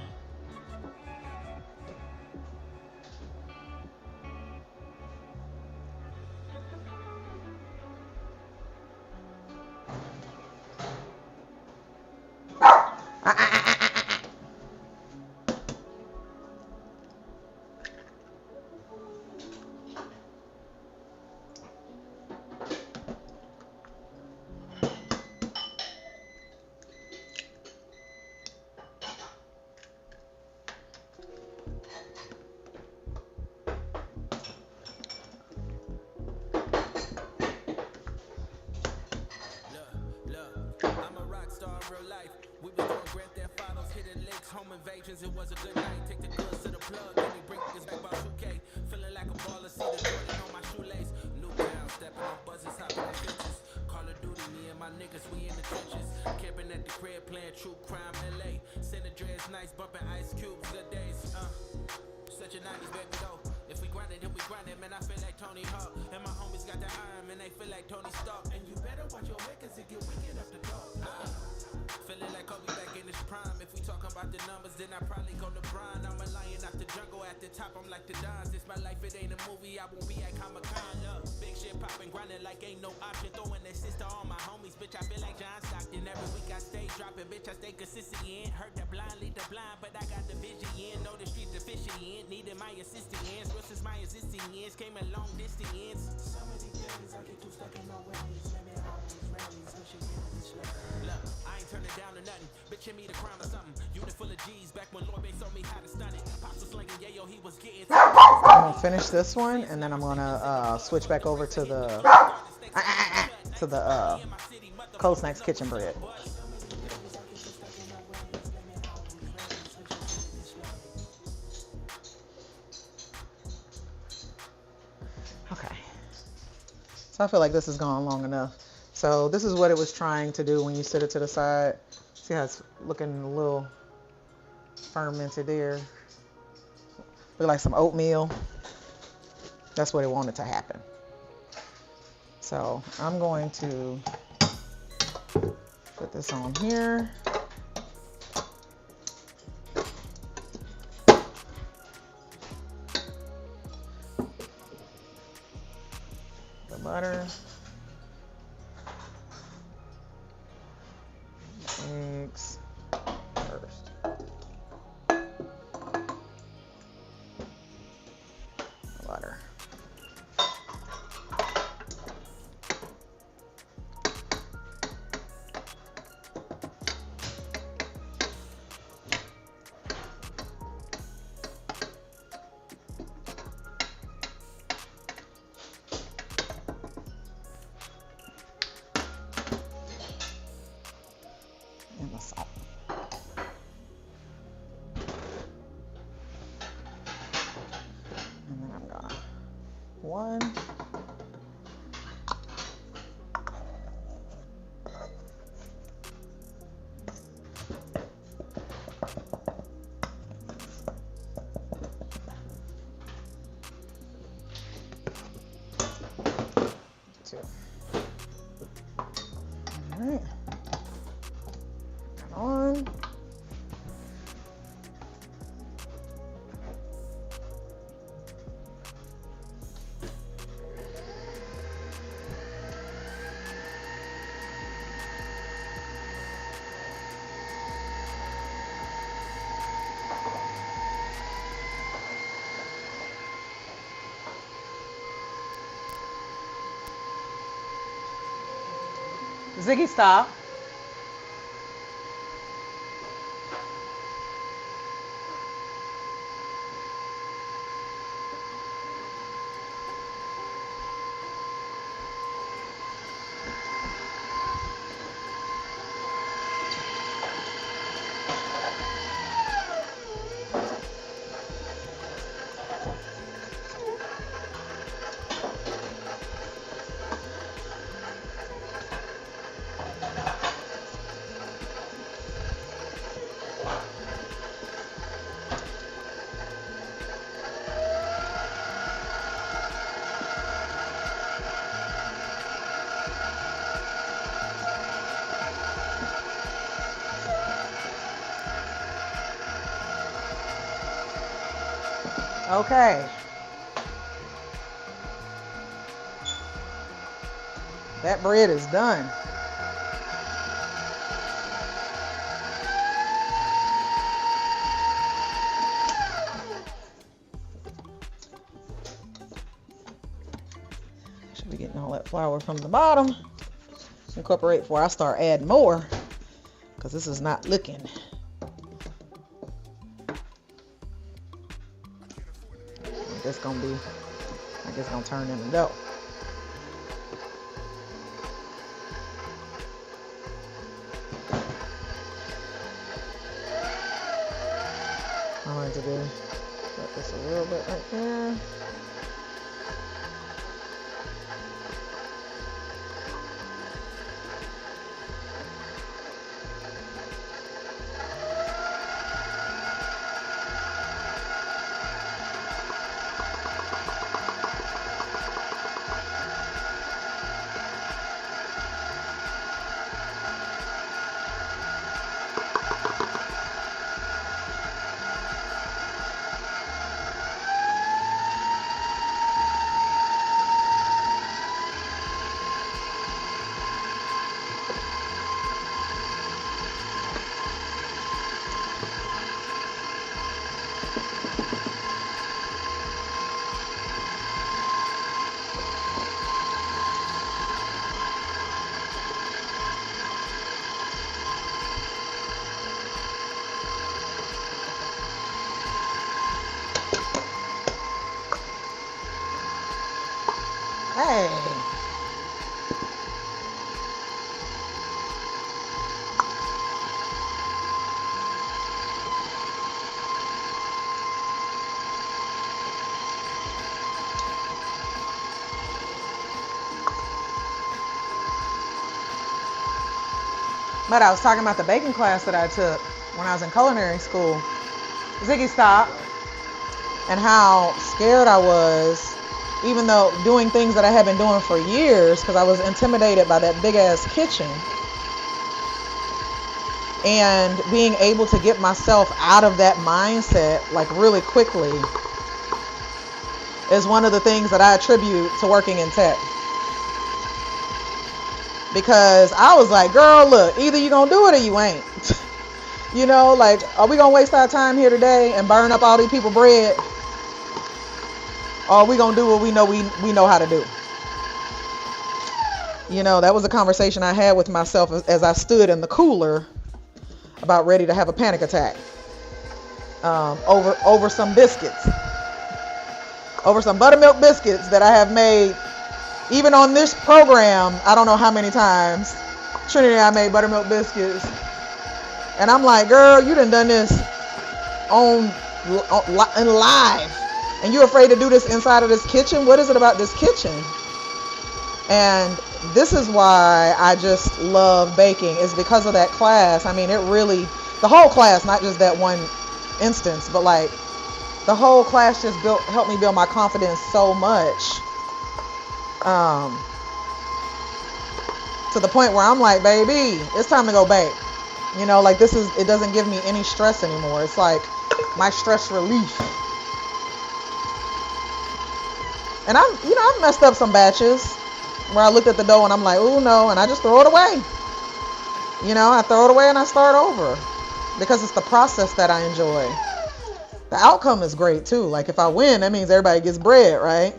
Home invasions, it was a good night. Take the goods to the plug, then we bring this back about 2K. Feeling like a baller, see the Jordan on my shoelace. New town, stepping on buzzes, hopping on bitches. Call of Duty, me and my niggas, we in the trenches. Camping at the crib, playing true crime LA. Center dress nice, bumping Ice Cubes, good days. Such a 90s baby though. If we grind it, then we grind it. Man, I feel like Tony Hawk. And my homies got the iron, man, they feel like Tony Stark. And you better watch your head, cause it get wicked up the dog. Feeling like Kobe back in his prime. If we talk about the numbers, then I probably go LeBron. I'm a lion out the jungle. At the top, I'm like the Dons. It's my life, it ain't a movie. I won't be at Comic-Con. Big shit popping, grinding like ain't no option. Throwing assist to all my homies. Bitch, I feel like John Stockton. Every week I stay dropping. Bitch, I stay consistent. Hurt the blind, lead the blind. But I got the vision. Know the streets efficient. Needed my assistant. Real since my existence. ends, came a long distance. So many things I get too stuck in my ways. Let me always rallies, so she get this love. Look, I ain't turning down to nothing. Bitch, hit me the crown or something. Unit full of G's back when Lord Bay told me how to stun it. Pops was slinging, yeah, yo, he was getting. I'm gonna finish this one, and then I'm gonna switch back over to the CodeSnax Kitchen bread. Okay. So I feel like this has gone long enough. So this is what it was trying to do when you set it to the side. See how it's looking a little fermented there. Look like some oatmeal. That's what it wanted to happen. So I'm going to put this on here. The butter. Eggs first. Butter. And the salt. And then I'm gonna 1, 2. All right. On. Ziggy, stop. Okay. That bread is done. Should be getting all that flour from the bottom. Incorporate before I start adding more, because this is not looking. It's gonna be, I guess, gonna turn into dough. I'm going to do, put this a little bit right there. Hey. But I was talking about the baking class that I took when I was in culinary school. Ziggy, stop. And how scared I was, even though doing things that I had been doing for years, because I was intimidated by that big ass kitchen. And being able to get myself out of that mindset like really quickly is one of the things that I attribute to working in tech. Because I was like, girl, look, either you gonna do it or you ain't. You know, like, are we gonna waste our time here today and burn up all these people bread? Or are we gonna do what we know how to do? You know, that was a conversation I had with myself as I stood in the cooler about ready to have a panic attack over some biscuits. Over some buttermilk biscuits that I have made. Even on this program, I don't know how many times, Trinity and I made buttermilk biscuits. And I'm like, girl, you done this in live. And you're afraid to do this inside of this kitchen? What is it about this kitchen? And this is why I just love baking, is because of that class. I mean, it really, the whole class, not just that one instance, but like the whole class just helped me build my confidence so much. To the point where I'm like, baby, it's time to go bake. You know, like it doesn't give me any stress anymore. It's like my stress relief. And I've messed up some batches where I looked at the dough and I'm like, oh no, and I just throw it away. You know, I throw it away and I start over because it's the process that I enjoy. The outcome is great too. Like if I win, that means everybody gets bread, right?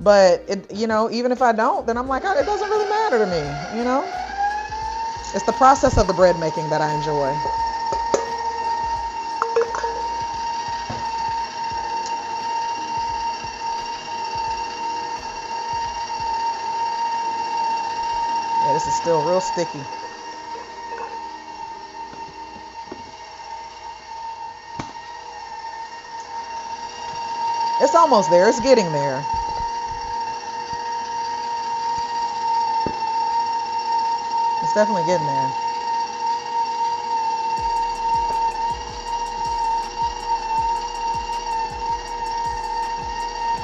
But even if I don't, then I'm like, it doesn't really matter to me, you know? It's the process of the bread making that I enjoy. Yeah, this is still real sticky. It's almost there. It's getting there. Definitely getting there.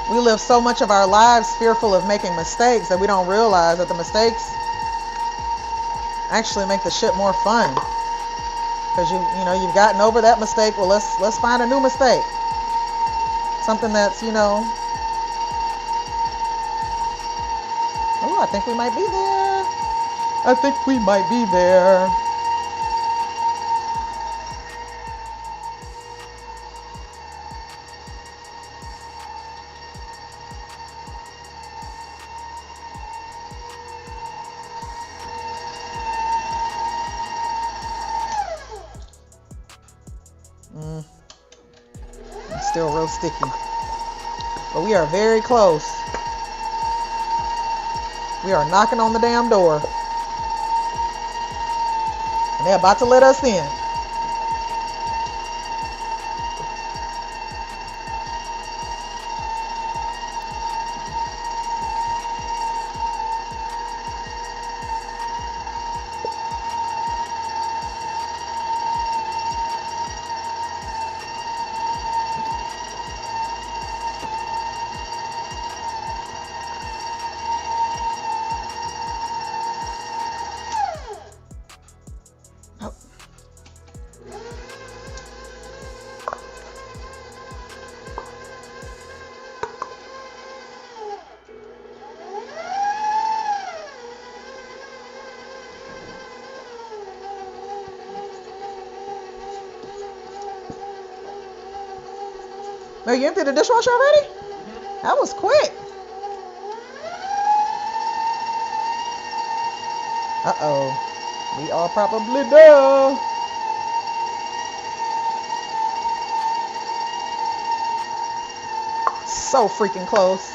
We live so much of our lives fearful of making mistakes that we don't realize that the mistakes actually make the shit more fun. Because you've gotten over that mistake. Well, let's find a new mistake. Something that's, oh, I think we might be there. I think we might be there. It's still real sticky. But we are very close. We are knocking on the damn door. And they're about to let us in. Oh, you emptied the dishwasher already? That was quick. Uh-oh. We are probably there. So freaking close.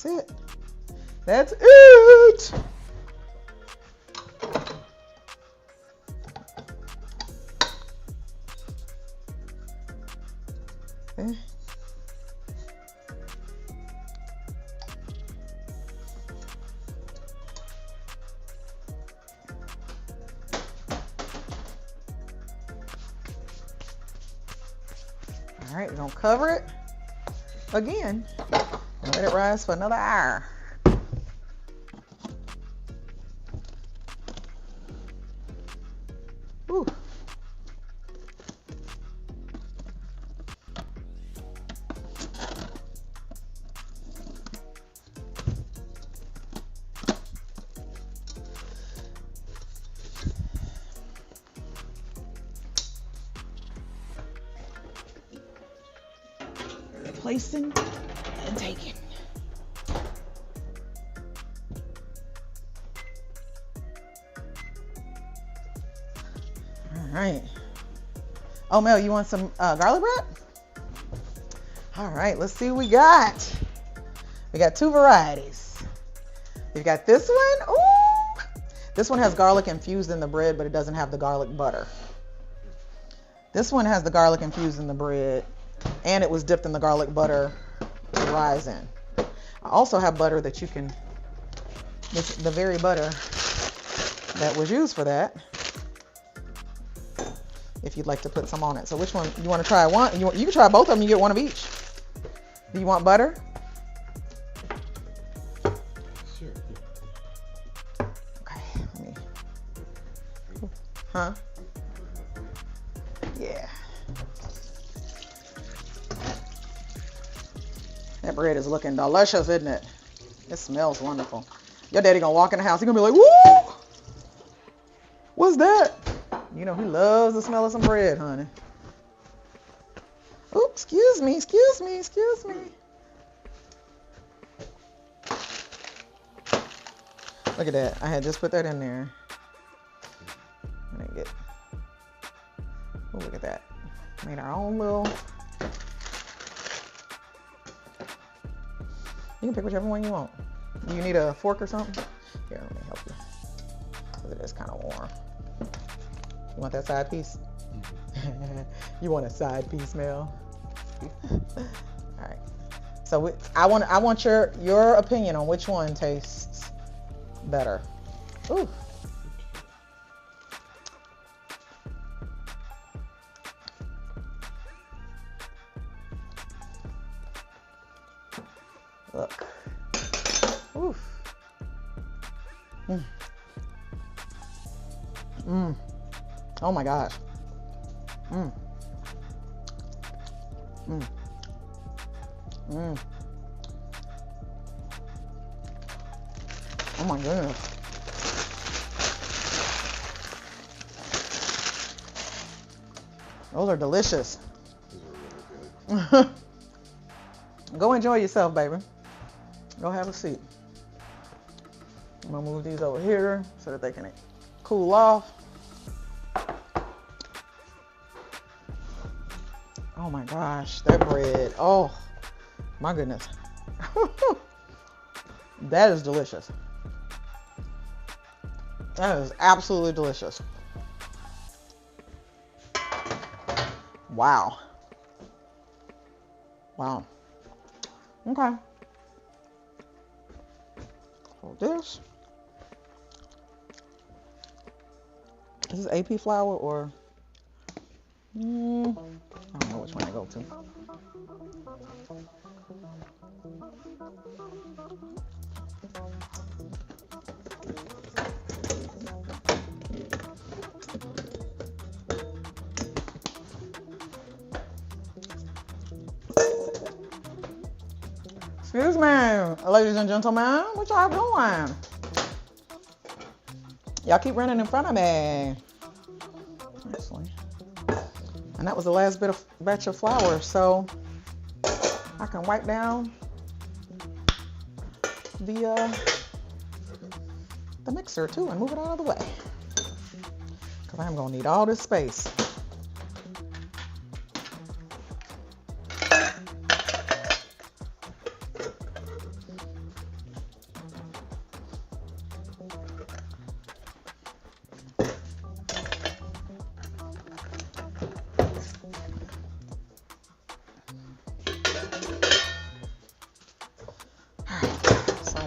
That's it. That's it. Okay. All right, we're gonna cover it again and let it rise for another hour. Ooh. Placing and taking. All right. Oh, Mel, you want some garlic bread? All right, let's see what we got. We got two varieties. We've got this one. Ooh! This one has garlic infused in the bread, but it doesn't have the garlic butter. This one has the garlic infused in the bread, and it was dipped in the garlic butter to rise in. I also have butter that you can, the very butter that was used for that, if you'd like to put some on it. So which one, you want to try one? You can try both of them, you get one of each. Do you want butter? Sure. Okay, let me, huh? Yeah. That bread is looking delicious, isn't it? It smells wonderful. Your daddy gonna walk in the house. He gonna be like, woo! What's that? You know, he loves the smell of some bread, honey. Oh, excuse me, excuse me, excuse me. Look at that. I had just put that in there. I didn't get. Oh, look at that. Made our own little. You can pick whichever one you want. Do you need a fork or something? Here, let me help you. Because it is kind of warm. You want that side piece? You want a side piece, Mel? All right. So I want your opinion on which one tastes better. Ooh. Look. Oof. Mm. Mm. Oh my gosh. Mm. Mm. Mm. Oh my goodness. Those are delicious. These are really good. Go enjoy yourself, baby. Go have a seat. I'm gonna move these over here so that they can cool off. Oh my gosh, that bread. Oh my goodness. That is delicious. That is absolutely delicious. Wow. Wow. Okay. So this is AP flour or I don't know which one I go to. Excuse me, ladies and gentlemen, what y'all doing? Y'all keep running in front of me. Actually. And that was the last batch of flour, so I can wipe down the mixer too and move it out of the way. Because I'm gonna need all this space.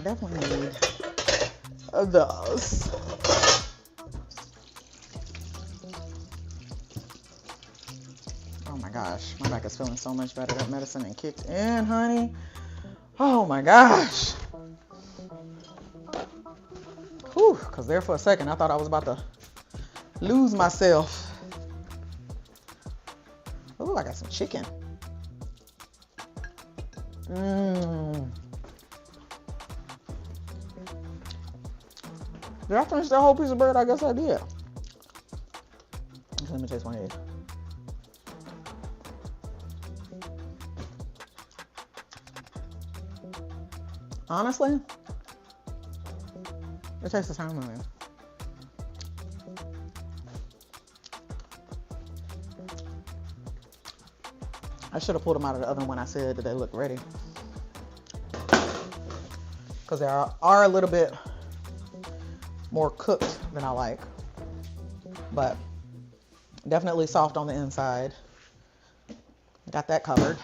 definitely need those. Oh my gosh, my back is feeling so much better. That medicine and kicked in, honey. Oh my gosh. Whew, because there for a second, I thought I was about to lose myself. Oh, I got some chicken. Did I finish that whole piece of bread? I guess I did. Let me taste one of these. Honestly, it tastes the same to me. I should have pulled them out of the oven when I said that they look ready. Because they are a little bit more cooked than I like. But definitely soft on the inside. Got that covered.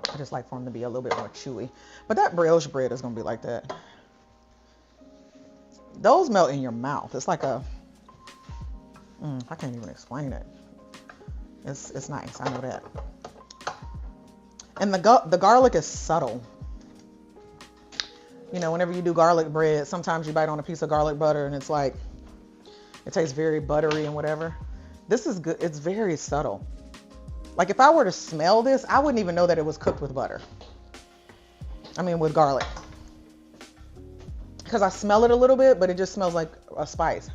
I just like for them to be a little bit more chewy. But that brioche bread is going to be like that. Those melt in your mouth. It's like a... I can't even explain it. It's nice. I know that. And the garlic is subtle. You know, whenever you do garlic bread, sometimes you bite on a piece of garlic butter and it's like, it tastes very buttery and whatever. This is good. It's very subtle. Like if I were to smell this, I wouldn't even know that it was cooked with butter. I mean, with garlic. Because I smell it a little bit, but it just smells like a spice.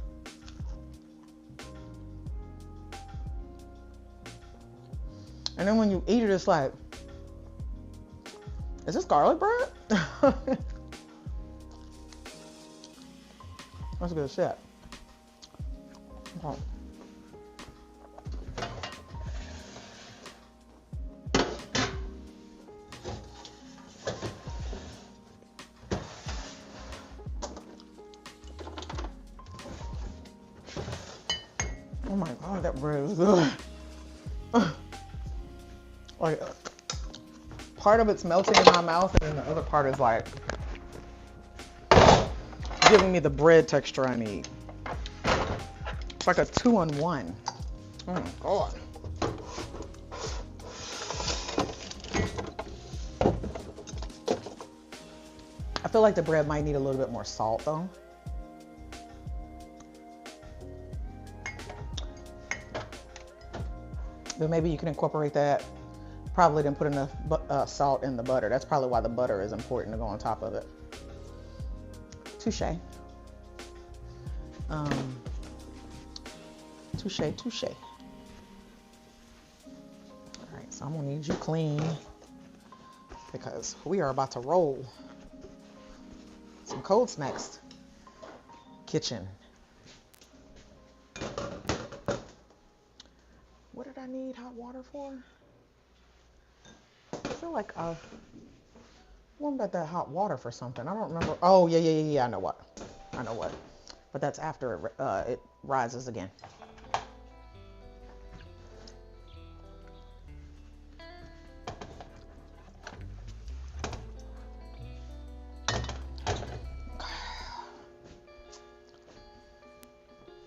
And then when you eat it, it's like, is this garlic bread? That's good shit. Okay. Oh my God, that bread is good. Like, part of it's melting in my mouth, and then the other part is like giving me the bread texture I need. It's like a 2-in-1. Oh my God. I feel like the bread might need a little bit more salt though. But maybe you can incorporate that. Probably didn't put enough salt in the butter. That's probably why the butter is important to go on top of it. Touche. Touche, touche. All right, so I'm gonna need you clean because we are about to roll some CodeSnax Kitchen. What did I need hot water for? I feel like I wanted that hot water for something. I don't remember. Oh, yeah. I know what. But that's after it rises again.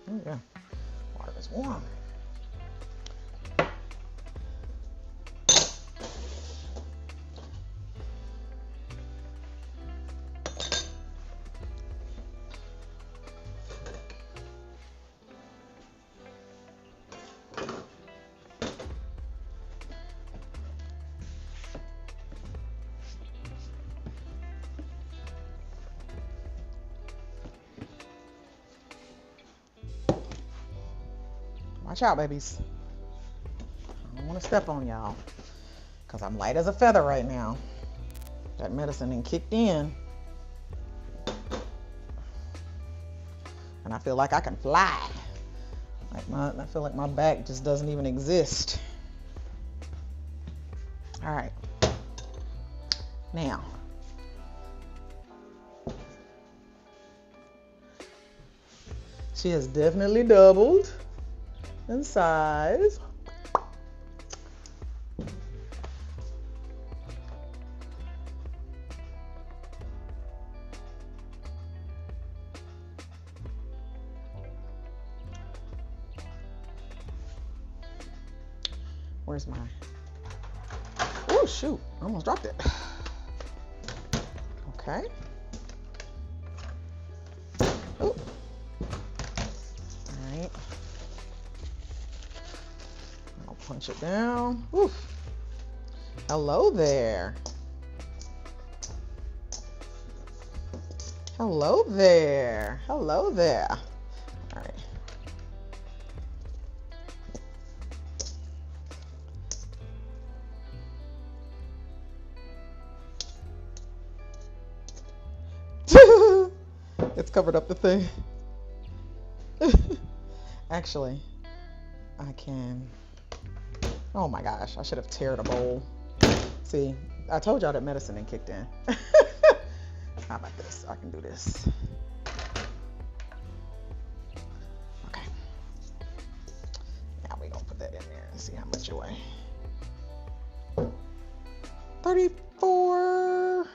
Oh, yeah. Water is warm. Watch out, babies. I don't want to step on y'all because I'm light as a feather right now. That medicine done kicked in. And I feel like I can fly. I feel like my back just doesn't even exist. All right. Now. She has definitely doubled in size. Where's my, oh shoot, I almost dropped it. Okay. Ooh. All right. I'll punch it down. Oof. Hello there. Hello there. Hello there. All right. It's covered up the thing. Actually, I can. Oh my gosh, I should have teared a bowl. See, I told y'all that medicine ain't kicked in. How about this? I can do this. Okay. Now we're gonna put that in there and see how much it weighs. 34.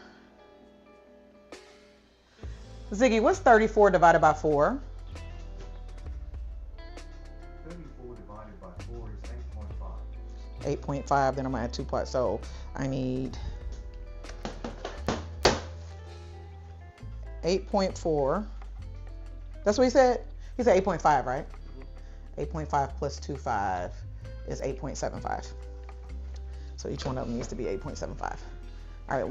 Ziggy, what's 34 divided by 4? 34 divided by 4 is 8.5. 8.5, then I'm gonna add 2 parts. So I need 8.4. That's what he said? He said 8.5, right? 8.5 plus 2.5 is 8.75. So each one of them needs to be 8.75. All right,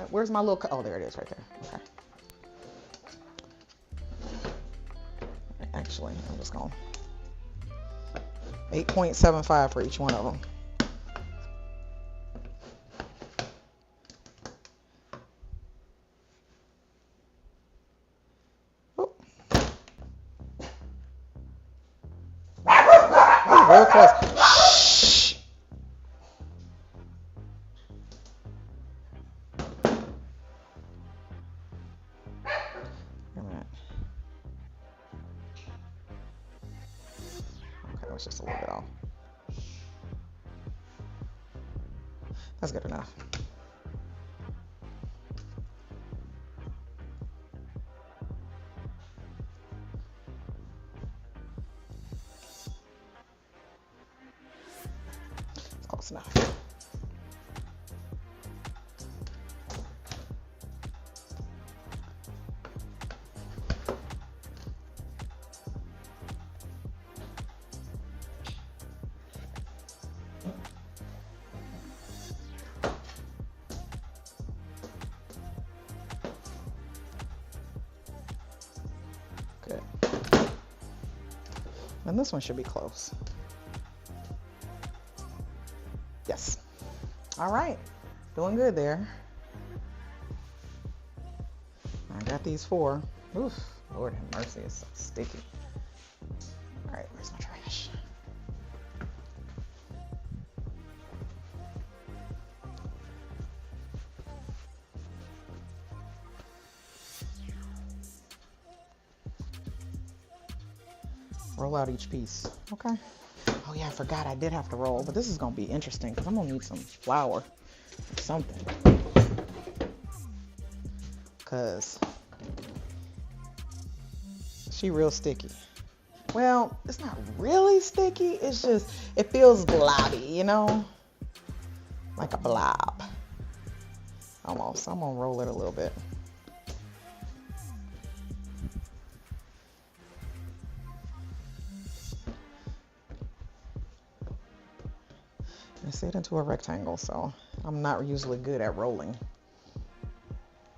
where's my little, oh, there it is right there. Okay. Actually, I'm just going 8.75 for each one of them. Oh, real close. Shh. Okay, that was just a little bit off. That's good enough. It's close enough. Good. And this one should be close. Yes. All right. Doing good there. I got these 4. Oof. Lord have mercy. It's so sticky. All right. Where's my trash? Roll out each piece. Okay. Oh yeah, I forgot I did have to roll, but this is gonna be interesting because I'm gonna need some flour or something. Cause she real sticky. Well, it's not really sticky. It's just, it feels globby, you know? Like a blob. Almost. I'm gonna roll it a little bit. I set it into a rectangle, so I'm not usually good at rolling.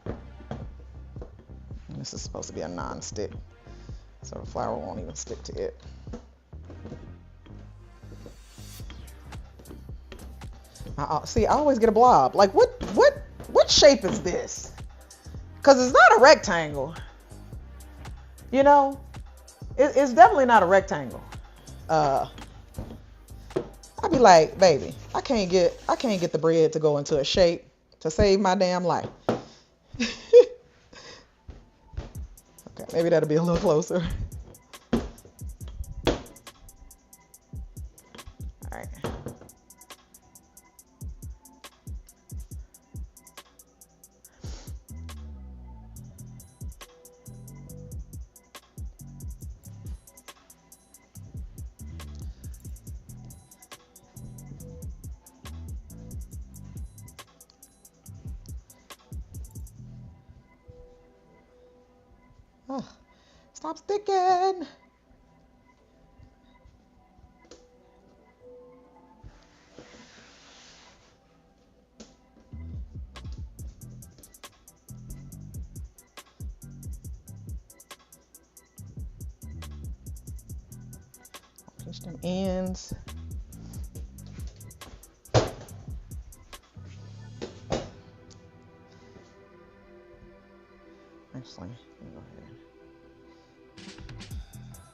And this is supposed to be a non-stick, so the flour won't even stick to it. See, I always get a blob. Like, what shape is this? Because it's not a rectangle. You know, it's definitely not a rectangle. I'd be like, baby, I can't get the bread to go into a shape to save my damn life. Okay, maybe that'll be a little closer. All right. Oh, stop sticking. Pinch them ends. Actually, let me go ahead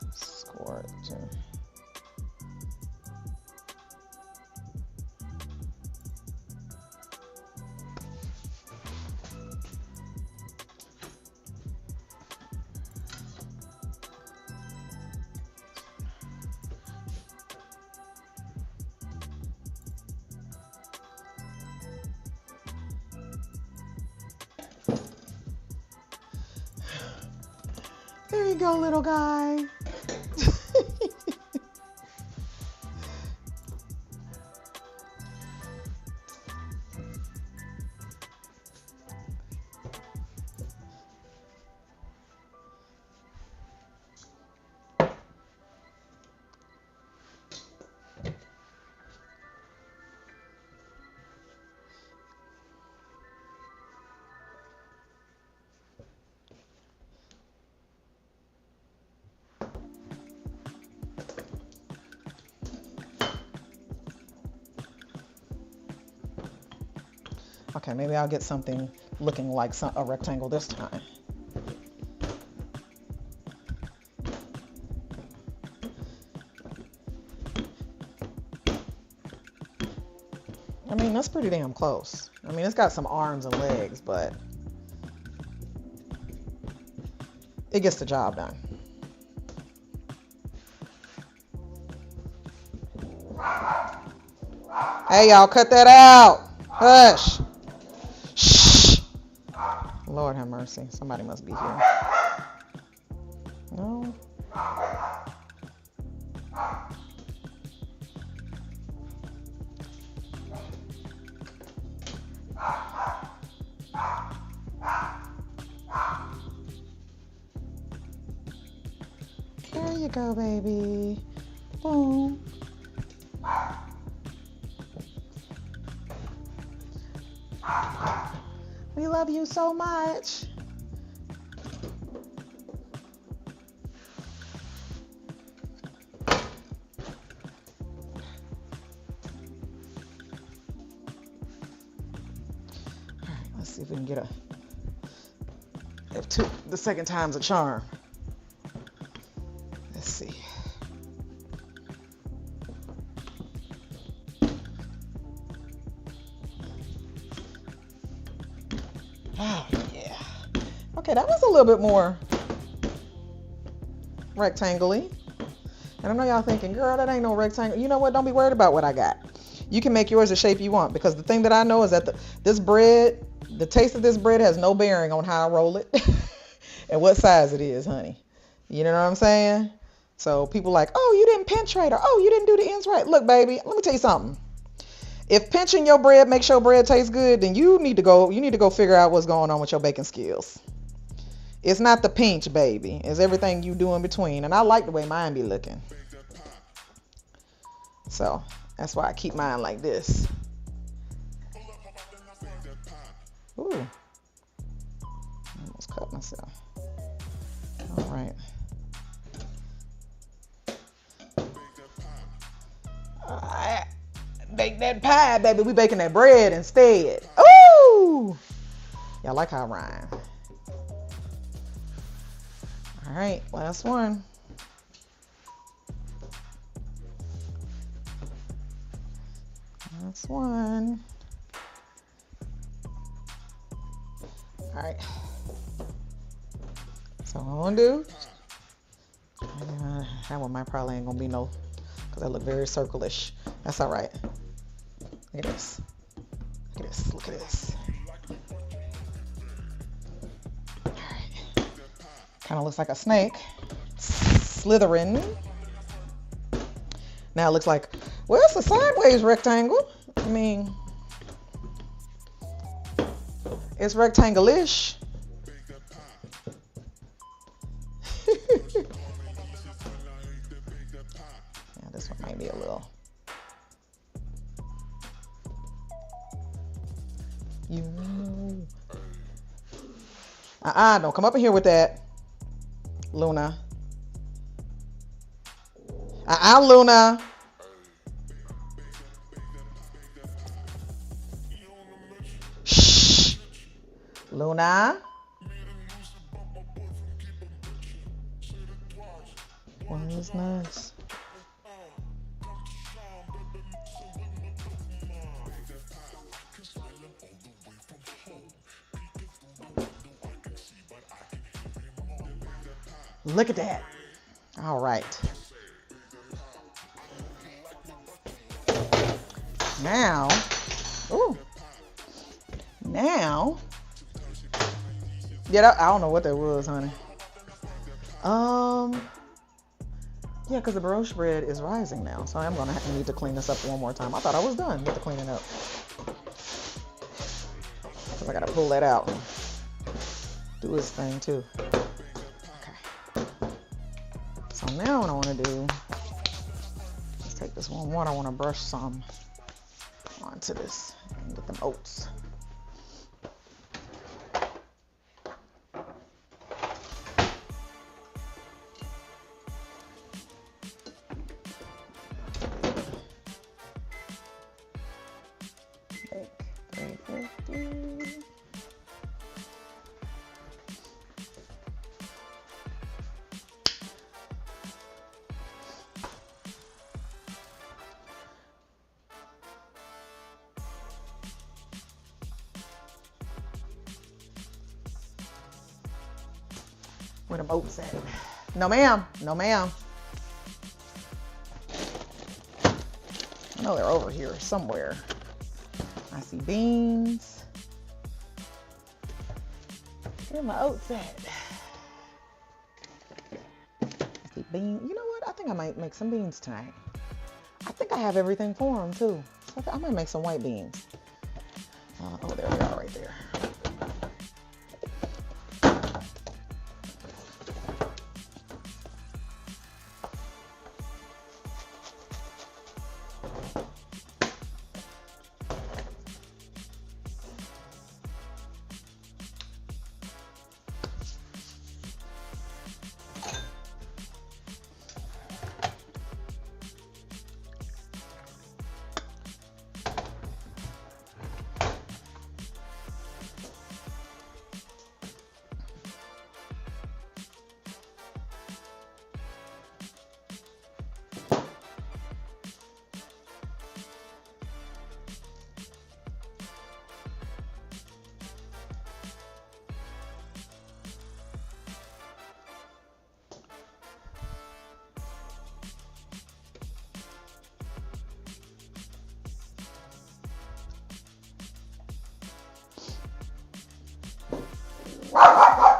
and score it too. There you go, little guy. Okay, maybe I'll get something looking like a rectangle this time. I mean, that's pretty damn close. I mean, it's got some arms and legs, but it gets the job done. Hey, y'all, cut that out. Hush. Shh. Lord have mercy. Somebody must be here. No. There you go, baby. Boom. We love you so much. All right, let's see if we can get the second time's a charm. Let's see. Oh, yeah. Okay, that was a little bit more rectangle-y. And I know y'all thinking, girl, that ain't no rectangle. You know what? Don't be worried about what I got. You can make yours the shape you want, because the thing that I know is that this bread, the taste of this bread has no bearing on how I roll it and what size it is, honey. You know what I'm saying? So people like, oh, you didn't pinch right, or oh, you didn't do the ends right. Look, baby, let me tell you something. If pinching your bread makes your bread taste good, then you need to go figure out what's going on with your baking skills. It's not the pinch, baby. It's everything you do in between. And I like the way mine be looking. So that's why I keep mine like this. Ooh. I almost cut myself. All right. Bake that pie, baby. We baking that bread instead. Ooh! Y'all like how I rhyme. All right, last one. Last one. All right. So what I'm gonna do, that one probably ain't gonna be no, because I look very circle-ish. That's all right. Look at this. Look at this. Look at this. All right. Kind of looks like a snake. Slithering. Now it looks like, well, it's a sideways rectangle. I mean, it's rectangle-ish. This one might be a little. You know. Don't come up in here with that, Luna. Luna. Shh. Luna. One is nice. Look at that. All right. Now, yeah, I don't know what that was, honey. Yeah, because the brioche bread is rising now, so I'm gonna need to clean this up one more time. I thought I was done with the cleaning up, because I gotta pull that out and do this thing too. Okay. So now what I want to do is take this one more. I want to brush some onto this and get them oats. Where them oats at? No, ma'am. No, ma'am. I know they're over here somewhere. I see beans. Where my oats at? I see beans. You know what? I think I might make some beans tonight. I think I have everything for them too. So I might make some white beans. Oh, there they are right there.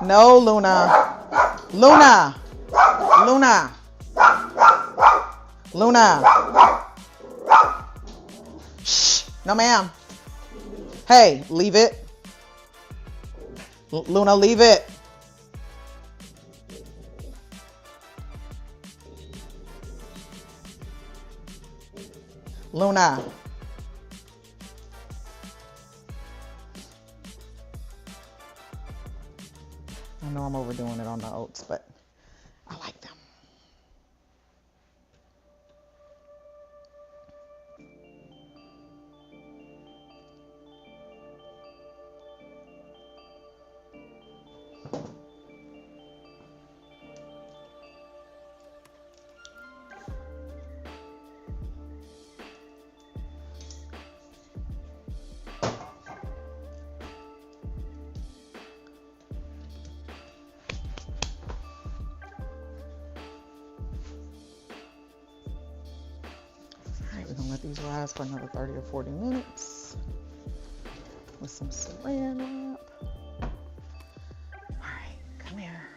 No, Luna. Luna. Luna. Luna. Shh. No, ma'am. Hey, leave it. Luna, leave it. Luna. I know I'm overdoing it on the oats, but I like them. We're gonna let these rise for another 30 or 40 minutes with some saran wrap. All right, come here.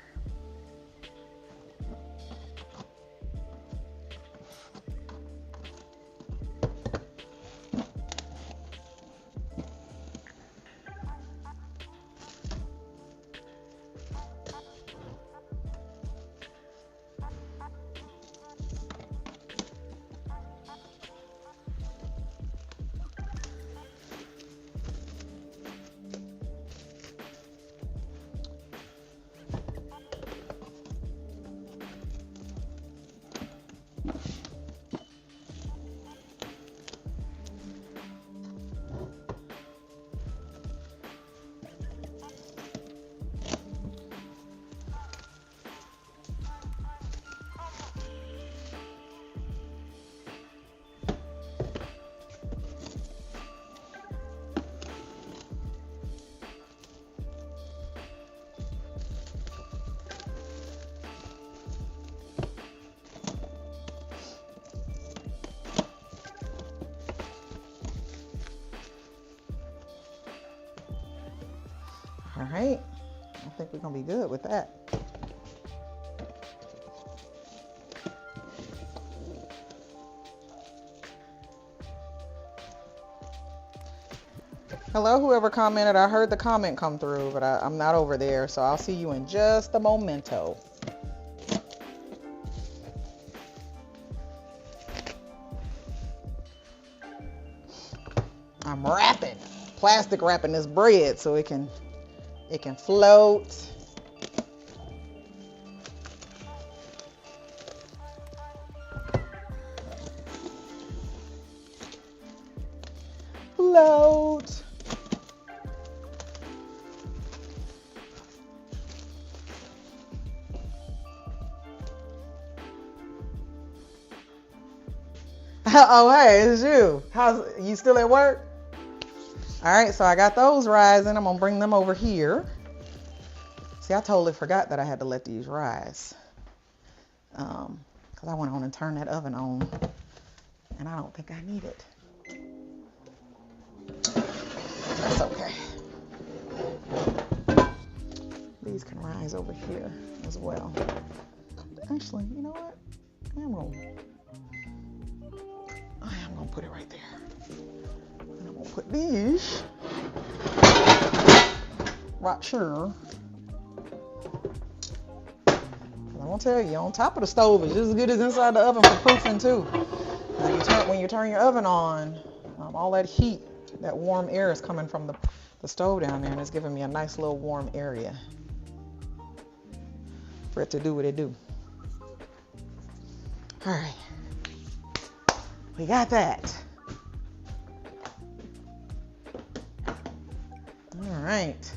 All right. I think we're gonna be good with that. Hello, whoever commented. I heard the comment come through, but I'm not over there, so I'll see you in just a momento. I'm wrapping, plastic wrapping this bread so it can float. Float. Oh, hey, it's you. How's you still at work? All right, so I got those rising. I'm gonna bring them over here. See, I totally forgot that I had to let these rise. Because I went on and turned that oven on, and I don't think I need it. That's okay. These can rise over here as well. Actually, you know what? I am gonna put it right there. And I'm gonna put these right here. I'm gonna tell you, on top of the stove is just as good as inside the oven for proofing too. When you turn your oven on, all that heat, that warm air is coming from the stove down there, and it's giving me a nice little warm area for it to do what it do. All right, we got that. All right,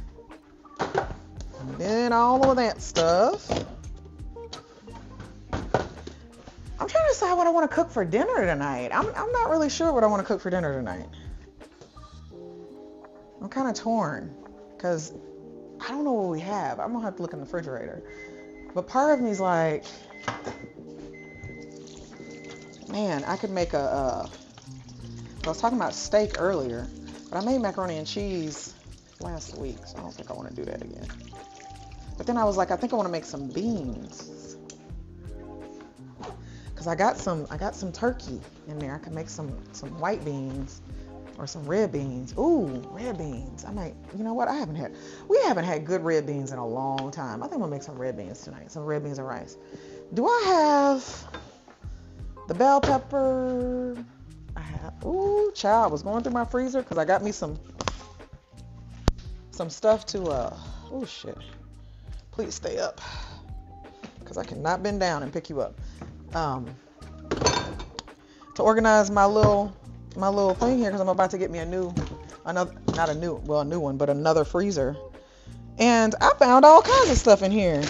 and then all of that stuff. I'm trying to decide what I want to cook for dinner tonight. I'm not really sure what I want to cook for dinner tonight. I'm kind of torn because I don't know what we have. I'm gonna have to look in the refrigerator. But part of me is like, man, I could make I was talking about steak earlier, but I made macaroni and cheese last week, so I don't think I want to do that again. But then I was like, I think I want to make some beans. Cause I got some turkey in there. I could make some white beans or some red beans. Ooh, red beans. I might, you know what? We haven't had good red beans in a long time. I think we'll make some red beans tonight. Some red beans and rice. Do I have the bell pepper? Ooh, child, I was going through my freezer because I got me some stuff to, oh shit. Please stay up because I cannot bend down and pick you up. To organize my little thing here because I'm about to get me a new one, but another freezer. And I found all kinds of stuff in here.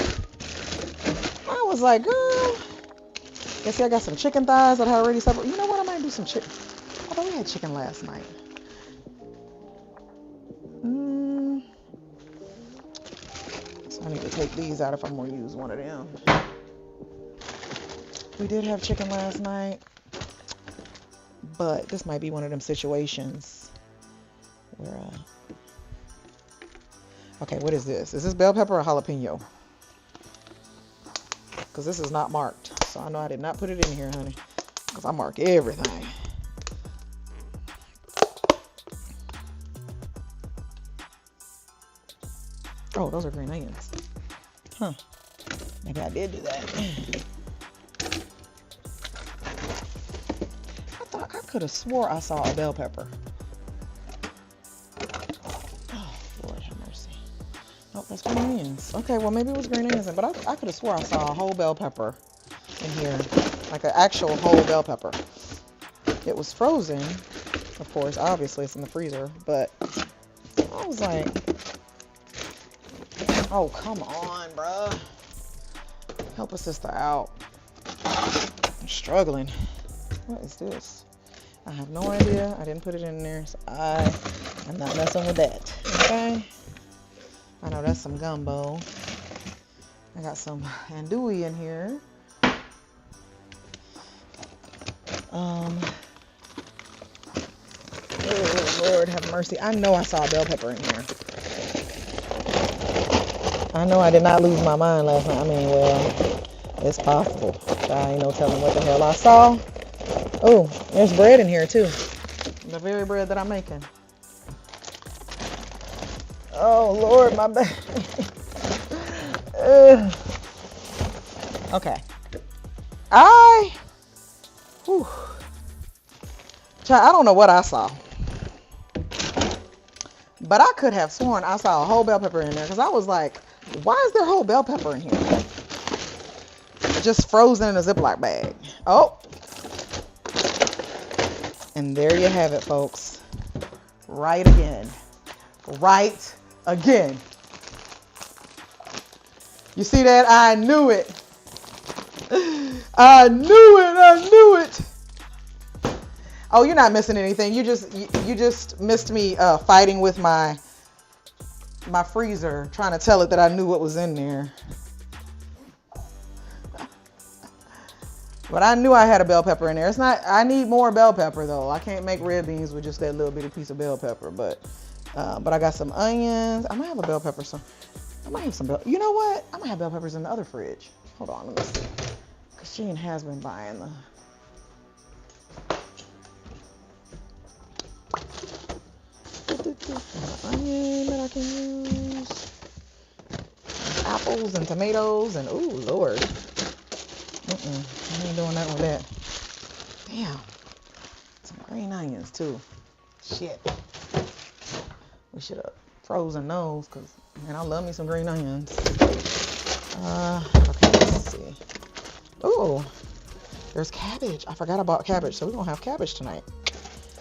I was like, girl, see, I got some chicken thighs that I already separated. You know what? I might do some chicken. Although we had chicken last night. So I need to take these out if I'm going to use one of them. We did have chicken last night, but this might be one of them situations where, okay, what is this? Is this bell pepper or jalapeno? Because this is not marked, so I know I did not put it in here, honey, because I mark everything. Oh, those are green onions. Huh. Maybe I did do that. I could have swore I saw a bell pepper. Oh, Lord have mercy. Oh, that's green onions. Okay, well, maybe it was green onions, but I could have swore I saw a whole bell pepper in here, like an actual whole bell pepper. It was frozen, of course. Obviously, it's in the freezer, but I was like, oh, come on, bruh. Help a sister out. I'm struggling. What is this? I have no idea. I didn't put it in there, so I'm not messing with that. Okay? I know that's some gumbo. I got some andouille in here. Oh, Lord have mercy. I know I saw a bell pepper in here. I know I did not lose my mind last night. I mean, well, it's possible. I ain't no telling what the hell I saw. Oh, there's bread in here too. The very bread that I'm making. Oh Lord, my back. Okay. Whew. Child, I don't know what I saw. But I could have sworn I saw a whole bell pepper in there because I was like, why is there a whole bell pepper in here? Just frozen in a Ziploc bag. Oh. And there you have it, folks. Right again. Right again. You see that? I knew it. I knew it. Oh, you're not missing anything. You just missed me fighting with my freezer, trying to tell it that I knew what was in there. But I knew I had a bell pepper in there. It's not. I need more bell pepper though. I can't make red beans with just that little bitty piece of bell pepper. But I got some onions. I might have a bell pepper. I might have some bell. You know what? I might have bell peppers in the other fridge. Hold on, let me see. Cause Sheen has been buying the. Onion that I can use. Apples and tomatoes and ooh Lord. I ain't doing nothing with that. Damn. Some green onions too. Shit. We should have frozen those because man, I love me some green onions. Okay, let's see. Ooh, there's cabbage. I forgot about cabbage, so we're gonna have cabbage tonight.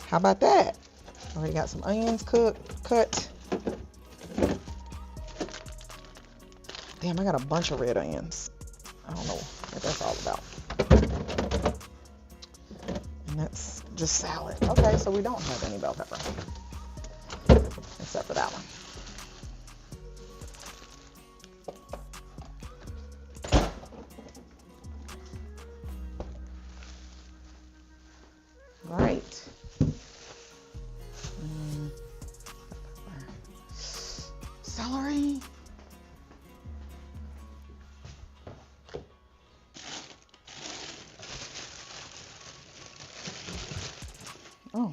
How about that? Already got some onions cut. Damn, I got a bunch of red onions. I don't know what that's all about. And that's just salad. Okay, so we don't have any bell pepper. Except for that one. Right. Celery. Oh,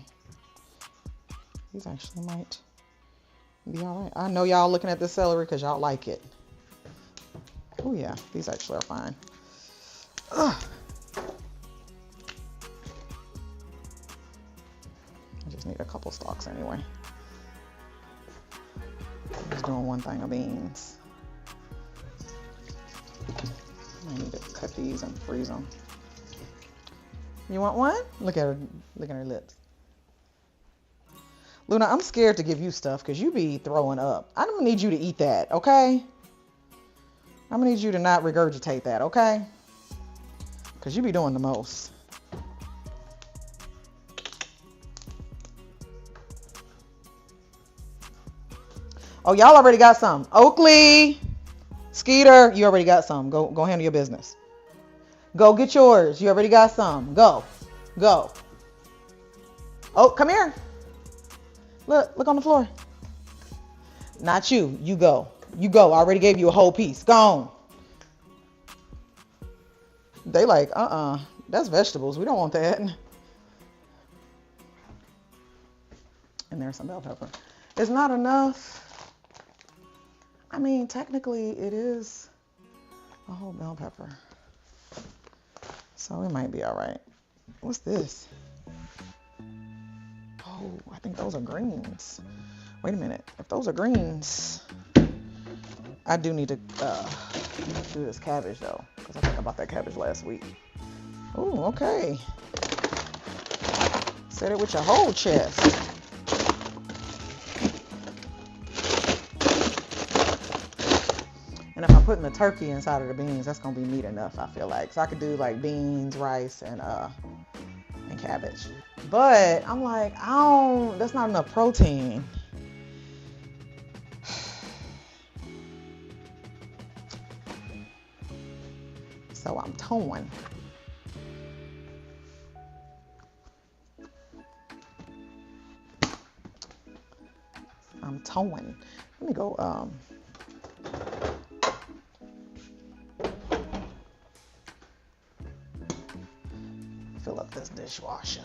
these actually might be all right. I know y'all looking at this celery because y'all like it. Oh yeah, these actually are fine. Ugh. I just need a couple stalks anyway. I'm just doing one thing of beans. I need to cut these and freeze them. You want one? Look at her lips. Luna, I'm scared to give you stuff because you be throwing up. I don't need you to eat that, okay? I'm gonna need you to not regurgitate that, okay? Because you be doing the most. Oh, y'all already got some. Oakley, Skeeter, you already got some. Go handle your business. Go get yours. You already got some. Go. Oh, come here. Look on the floor. Not you. You go. I already gave you a whole piece. Gone. They like, that's vegetables. We don't want that. And there's some bell pepper. It's not enough. I mean, technically it is a whole bell pepper. So it might be all right. What's this? Oh, I think those are greens. Wait a minute. If those are greens, I do need to do this cabbage though, because I think I bought that cabbage last week. Oh, okay. Said it with your whole chest. And if I'm putting the turkey inside of the beans, that's gonna be meat enough, I feel like. So I could do like beans, rice, and cabbage. But I'm like, that's not enough protein. So I'm torn. Let me go this dishwasher.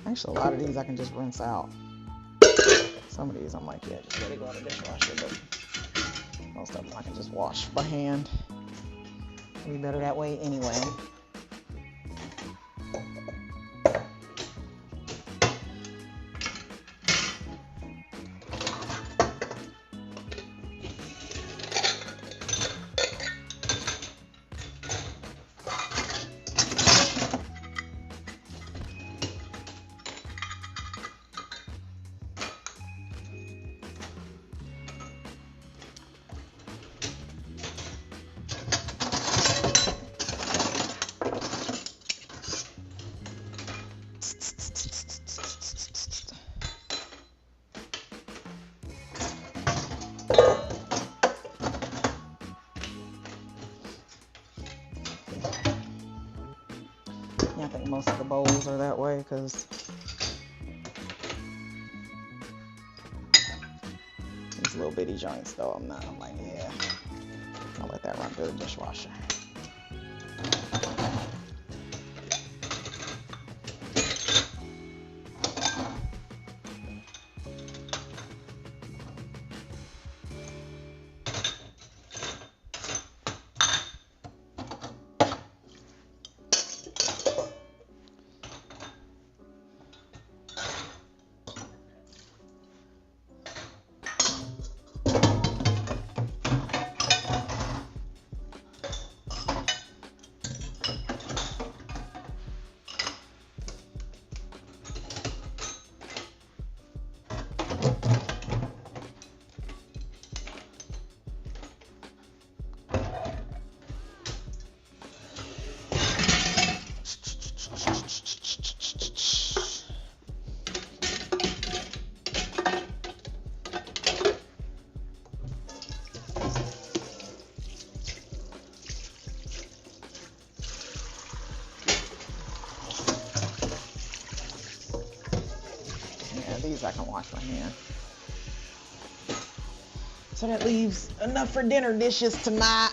Actually, a lot of these I can just rinse out. Some of these I'm like, yeah, just let it go in the dishwasher, but most of them I can just wash by hand. It'll be better that way anyway. Yeah, I think most of the bowls are that way because these little bitty joints though, I'm like, yeah, I'll let that run through the dishwasher. These I can wash my hand. So that leaves enough for dinner dishes tonight.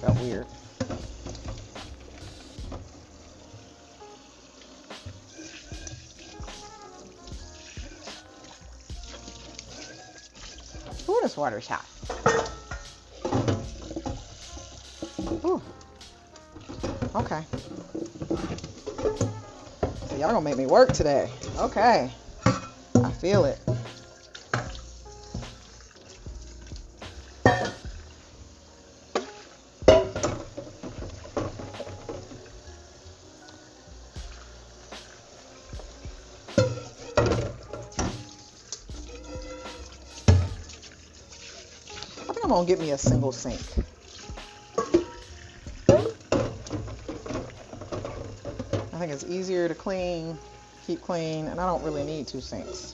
Felt weird. Ooh, this water's hot. Ooh. Okay. So y'all gonna make me work today. Okay. I feel it. I'm gonna get me a single sink. I think it's easier to clean, keep clean, and I don't really need 2 sinks.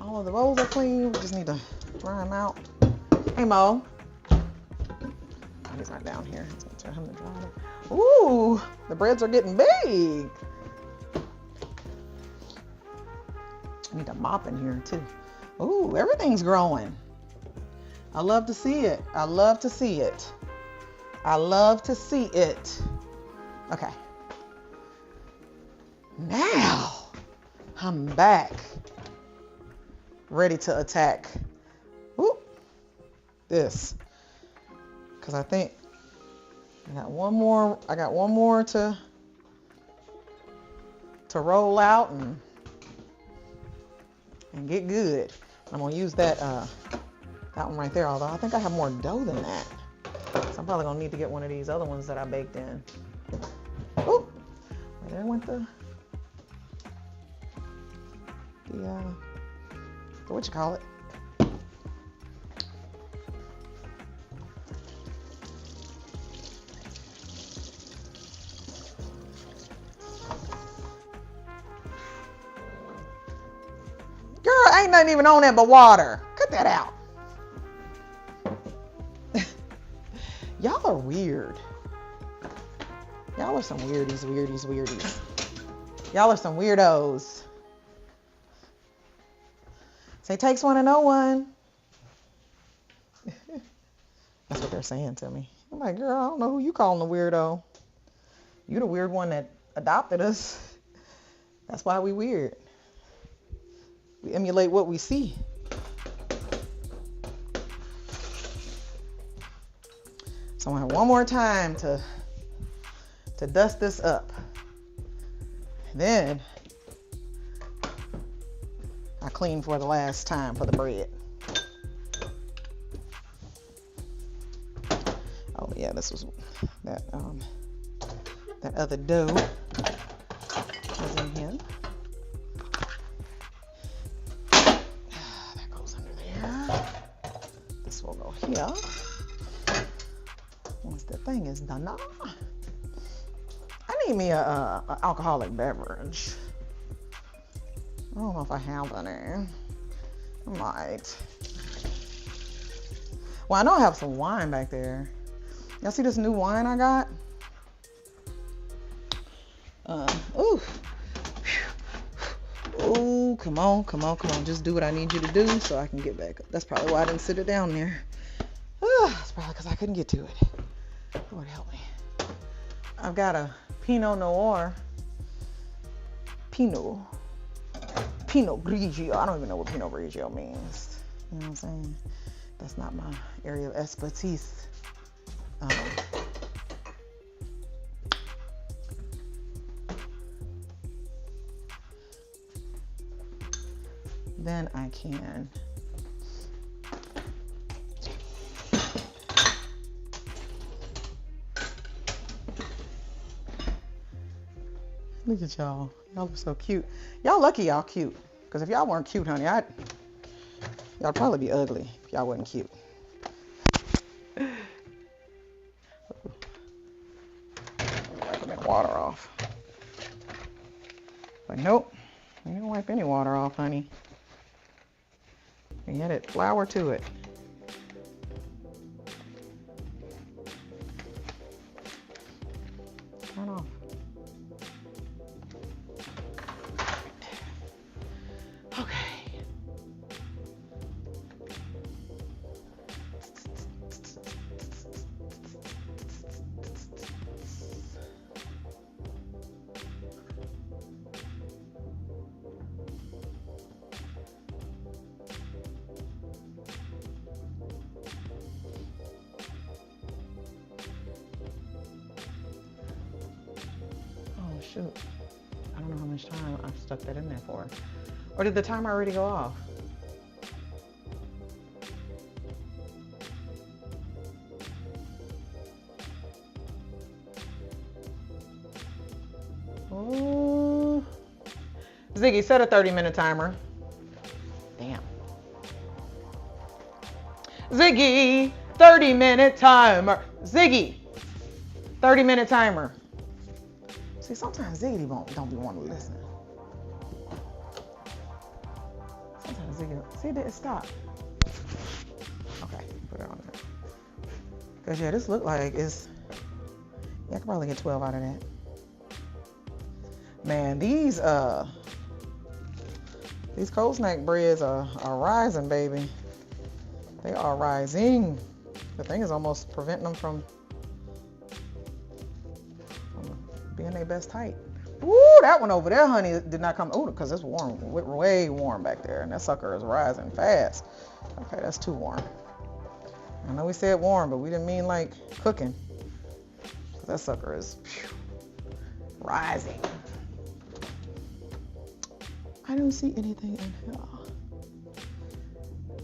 All of the bowls are clean. We just need to dry them out. Hey, Mo. He's not down here. So tell him to dry it. Ooh, the breads are getting big. I need to mop in here too. Ooh, everything's growing. I love to see it. I love to see it. I love to see it. Okay. Now I'm back, ready to attack. Ooh, this, because I think I got one more. I got one more to roll out and get good. I'm gonna use that one right there. Although I think I have more dough than that, so I'm probably gonna need to get one of these other ones that I baked in. Ooh, there went the what you call it? Girl, ain't nothing even on that but water. Cut that out. Y'all are weird. Y'all are some weirdies. Y'all are some weirdos. Say, takes one to know one. That's what they're saying to me. I'm like, girl, I don't know who you calling a weirdo. You the weird one that adopted us. That's why we weird. We emulate what we see. So I have one more time to dust this up. And then I clean for the last time for the bread. Oh yeah, this was that other dough was in here. That goes under there. This will go here. Once the thing is done, I need me a alcoholic beverage. I don't know if I have any. I might. Well, I know I have some wine back there. Y'all see this new wine I got? Ooh. Ooh, come on. Just do what I need you to do so I can get back up. That's probably why I didn't sit it down there. It's probably because I couldn't get to it. Lord help me. I've got a Pinot Noir. Pinot Grigio. I don't even know what Pinot Grigio means. You know what I'm saying? That's not my area of expertise. Then I can look at y'all. Y'all are so cute. Y'all lucky y'all cute. Because if y'all weren't cute, honey, y'all probably be ugly if y'all wasn't cute. Wiping that water off. But nope, you don't wipe any water off, honey. You added flour to it. Turn off. Okay. shoot. I don't know how much time I've stuck that in there for. Or did the timer already go off? Oh. Ziggy, set a 30-minute timer. Damn. Ziggy, 30-minute timer. Ziggy, 30-minute timer. See, sometimes Ziggy don't be wanting to listen. Sometimes Ziggy, see, it stopped. Okay, put it on there. Cause yeah, this look like it's, yeah, I could probably get 12 out of that. Man, these CodeSnax breads are rising, baby. They are rising. The thing is almost preventing them from being their best height. Ooh, that one over there, honey, did not come. Ooh, because it's warm, way warm back there, and that sucker is rising fast. Okay, that's too warm. I know we said warm, but we didn't mean like cooking. That sucker is rising. I don't see anything in here.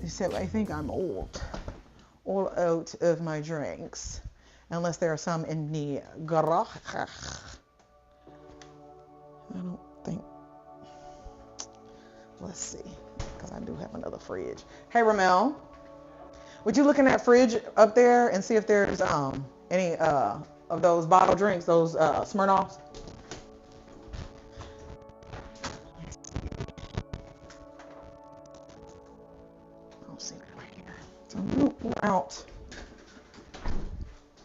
Except I think I'm all out of my drinks. Unless there are some in the garage. I don't think. Let's see. Because I do have another fridge. Hey, Ramel. Would you look in that fridge up there and see if there's any of those bottle drinks, those Smirnoffs? I don't see that right here. So we're out.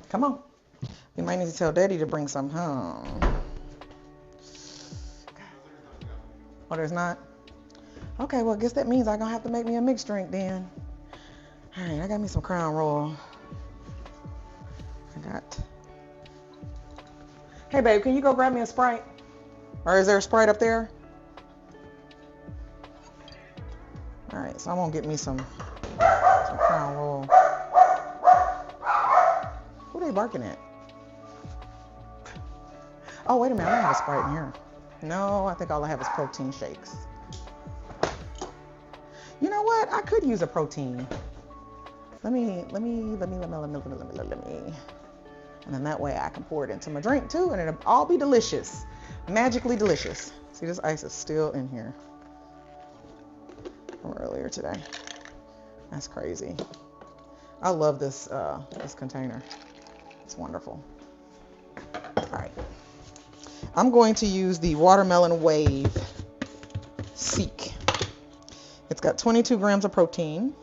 Come on. We might need to tell Daddy to bring some home. Oh, there's not? Okay, well, I guess that means I'm going to have to make me a mixed drink then. All right, I got me some Crown Royal. Hey, babe, can you go grab me a Sprite? Or is there a Sprite up there? All right, so I'm going to get me some Crown Royal. Who they barking at? Oh, wait a minute, I don't have a Sprite in here. No, I think all I have is protein shakes. You know what? I could use a protein. Let me. And then that way I can pour it into my drink too, and it'll all be delicious. Magically delicious. See, this ice is still in here from earlier today. That's crazy. I love this this container. It's wonderful. All right. I'm going to use the Watermelon Wave Seek. It's got 22 grams of protein.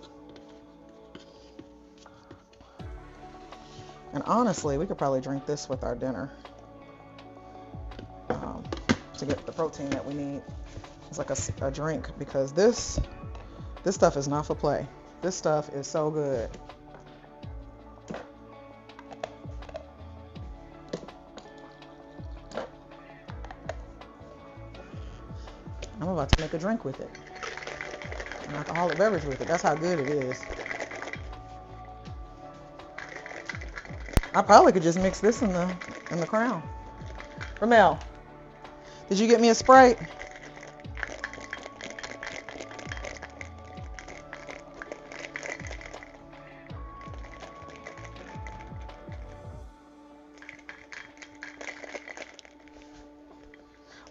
And honestly, we could probably drink this with our dinner to get the protein that we need. It's like a drink, because this stuff is not for play. This stuff is so good. I'm about to make a drink with it. An alcoholic beverage with it. That's how good it is. I probably could just mix this in the Crown. Ramel, did you get me a Sprite?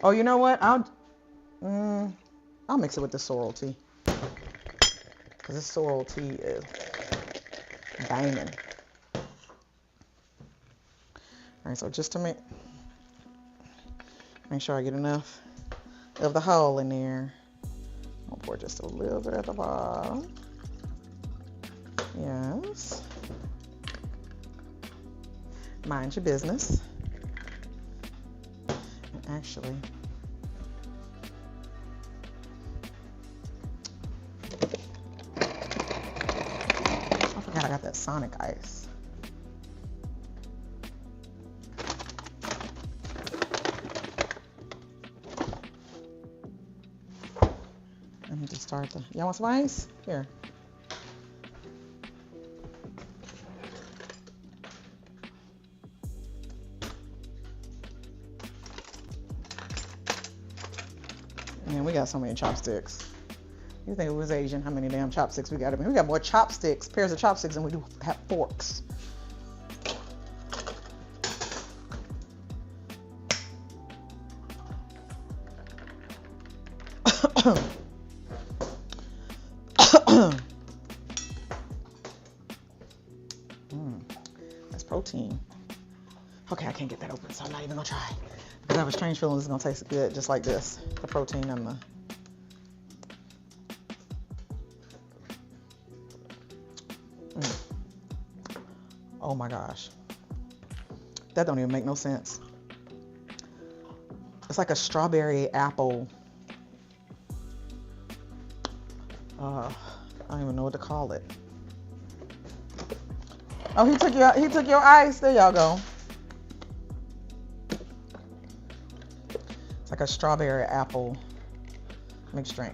Oh, you know what? I'll mix it with the sorrel tea. Because this sorrel tea is banging. All right, so just to make sure I get enough of the whole in there, I'll pour just a little bit at the bottom. Yes. Mind your business. And actually, I forgot I got that Sonic ice. Let me just start the. Y'all want some ice? Here. Man, we got so many chopsticks. You think it was Asian? How many damn chopsticks we got? I mean, we got more chopsticks, pairs of chopsticks, than we do have forks. That's protein. Okay, I can't get that open, so I'm not even gonna try. Because I have a strange feeling it's gonna taste good, just like this. The protein and the. Oh my gosh. That don't even make no sense. It's like a strawberry apple. I don't even know what to call it. Oh, he took your ice. There y'all go. It's like a strawberry apple mixed drink.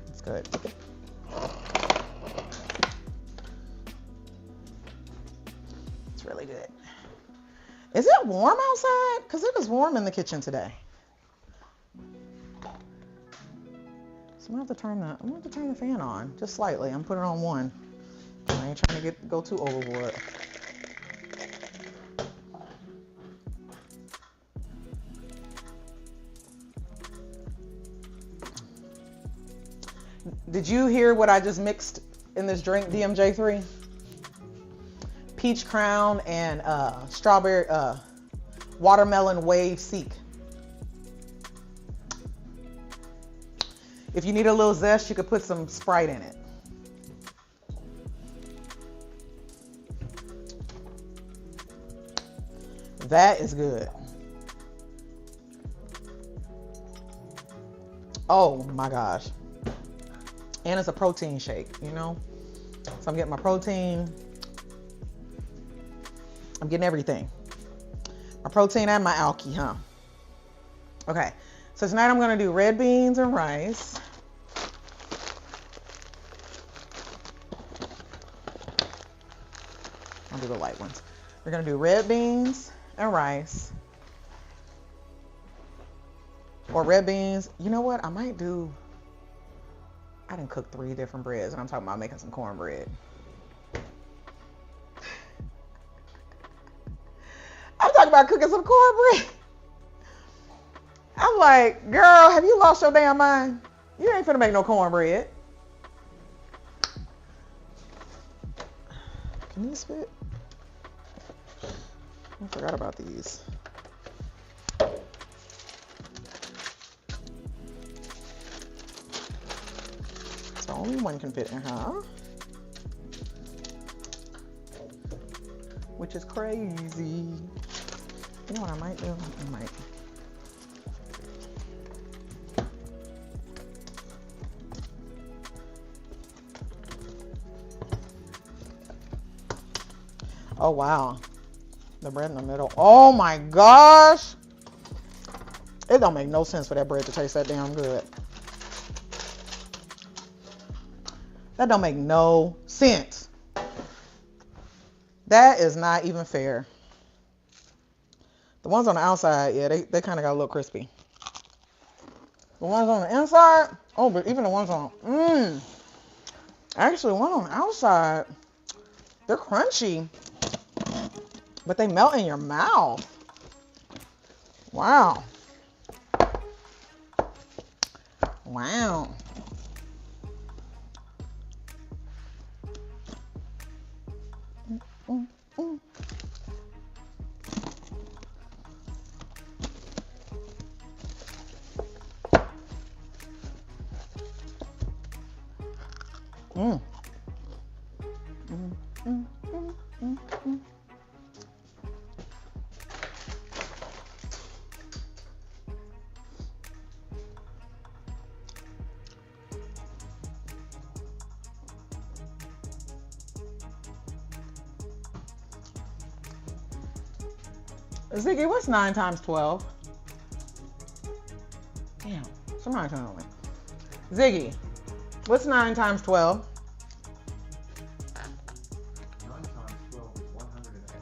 It's good. It's really good. Is it warm outside? Because it was warm in the kitchen today. So I'm gonna have to turn the fan on just slightly. I'm putting it on 1. I ain't trying to go too overboard. Did you hear what I just mixed in this drink, DMJ3? Peach Crown and strawberry watermelon wave seek. If you need a little zest, you could put some Sprite in it. That is good. Oh my gosh. And it's a protein shake, you know? So I'm getting my protein. I'm getting everything. My protein and my alky, huh? Okay. So tonight I'm gonna do red beans and rice. I'll do the light ones. We're gonna do red beans and rice. Or red beans. You know what? I didn't cook 3 different breads, and I'm talking about making some cornbread. I'm talking about cooking some cornbread. I'm like, girl, have you lost your damn mind? You ain't finna make no cornbread. Can these fit? I forgot about these. So only one can fit in her. Which is crazy. You know what I might do? I might. Oh, wow. The bread in the middle. Oh, my gosh. It don't make no sense for that bread to taste that damn good. That don't make no sense. That is not even fair. The ones on the outside, yeah, they kind of got a little crispy. The ones on the inside, oh, but even the ones on, actually, one on the outside, they're crunchy. But they melt in your mouth. Wow. Wow. Ziggy, what's 9 times 12? Damn, somebody tell me. Ziggy, what's 9 times 12? 9 times 12 is 108.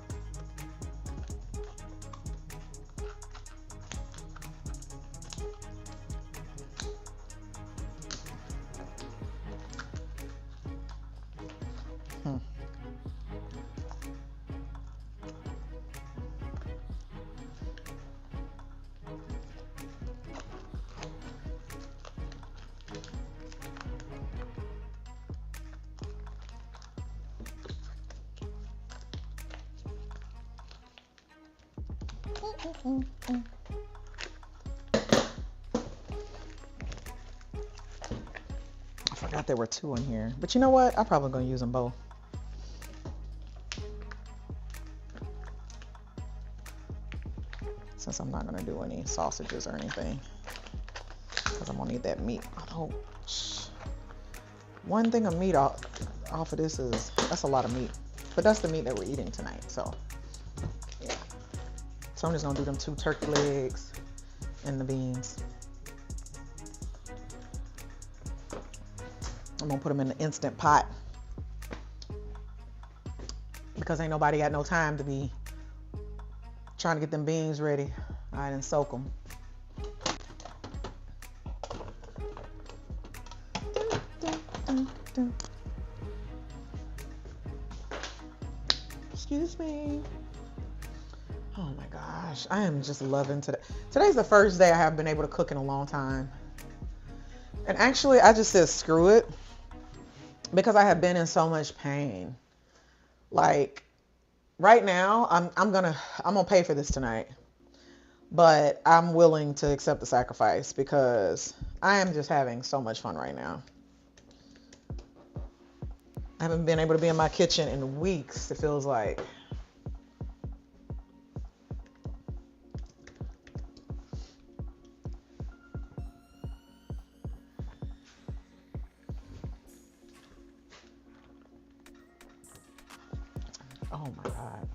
I forgot there were 2 in here, but you know what? I'm probably gonna use them both. Since I'm not gonna do any sausages or anything, because I'm gonna need that meat. Oh, one thing of meat off of this that's a lot of meat, but that's the meat that we're eating tonight. So yeah, so I'm just gonna do them 2 turkey legs and the beans. I'm gonna put them in the Instant Pot because ain't nobody got no time to be trying to get them beans ready. I didn't soak them. Excuse me. Oh my gosh, I am just loving today. Today's the first day I have been able to cook in a long time. And actually, I just said screw it because I have been in so much pain. Like right now, I'm gonna pay for this tonight. But I'm willing to accept the sacrifice because I am just having so much fun right now. I haven't been able to be in my kitchen in weeks, it feels like. Oh my God.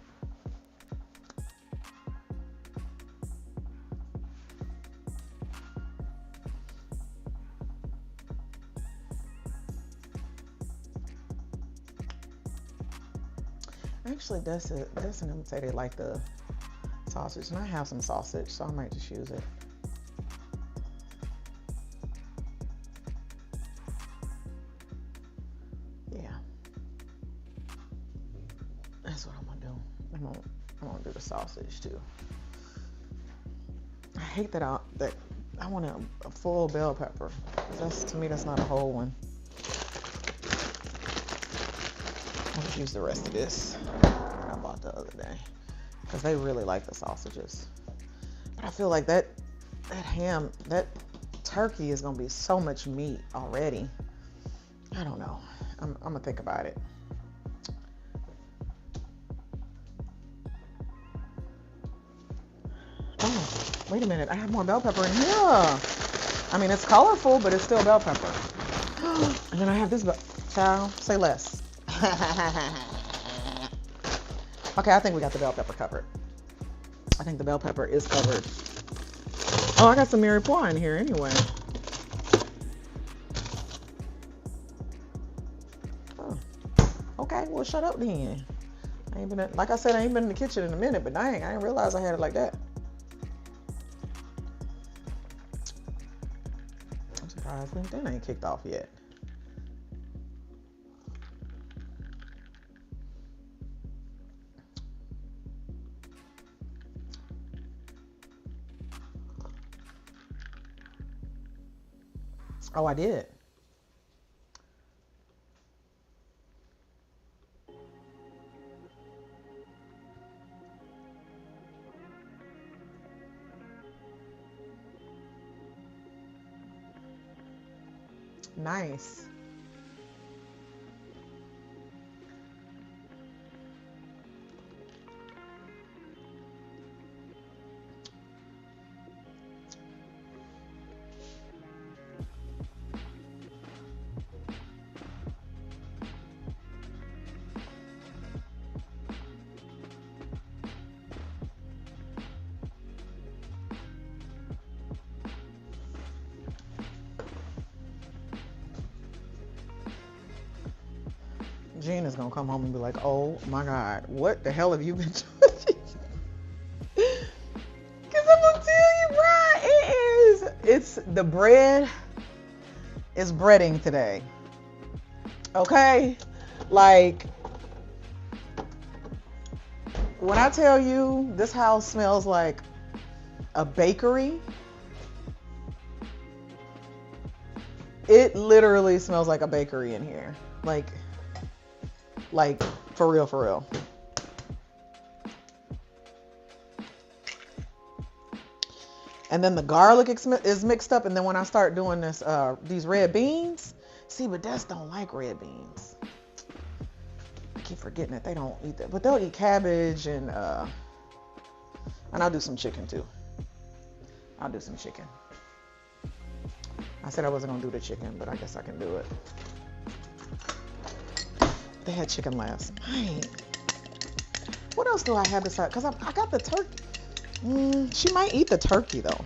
Actually, Dustin and them say they like the sausage, and I have some sausage, so I might just use it. Yeah, that's what I'm gonna do. I'm gonna do the sausage too. I hate that I want a full bell pepper. To me, that's not a whole one. I'll just use the rest of this I bought the other day because they really like the sausages. But I feel like that turkey is gonna be so much meat already. I don't know. I'm gonna think about it. Oh, wait a minute. I have more bell pepper in here. I mean, it's colorful, but it's still bell pepper. And then I have this child, say less. Okay, I think we got the bell pepper covered. I think the bell pepper is covered. Oh, I got some mirepoix in here anyway. Oh. Okay, well, shut up then. Like I said, I ain't been in the kitchen in a minute, but dang, I didn't realize I had it like that. I'm surprised LinkedIn ain't kicked off yet. Oh, I did. Nice. Gene is gonna come home and be like, oh my God, what the hell have you been doing? Because I'm gonna tell you, bro, it's the bread is breading today. Okay? Like, When I tell you this house smells like a bakery, it literally smells like a bakery in here. Like for real, for real. And then the garlic is mixed up. And then when I start doing this, these red beans, see, but Des don't like red beans. I keep forgetting that they don't eat that, but they'll eat cabbage and I'll do some chicken too. I'll do some chicken. I said I wasn't gonna do the chicken, but I guess I can do it. They had chicken last night. What else do I have besides? Cause I got the turkey. She might eat the turkey though.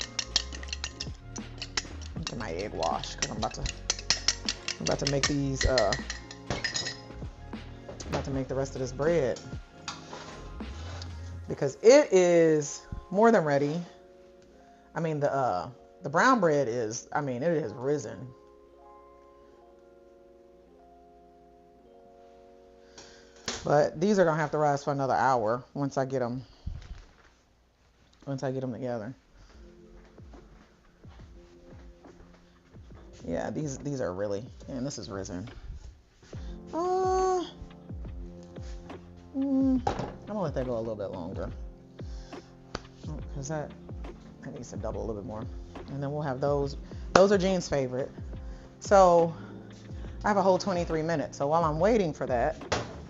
Get my egg wash because I'm about to make these. I'm about to make the rest of this bread because it is more than ready. I mean the brown bread is. I mean it has risen. But these are gonna have to rise for another hour once I get them. Once I get them together. Yeah, these are really, and this is risen. I'm gonna let that go a little bit longer because that needs to double a little bit more. And then we'll have those. Those are Jean's favorite. So I have a whole 23 minutes. So while I'm waiting for that,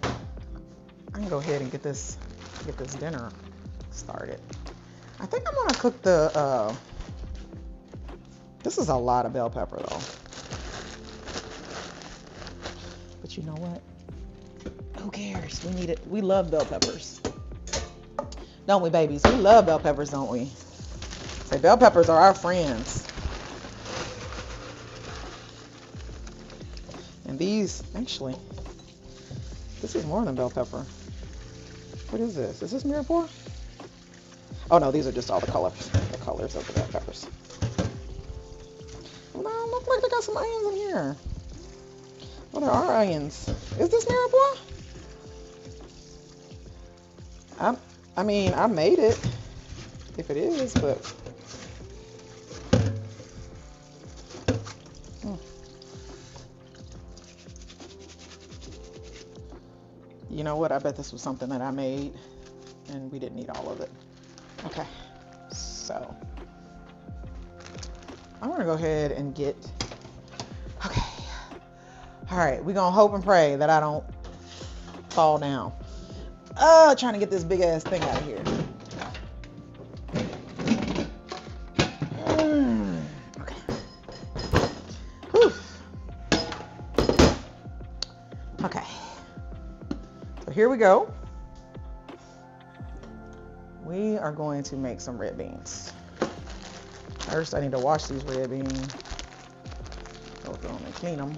I can go ahead and get this dinner started. I think I'm gonna cook the, this is a lot of bell pepper though. But you know what? Who cares? We need it. We love bell peppers. Don't we, babies? We love bell peppers, don't we? Say bell peppers are our friends. And these, actually, this is more than bell pepper. What is this? Is this Mirepoix? Oh no, these are just all the colors of the bell peppers. Well, they don't look like they got some onions in here. Well, there are onions. Is this Mirepoix? I mean, I made it, if it is, but. You know what? I bet this was something that I made and we didn't need all of it. Okay, so I'm gonna go ahead and get, okay. All right, we're gonna hope and pray that I don't fall down. Trying to get this big ass thing out of here. Okay. Whew. Okay. So here we go. We are going to make some red beans. First, I need to wash these red beans. Go through them and clean them.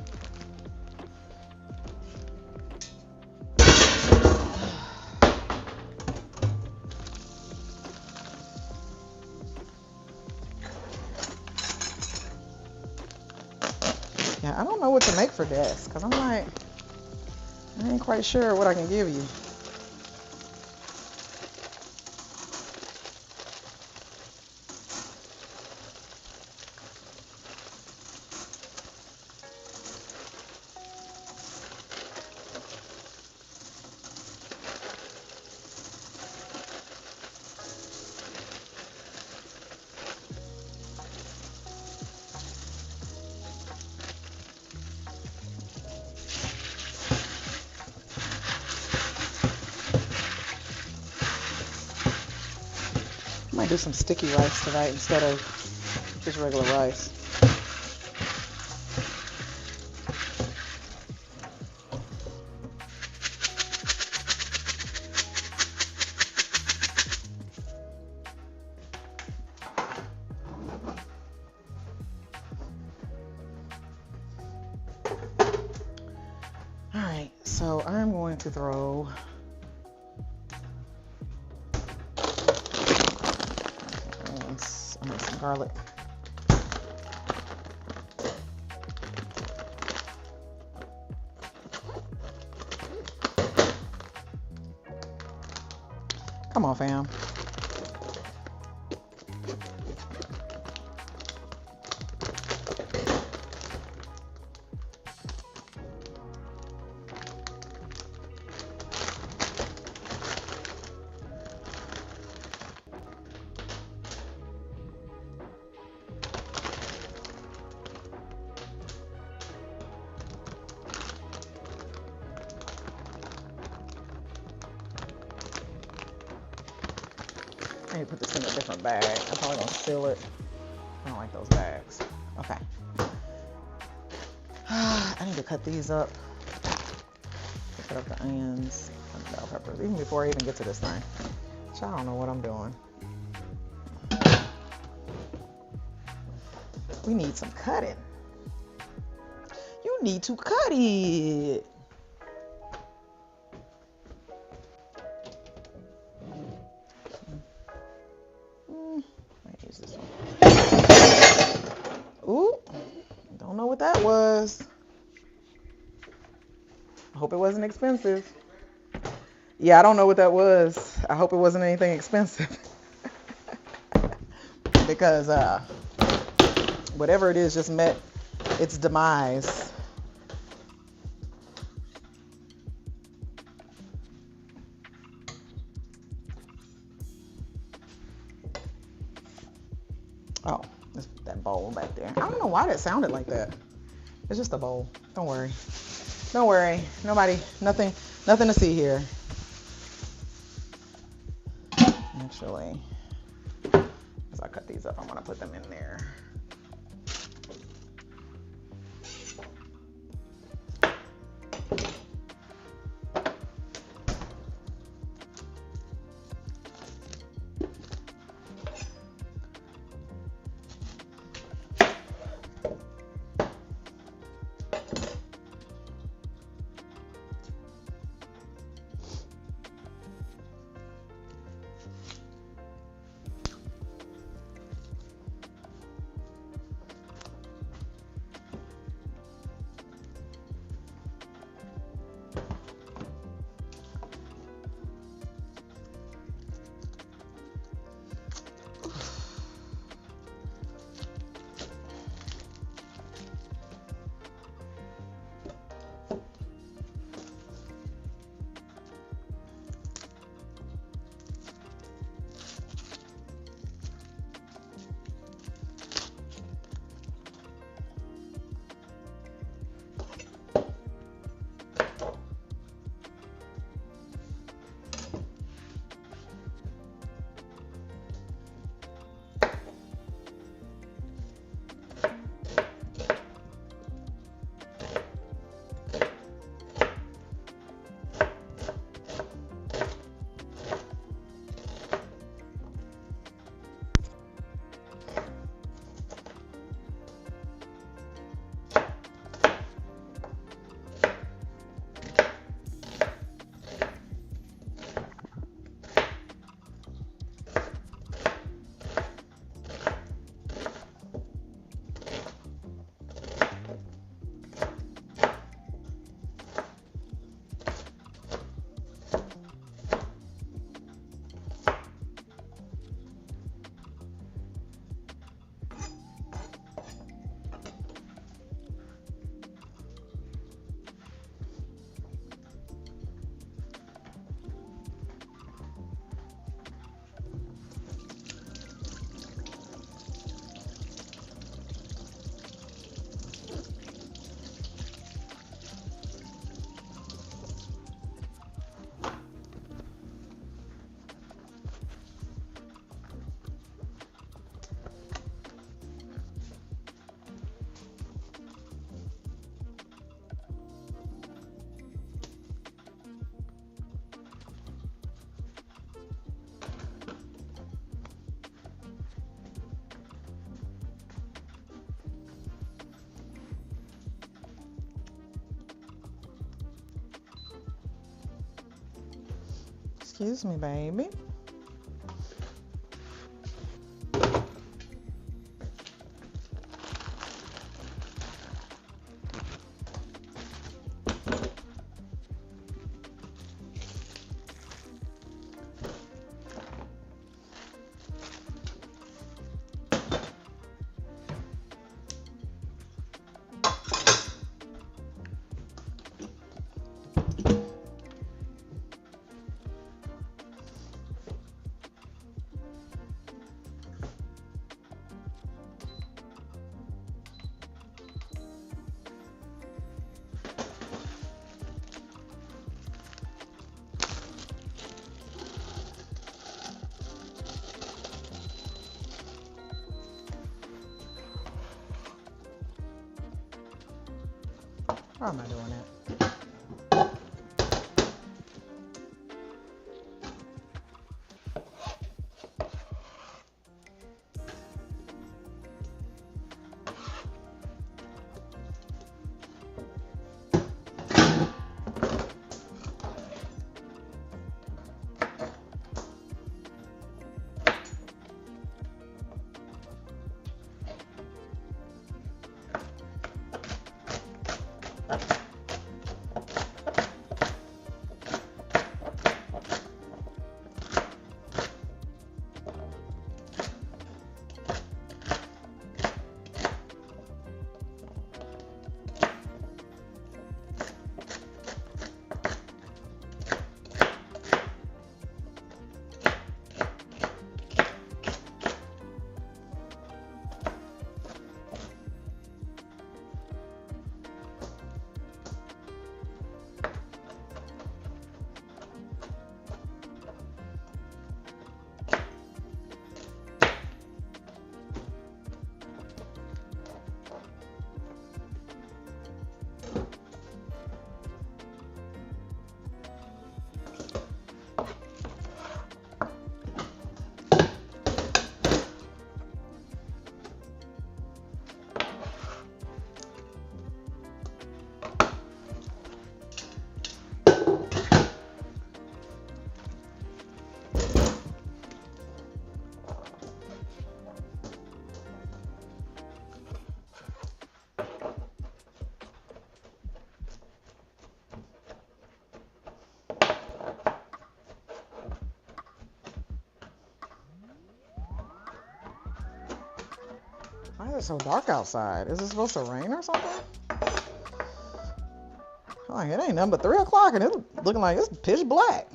Yeah, I don't know what to make for Des, because I'm like, I ain't quite sure what I can give you. Might do some sticky rice tonight instead of just regular rice. All right, so I'm going to throw some garlic. Come on, fam. I need to put this in a different bag. I'm probably gonna seal it. I don't like those bags. Okay. I need to cut these up. Cut up the onions and bell peppers, even before I even get to this thing. So I don't know what I'm doing. We need some cutting. You need to cut it. Use this one. Ooh, don't know what that was. I hope it wasn't expensive. Yeah, I don't know what that was. I hope it wasn't anything expensive. Because whatever it is just met its demise. Oh, that bowl back there. I don't know why that sounded like that. It's just a bowl. Don't worry. Don't worry. Nothing to see here. Actually, as I cut these up, I'm gonna put them in there. Excuse me, baby. Why am I doing that? Why is it so dark outside? Is it supposed to rain or something? Like, it ain't nothing but 3 o'clock and it's looking like it's pitch black.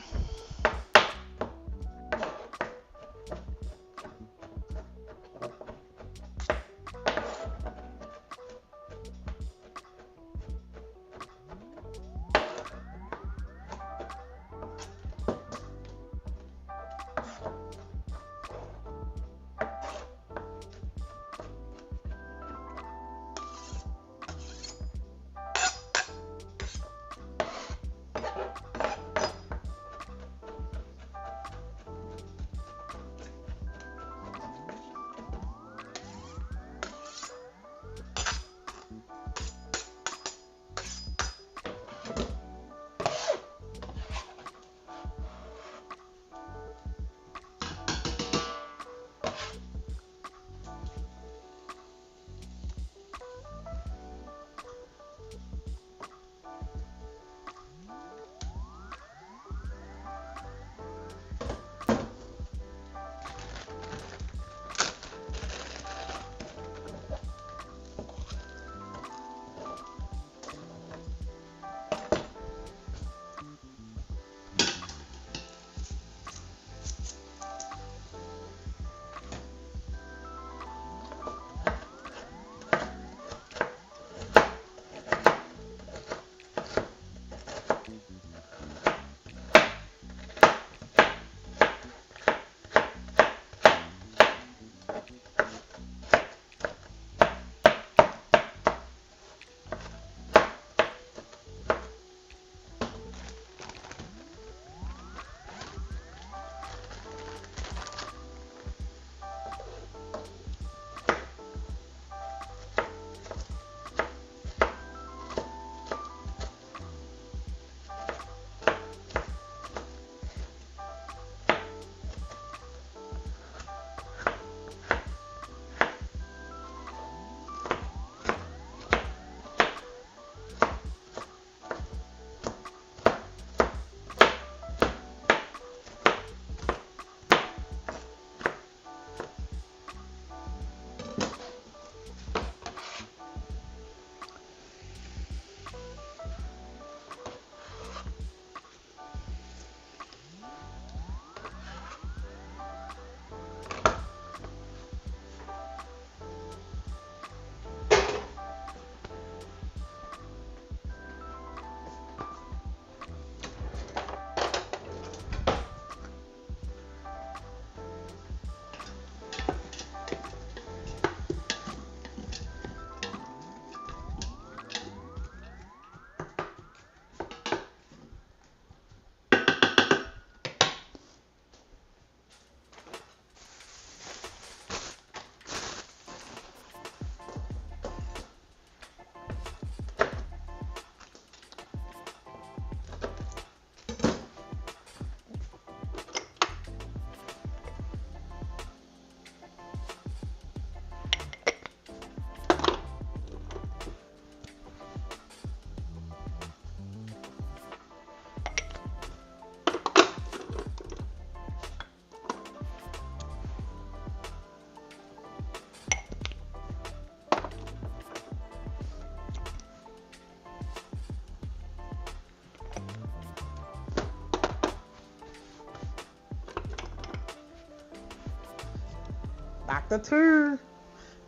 the tea.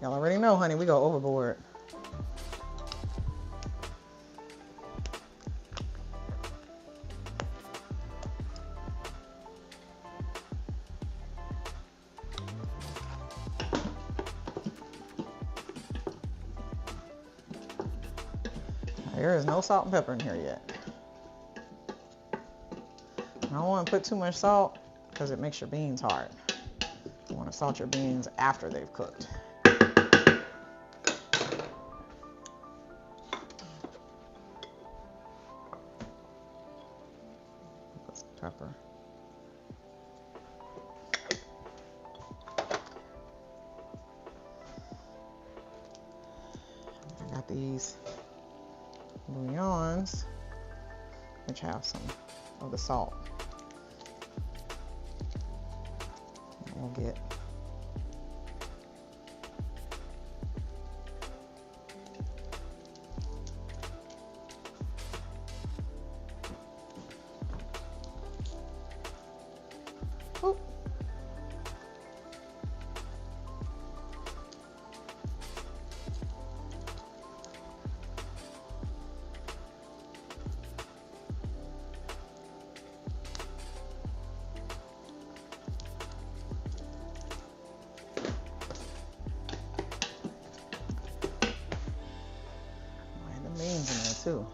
Y'all already know, honey, we go overboard. There is no salt and pepper in here yet. I don't want to put too much salt because it makes your beans hard. You want to salt your beans after they've cooked. Put some pepper. I got these bouillons, which have some of the salt. We'll get beans in there too.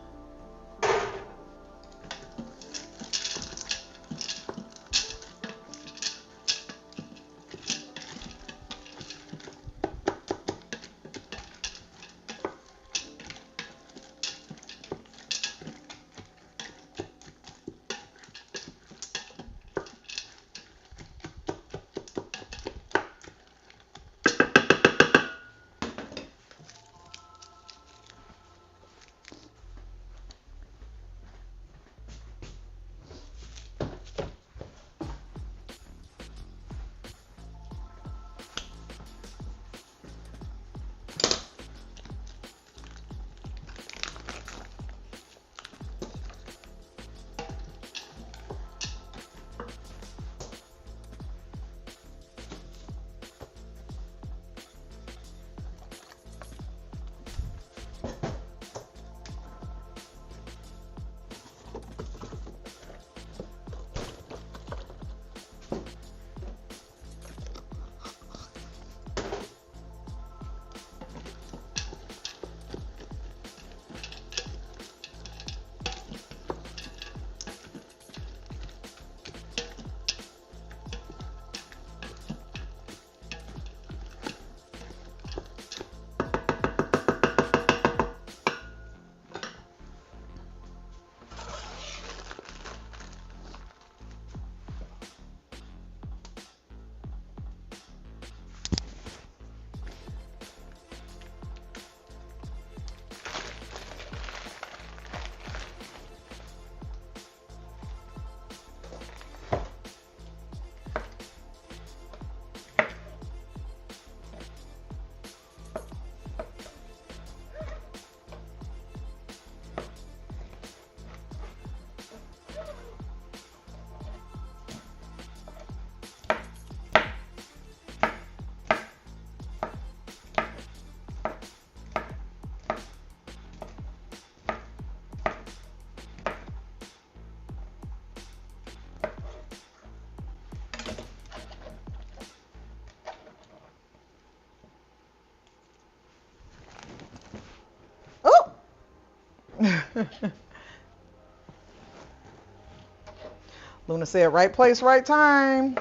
Luna said, right place, right time.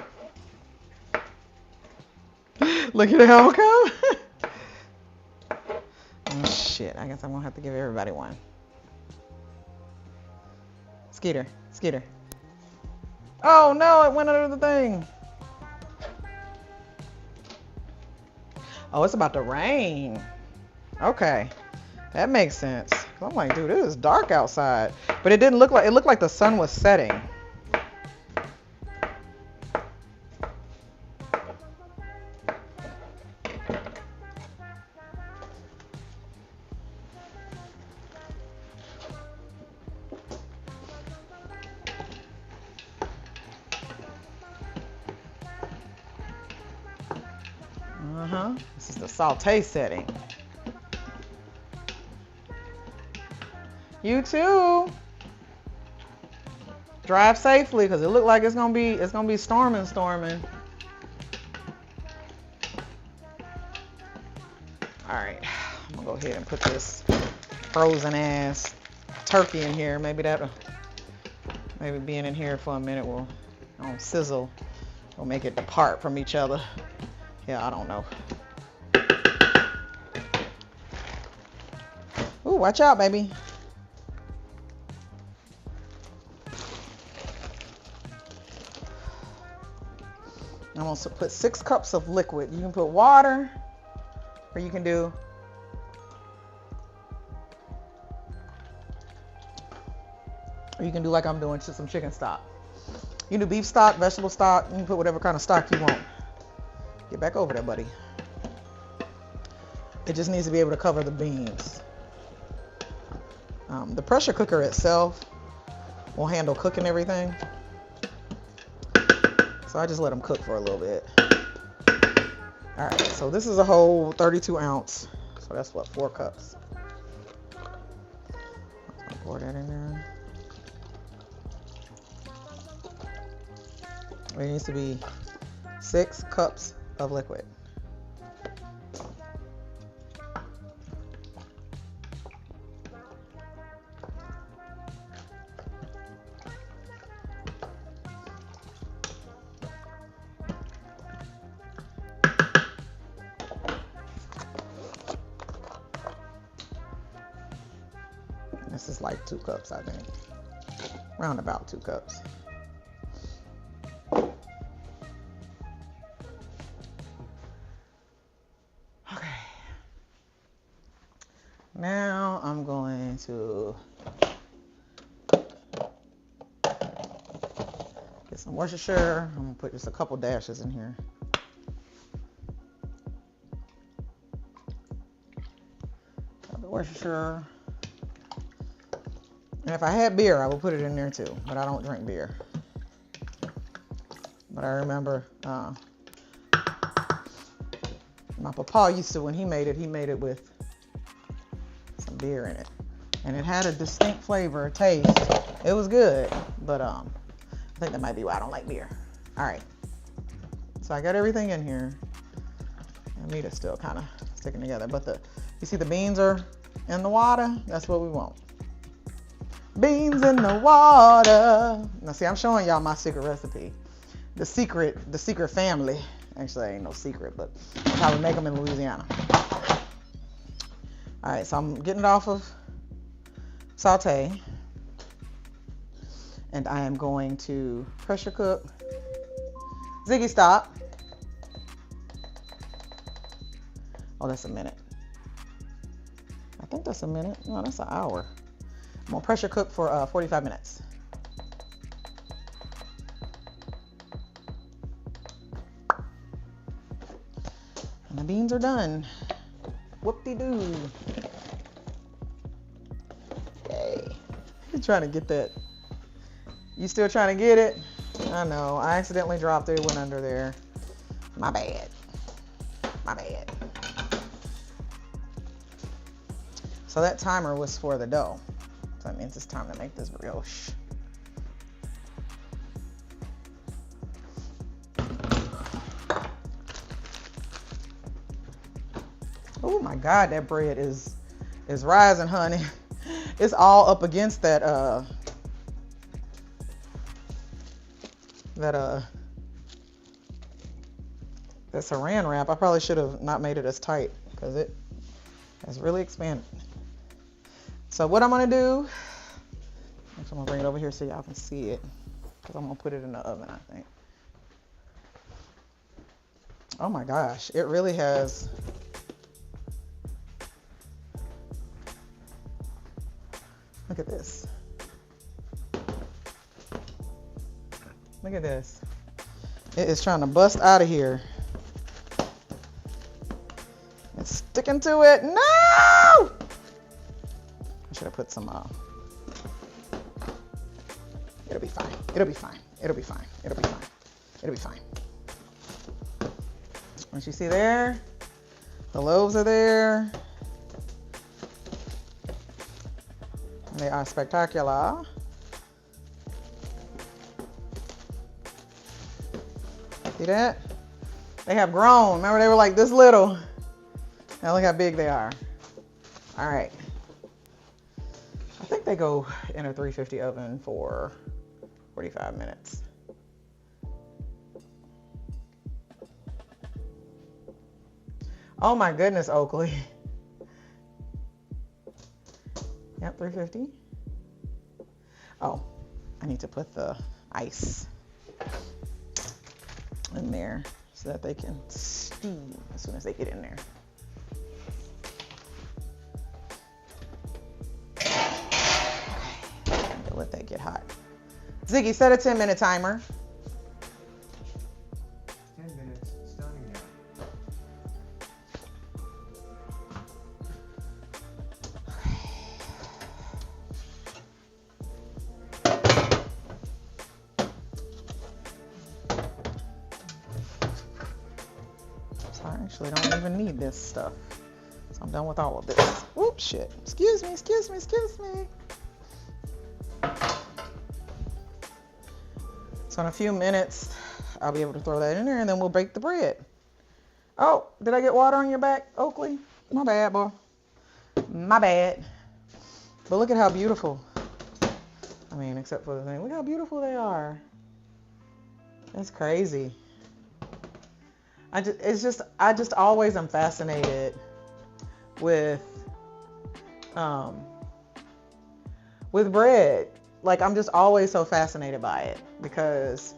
Look at how it come. Oh, shit, I guess I'm gonna have to give everybody one. Skeeter, Skeeter. Oh no, it went under the thing. Oh, it's about to rain. Okay, that makes sense. I'm like, dude, it is dark outside. But it didn't look like, it looked like the sun was setting. This is the saute setting. You too. Drive safely, because it looked like it's gonna be storming. All right, I'm gonna go ahead and put this frozen ass turkey in here. Maybe being in here for a minute will sizzle. Will make it depart from each other. Yeah, I don't know. Ooh, watch out, baby. I'm gonna put 6 cups of liquid. You can put water, or you can do like I'm doing, just some chicken stock. You can do beef stock, vegetable stock. You can put whatever kind of stock you want. Get back over there, buddy. It just needs to be able to cover the beans. The pressure cooker itself will handle cooking everything. So I just let them cook for a little bit. All right, so this is a whole 32 ounce. So that's what, 4 cups. I'll pour that in there. It needs to be 6 cups of liquid. This is like 2 cups, I think. Round about 2 cups. Okay. Now I'm going to get some Worcestershire. I'm gonna put just a couple dashes in here. Worcestershire. And if I had beer, I would put it in there too, but I don't drink beer. But I remember my papa used to, when he made it with some beer in it. And it had a distinct flavor, taste. It was good, but I think that might be why I don't like beer. All right, so I got everything in here. The meat is still kind of sticking together, but you see the beans are in the water? That's what we want. Beans in the water. Now see, I'm showing y'all my secret recipe. The secret family. Actually, ain't no secret, but that's how we make them in Louisiana. All right, so I'm getting it off of saute. And I am going to pressure cook. Ziggy, stop. Oh, that's a minute. I think that's a minute. No, that's an hour. I'm gonna pressure cook for 45 minutes. And the beans are done. Whoop-de-doo. Yay. You're trying to get that. You still trying to get it? I know, I accidentally dropped it, went under there. My bad. My bad. So that timer was for the dough. So that means it's time to make this brioche. Oh my God, that bread is rising, honey. It's all up against that saran wrap. I probably should have not made it as tight because it has really expanded. So what I'm gonna do, I'm gonna bring it over here so y'all can see it, because I'm gonna put it in the oven, I think. Oh my gosh, it really has. Look at this. Look at this. It is trying to bust out of here. It's sticking to it. No! I should have put some, it'll be fine. It'll be fine. It'll be fine. It'll be fine. It'll be fine. What you see there, The loaves are there. They are spectacular. See that? They have grown. Remember they were like this little. Now look how big they are. All right. I think they go in a 350 oven for 45 minutes. Oh my goodness, Oakley. Yep, 350. Oh, I need to put the ice in there so that they can steam as soon as they get in there. Okay, I'm gonna let that get hot. Ziggy, set a 10-minute timer. 10 minutes, starting now. So I actually don't even need this stuff. So I'm done with all of this. Whoop, shit. Excuse me, excuse me, excuse me. So in a few minutes, I'll be able to throw that in there and then we'll bake the bread. Oh, did I get water on your back, Oakley? My bad, boy. My bad. But look at how beautiful. I mean, except for the thing. Look how beautiful they are. That's crazy. I just always am fascinated with bread. Like, I'm just always so fascinated by it because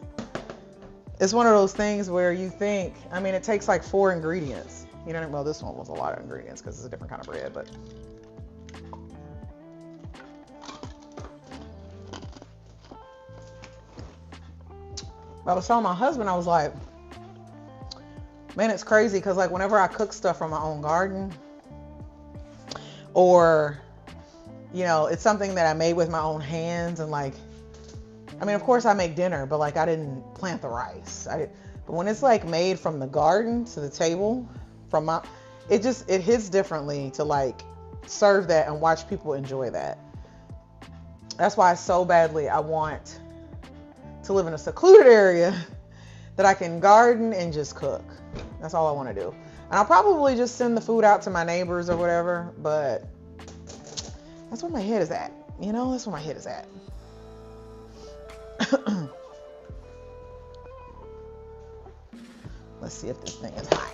it's one of those things where you think, I mean, it takes like 4 ingredients. You know, well, this one was a lot of ingredients because it's a different kind of bread, but. I was telling my husband, I was like, man, it's crazy because like whenever I cook stuff from my own garden or, you know, it's something that I made with my own hands and like, I mean, of course I make dinner, but like I didn't plant the rice. But when it's like made from the garden to the table, it hits differently to like serve that and watch people enjoy that. That's why so badly I want to live in a secluded area that I can garden and just cook. That's all I want to do. And I'll probably just send the food out to my neighbors or whatever, but that's where my head is at. You know, that's where my head is at. Let's see if this thing is hot.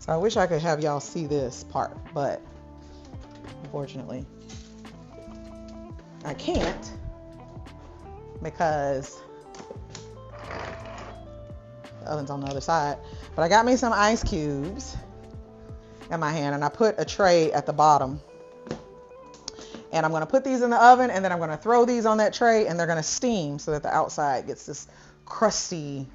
So I wish I could have y'all see this part, but unfortunately I can't because the oven's on the other side. But I got me some ice cubes in my hand and I put a tray at the bottom. And I'm gonna put these in the oven and then I'm gonna throw these on that tray and they're gonna steam so that the outside gets this crustiness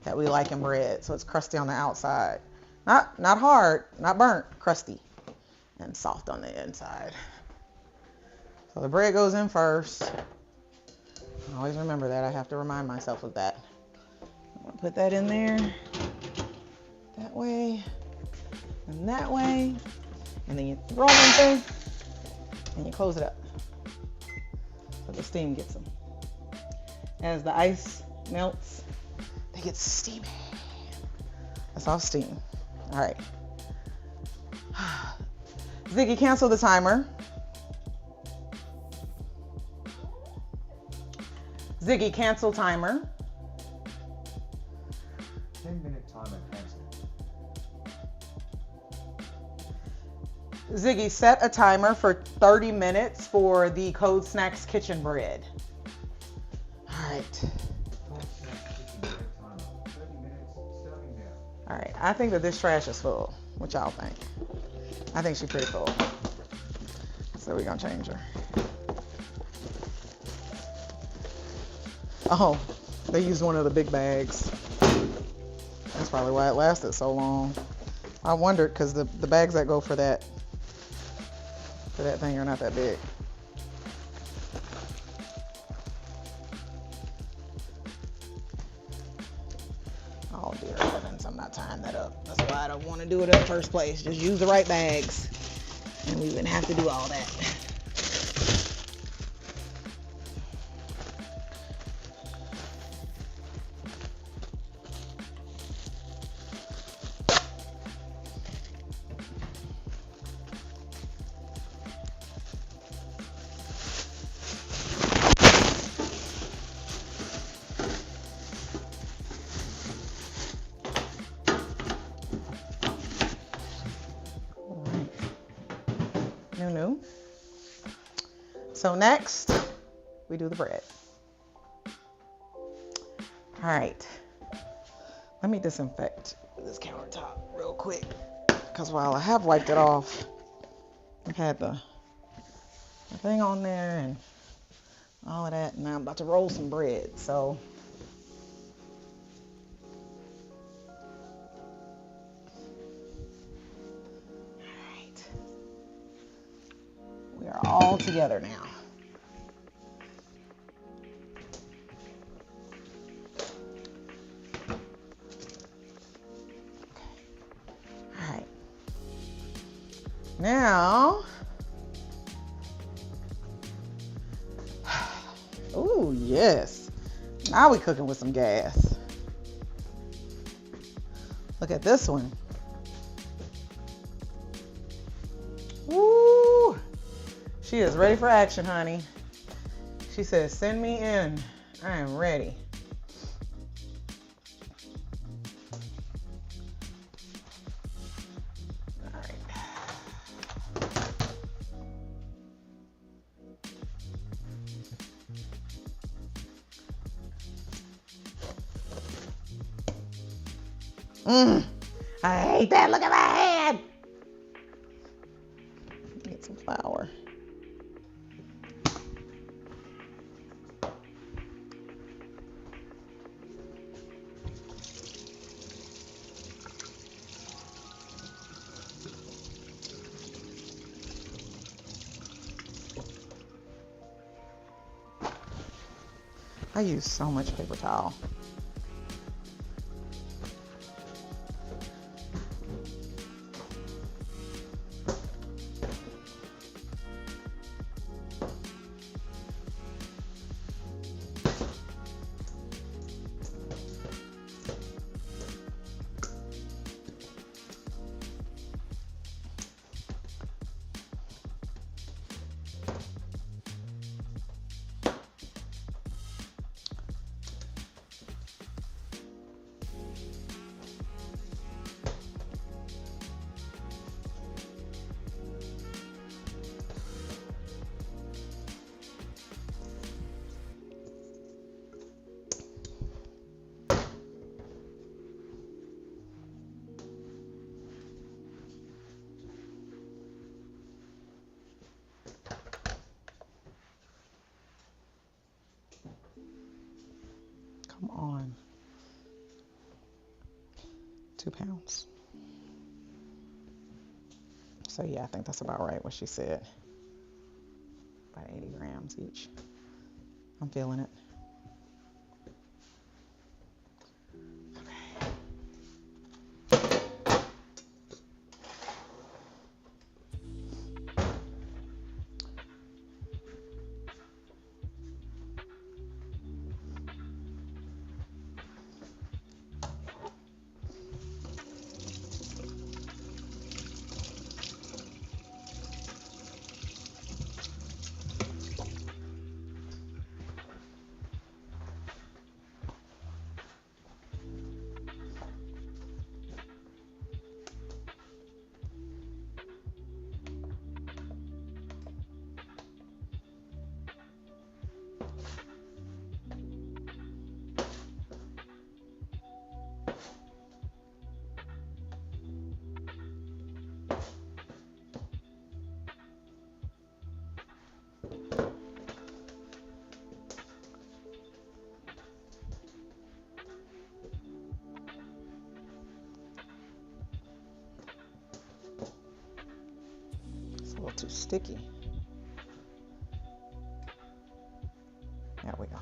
that we like in bread. So it's crusty on the outside. Not hard, not burnt, crusty and soft on the inside. So the bread goes in first. I always remember that. I have to remind myself of that. I'm gonna put that in there that way and that way. And then you throw them thing and you close it up so the steam gets them. As the ice melts, they get steamy. That's all steam. All right. Ziggy, cancel the timer. Ziggy, cancel timer. 10-minute timer cancelled. Ziggy, set a timer for 30 minutes for the CodeSnax Kitchen bread. All right. CodeSnax Kitchen bread timer. 30 minutes, starting now. All right. I think that this trash is full. What y'all think? I think she's pretty full. So we're going to change her. Oh, they used one of the big bags. That's probably why it lasted so long. I wondered because the bags that go for that thing are not that big. Oh dear heavens, I'm not tying that up. That's why I don't want to do it in the first place. Just use the right bags. And we wouldn't have to do all that. New. So next, we do the bread. All right. Let me disinfect this countertop real quick, because while I have wiped it off, I've had the thing on there and all of that, and now I'm about to roll some bread. So we are all together now. Okay. All right. Now, oh yes. Now we cooking with some gas. Look at this one. Woo! She is ready for action, honey. She says, send me in. I am ready. All right. I hate that. Look at my hand. Get some flour. I use so much paper towel. Come on. 2 pounds. So yeah, I think that's about right what she said. About 80 grams each. I'm feeling it. too sticky. There we go.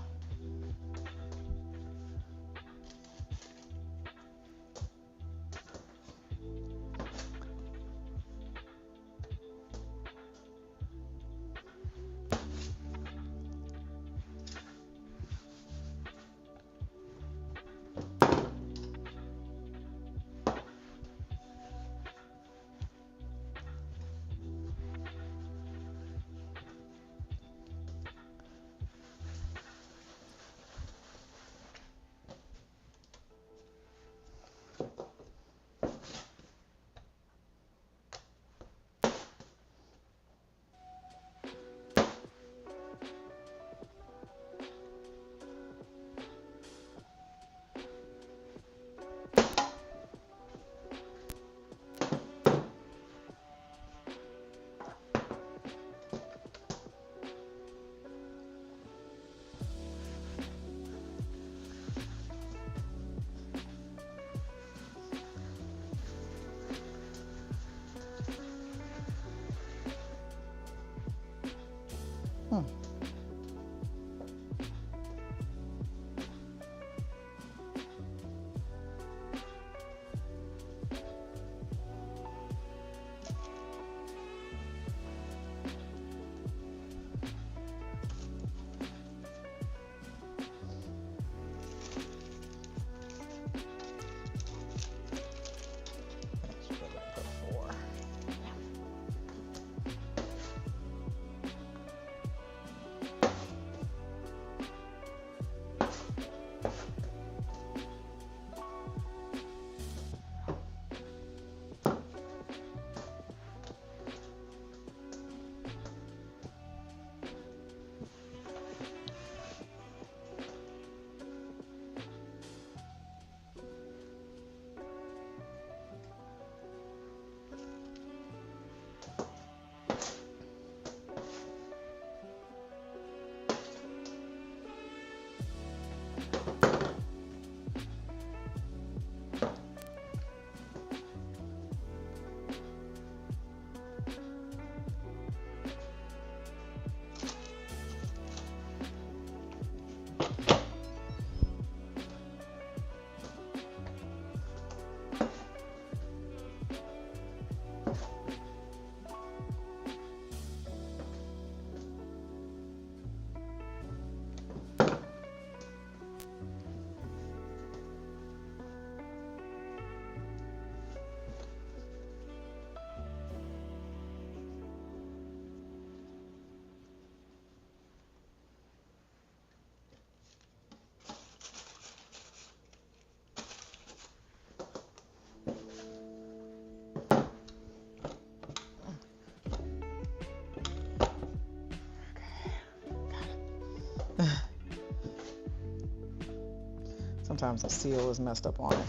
Sometimes the seal is messed up on it.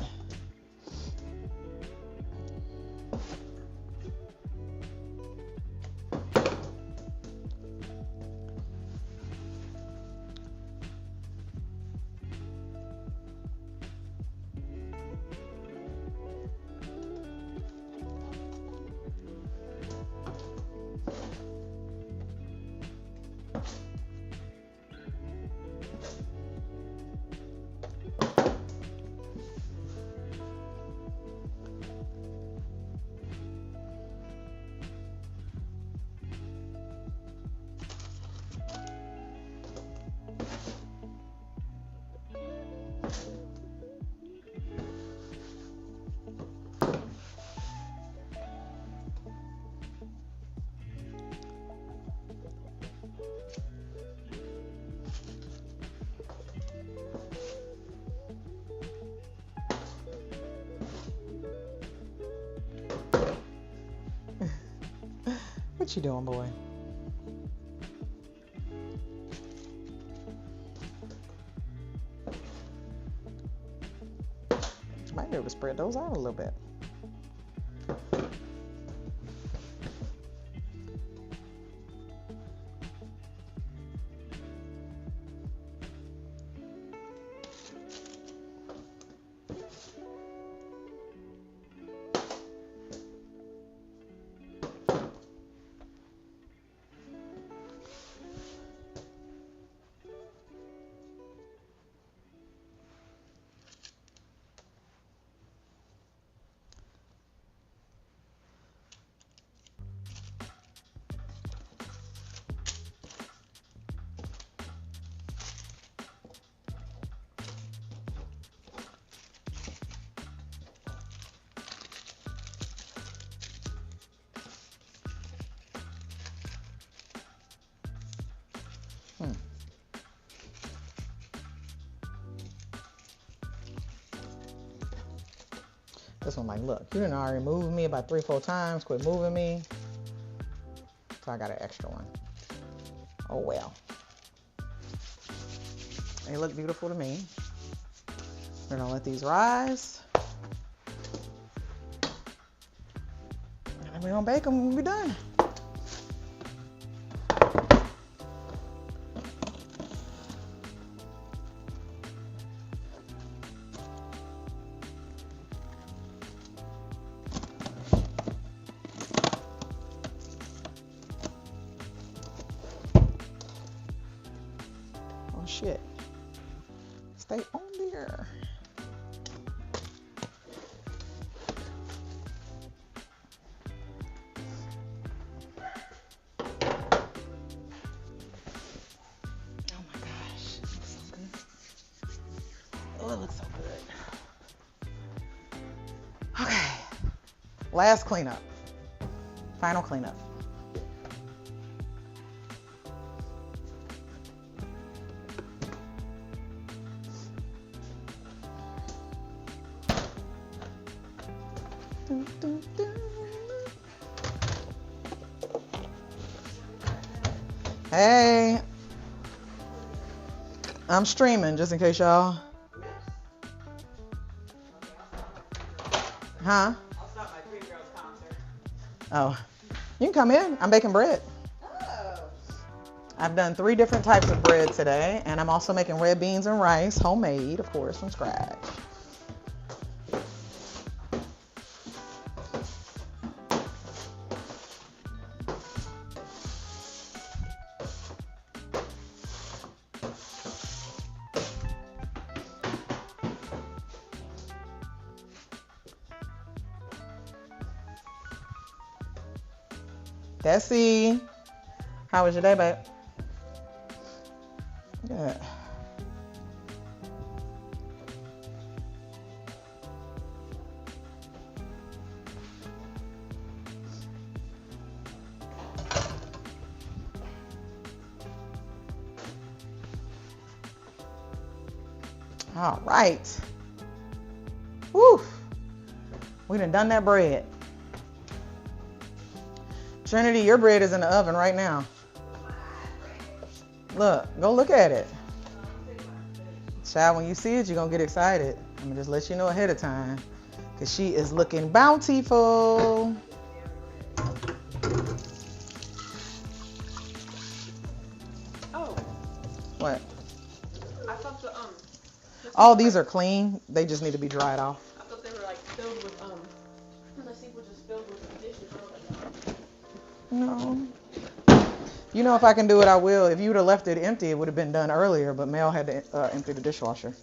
What you doing, boy? Might be able to spread those out a little bit. This one like, look, you done already moved me about 3-4 times. Quit moving me. So I got an extra one. Oh well. They look beautiful to me. We're gonna let these rise. And then we're gonna bake them when we're done. Oh shit. Stay on there. Oh my gosh, it looks so good. Oh, it looks so good. Okay, last cleanup. Final cleanup. Dun, dun, dun. Hey, I'm streaming just in case y'all. Huh? I'll stop my Three Girls concert. Oh, you can come in. I'm baking bread. Oh. I've done 3 different types of bread today, and I'm also making red beans and rice, homemade, of course, from scratch. Desi, how was your day, babe? Good. All right. Woo. We done that bread. Trinity, your bread is in the oven right now. Look, go look at it. Child, when you see it, you're going to get excited. I'm going to just let you know ahead of time. Because she is looking bountiful. Oh, What? I thought the All these are clean. They just need to be dried off. I thought they were like filled with the sink was just filled with dishes. I was like, No. You know, if I can do it, I will. If you would have left it empty, it would have been done earlier. But Mel had to empty the dishwasher.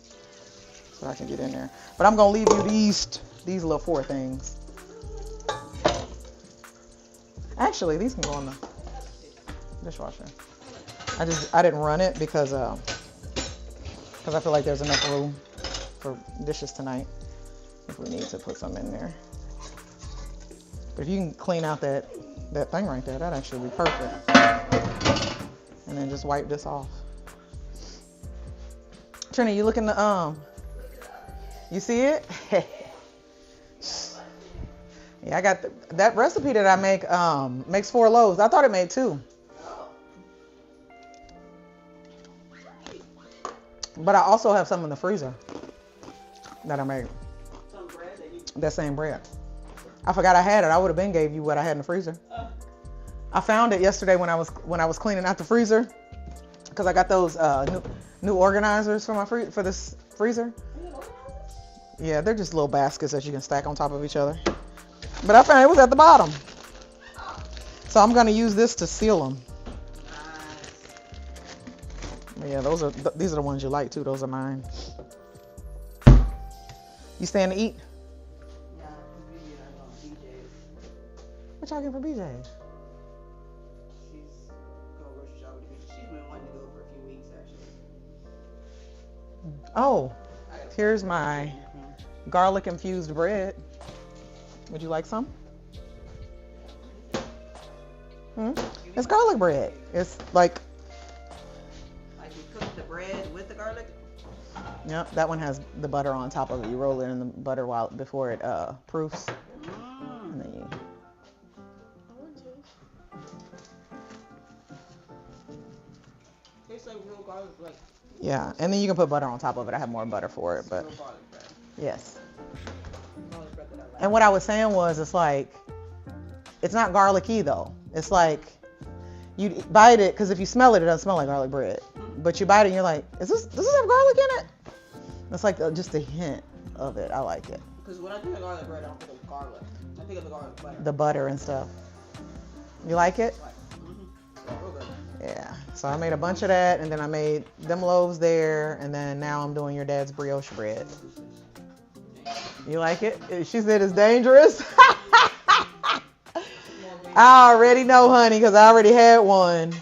So I can get in there. But I'm going to leave you these little 4 things. Actually, these can go in the dishwasher. I didn't run it because I feel like there's enough room for dishes tonight if we need to put some in there. But if you can clean out that thing right there, that'd actually be perfect. And then just wipe this off. Trini, you looking to you see it? Yeah, I got that recipe that I make makes 4 loaves. I thought it made 2. But I also have some in the freezer that I made. some bread that you. That same bread. I forgot I had it. I would have been gave you what I had in the freezer. I found it yesterday when I was cleaning out the freezer because I got those new organizers for for this freezer. Yeah, they're just little baskets that you can stack on top of each other. But I found it was at the bottom. So I'm going to use this to seal them. Yeah, these are the ones you like too. Those are mine. You staying to eat? Yeah, I love BJ's. What y'all get for BJ's? She's go grocery shopping with me. She's been wanting to go for a few weeks actually. Oh, here's my garlic infused bread. Would you like some? It's garlic bread. It's like Like you cook the bread with the garlic? Yep, that one has the butter on top of it. You roll it in the butter before it proofs. And then you... Tastes like real garlic, like. Yeah, and then you can put butter on top of it. I have more butter for it, but Real garlic bread. yes. Garlic bread that I like. And what I was saying was, it's like, it's not garlicky though. It's like, you bite it, because if you smell it, it doesn't smell like garlic bread. But you bite it and you're like, does this have garlic in it? It's like just a hint of it. I like it. Because when I think of garlic bread, I don't think of garlic. I think of the garlic butter. The butter and stuff. You like it? Real good. Yeah. So I made a bunch of that, and then I made them loaves there, and then now I'm doing your dad's brioche bread. You like it? She said it's dangerous. I already know, honey, because I already had one.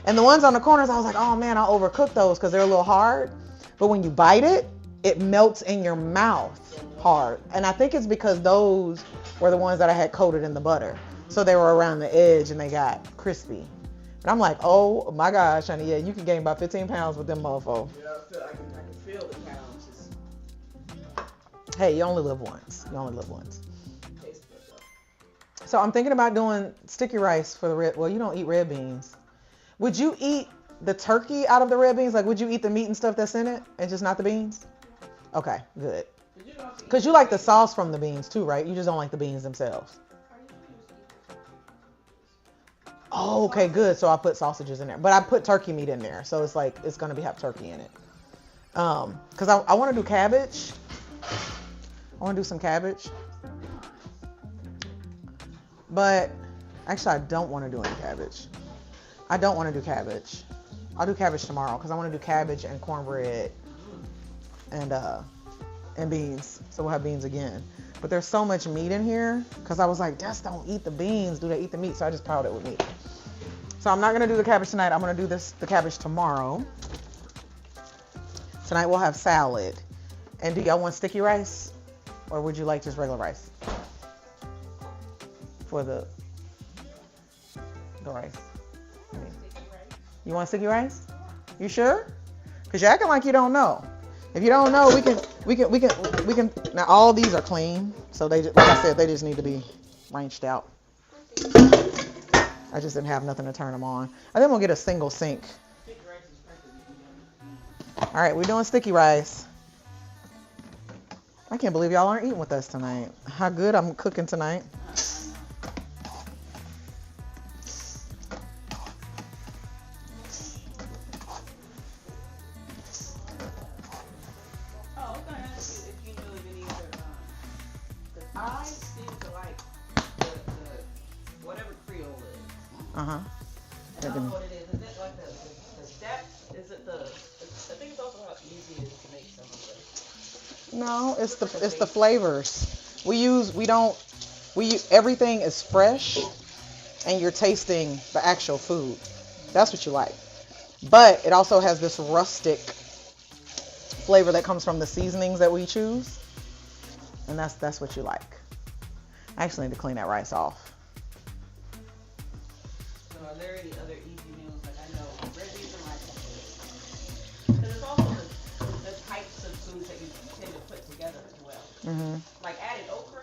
And the ones on the corners, I was like, oh man, I'll overcook those because they're a little hard. But when you bite it, it melts in your mouth hard. And I think it's because those were the ones that I had coated in the butter. So they were around the edge and they got crispy. But I'm like, oh my gosh, honey, yeah, you can gain about 15 pounds with them mofo. Yeah, I can feel the pounds. Hey, you only live once. You only live once. Tastes good though. So I'm thinking about doing sticky rice for the red. Well, you don't eat red beans. Would you eat the turkey out of the red beans? Like, would you eat the meat and stuff that's in it and just not the beans? Okay, good. Because you like the sauce from the beans too, right? You just don't like the beans themselves. Oh, okay, good. So I put sausages in there. But I put turkey meat in there. So it's like, it's going to have turkey in it. Because I want to do cabbage. I want to do some cabbage. But actually, I don't want to do any cabbage. I don't want to do cabbage. I'll do cabbage tomorrow because I want to do cabbage and cornbread and beans. So we'll have beans again. But there's so much meat in here because I was like, just don't eat the beans. Do they eat the meat? So I just piled it with meat. So I'm not going to do the cabbage tonight. I'm going to do the cabbage tomorrow. Tonight we'll have salad. And do y'all want sticky rice? Or would you like just regular rice? For the rice. You want sticky rice? You sure? Because you're acting like you don't know. If you don't know, we can. Now all these are clean, so they, like I said, they just need to be rinsed out. I just didn't have nothing to turn them on. I think we'll get a single sink. All right, we're doing sticky rice. I can't believe y'all aren't eating with us tonight. How good I'm cooking tonight. I seem to like the whatever Creole is. Uh-huh. I don't know what it is. Is it like the steps? Is it I think it's also how easy it is to make some of this. No, it's the flavors. Everything is fresh and you're tasting the actual food. That's what you like. But it also has this rustic flavor that comes from the seasonings that we choose. And that's what you like. I actually need to clean that rice off. So are there any other easy meals? Like I know red beans are my favorite. Because it's also the types of foods that you tend to put together as well. Mm-hmm. Like added okra,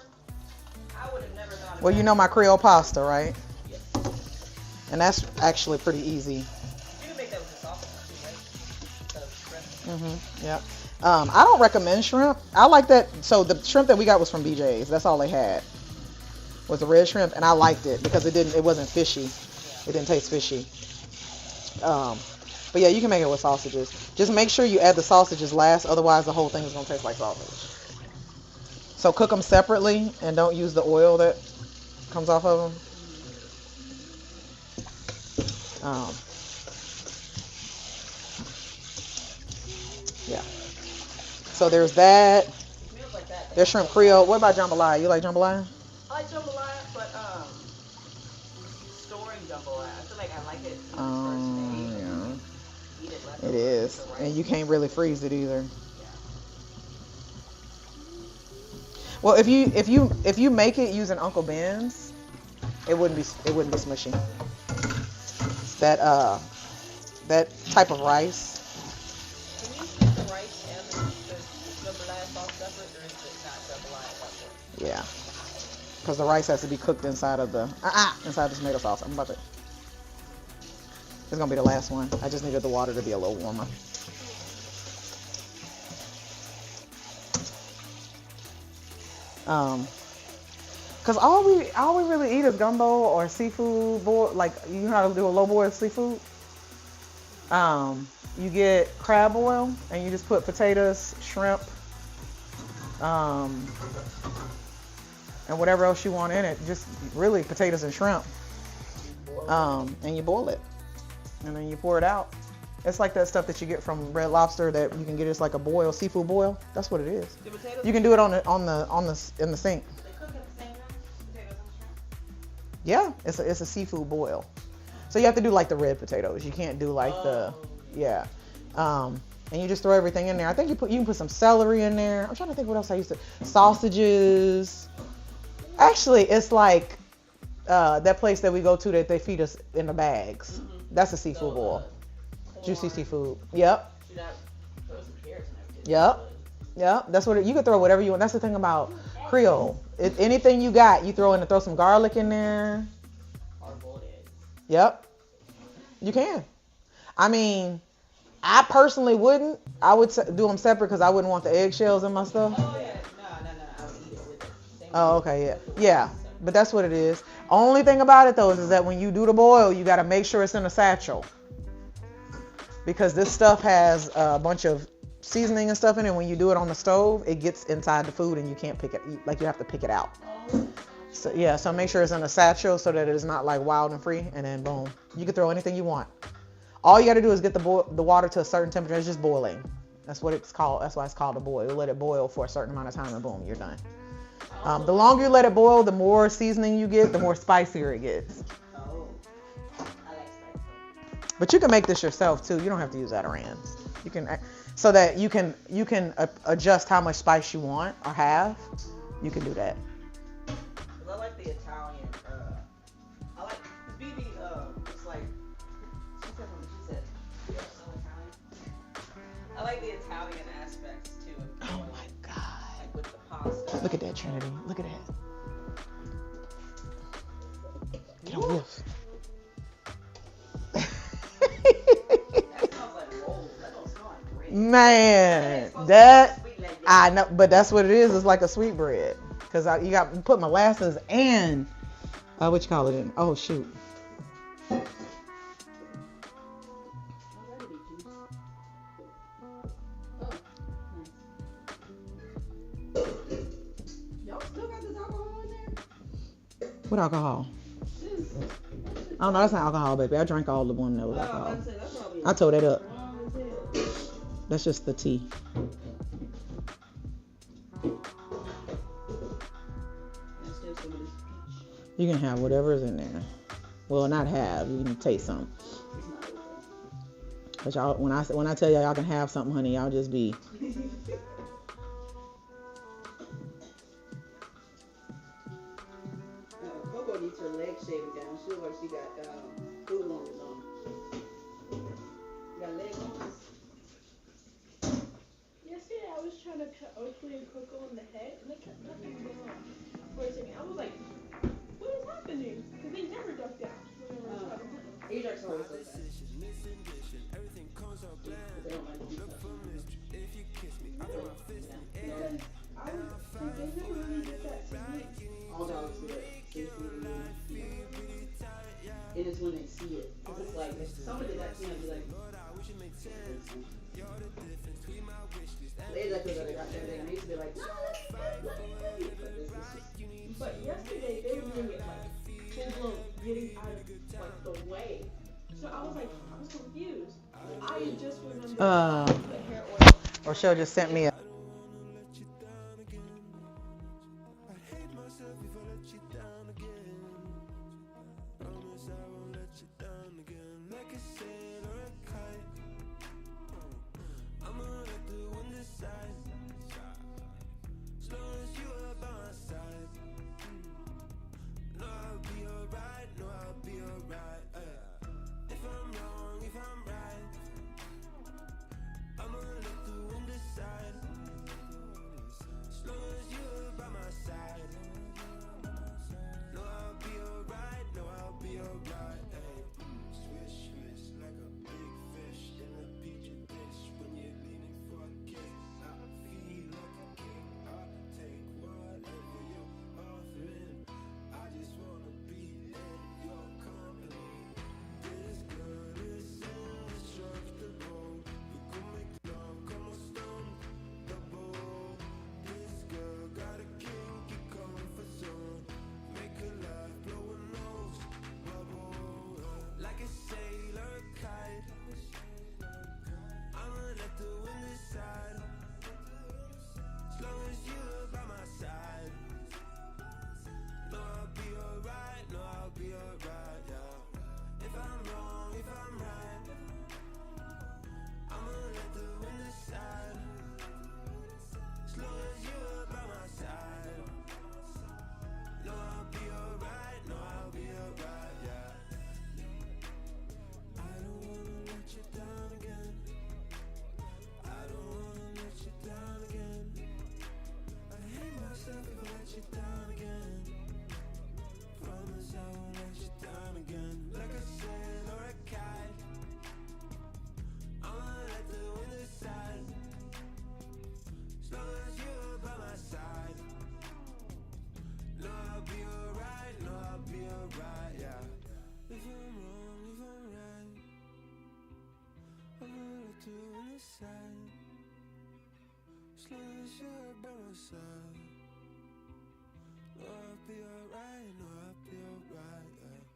I would have never thought. Well, you know my Creole pasta, right? Yes. And that's actually pretty easy. You can make that with the sausage too, right? Mm-hmm. Yep. I don't recommend shrimp. I like that. So the shrimp that we got was from BJ's. That's all they had. Was the red shrimp, and I liked it because it wasn't fishy. It didn't taste fishy. But yeah, you can make it with sausages. Just make sure you add the sausages last, otherwise the whole thing is gonna taste like sausage. So cook them separately and don't use the oil that comes off of them. Yeah. So there's that. There's shrimp Creole. What about jambalaya? You like jambalaya? I like jambalaya, but storing jambalaya, I feel like I like it. Yeah. Eat it less. It is, and you can't really freeze it either. Well, if you make it using Uncle Ben's, it wouldn't be smushy. That type of rice. Can you use the rice and the Yeah. Because the rice has to be cooked inside of the inside the tomato sauce. I'm about to. It's gonna be the last one. I just needed the water to be a little warmer. Cause all we really eat is gumbo or seafood boil. Like, you know how to do a low boil seafood. You get crab oil and you just put potatoes, shrimp, and whatever else you want in it. Just really potatoes and shrimp. And you boil it, and then you pour it out. It's like that stuff that you get from Red Lobster that you can get. It's like a boil, seafood boil. That's what it is. You can do it in the sink. They cook at the same time, potatoes and shrimp. Yeah, it's a seafood boil. So you have to do like the red potatoes. You can't do like and you just throw everything in there. I think you can put some celery in there. I'm trying to think what else I used to. Sausages. Actually, it's like that place that we go to that they feed us in the bags. Mm-hmm. That's a seafood boil. Juicy seafood. Yep. Should I throw some carrots and everything? Yep. That's what you can throw whatever you want. That's the thing about Creole. Anything you got, you throw some garlic in there. Hard-boiled eggs. Yep. You can. I mean, I personally wouldn't. I would do them separate because I wouldn't want the eggshells in my stuff. Oh yeah. No. I would eat it with it. Oh, okay, yeah. But that's what it is. Only thing about it though is that when you do the boil, you got to make sure it's in a satchel. Because this stuff has a bunch of seasoning and stuff in it. When you do it on the stove, it gets inside the food and you can't pick it. Like, you have to pick it out. So yeah, so make sure it's in a satchel so that it is not like wild and free. And then boom, you can throw anything you want. All you got to do is get the water to a certain temperature. It's just boiling. That's what it's called. That's why it's called a boil. You let it boil for a certain amount of time and boom, you're done. The longer you let it boil, the more seasoning you get, the more spicier it gets. But you can make this yourself too. You don't have to use Adirans. You can, so that you can adjust how much spice you want or have. You can do that. I like the Italian. I like BB. It's like she said we are so Italian. I like the Italian aspects too. Oh my God! Like with the pasta. Look at that, Trinity. Look at that. Get on this. That smells like rolls. That don't smell like bread. Man, I know, but that's what it is. It's like a sweet bread because you put molasses and what you call it in? Oh shoot. Y'all still got this alcohol in there? What alcohol? Oh no, that's not alcohol, baby. I drank all the one that was alcohol. I tore that up. That's just the tea. You can have whatever's in there. Well, not have. You can taste some. But y'all, when I tell y'all can have something, honey, y'all just be. Coco needs her legs shaved down. She looks like she got food longs on. You got leg longs? Yesterday I was trying to cut Oakley and Coco in the head, and they kept ducking down for a second. I was like, what is happening? Because they never duck down. Ajax always does that. They don't like to be touched. Because they never really did that to me. All dogs do it. They see it. And it's when they see it. Because it's like, if somebody did that to me, I'd be like, Ajax was like, I used to be like, no, let me. But yesterday they were doing it like full blown, getting out of like the way. So I was confused. I just remembered the hair oil. Rochelle just sent me a. my side. As long as you're by my side. No, I'll be alright, no, I'll be alright, yeah.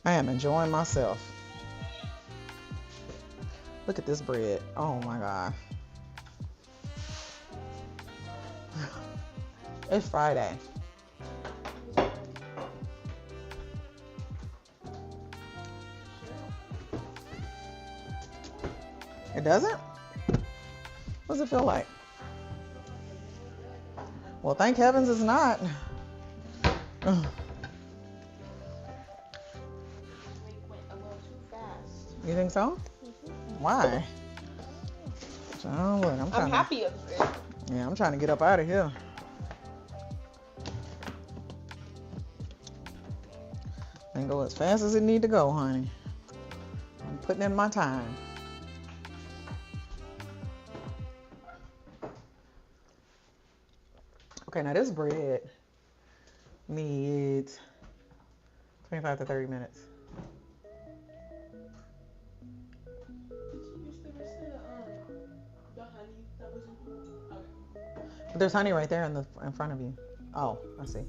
I am enjoying myself. Look at this bread. Oh my God. It's Friday. It doesn't? What does it feel like? Well, thank heavens it's not. Went a little too fast. You think so? Why? So, look, I'm happy of it. Yeah, I'm trying to get up out of here. And go as fast as it need to go, honey. I'm putting in my time. Okay, now this bread needs 25 to 30 minutes. Did you use the rest of the honey that was in here? Okay. But there's honey right there in front of you. Oh, I see.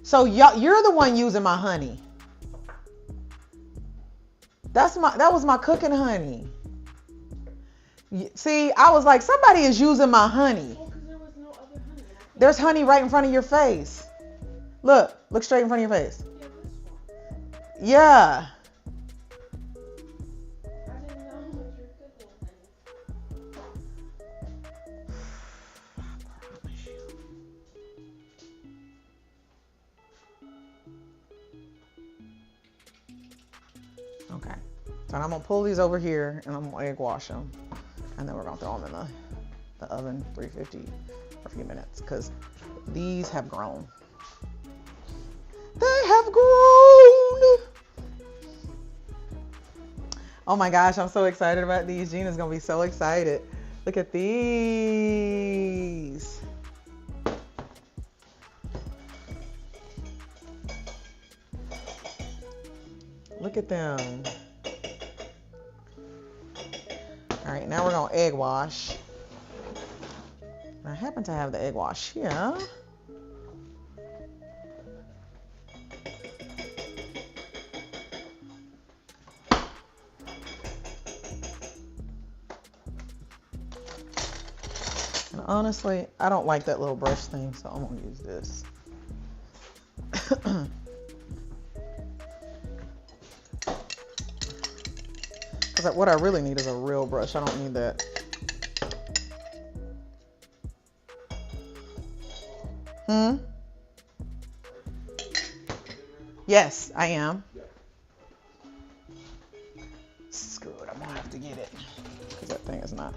So you're the one using my honey. That was my cooking honey. See, I was like, somebody is using my honey. Oh, because there was no other honey. There's honey right in front of your face. Look straight in front of your face. Yeah, this one. Yeah. I didn't know what you're cooking, honey. Okay. So I'm gonna pull these over here and I'm gonna egg wash them, and then we're gonna throw them in the oven, 350 for a few minutes, because these have grown. They have grown. Oh my gosh, I'm so excited about these. Gina's gonna be so excited. Look at these. Look at them. All right, now we're gonna egg wash. I happen to have the egg wash here. And honestly, I don't like that little brush thing, so I'm gonna use this. Because what I really need is a real brush. I don't need that. Yes, I am. Screw it, I'm gonna have to get it. Because that thing is not.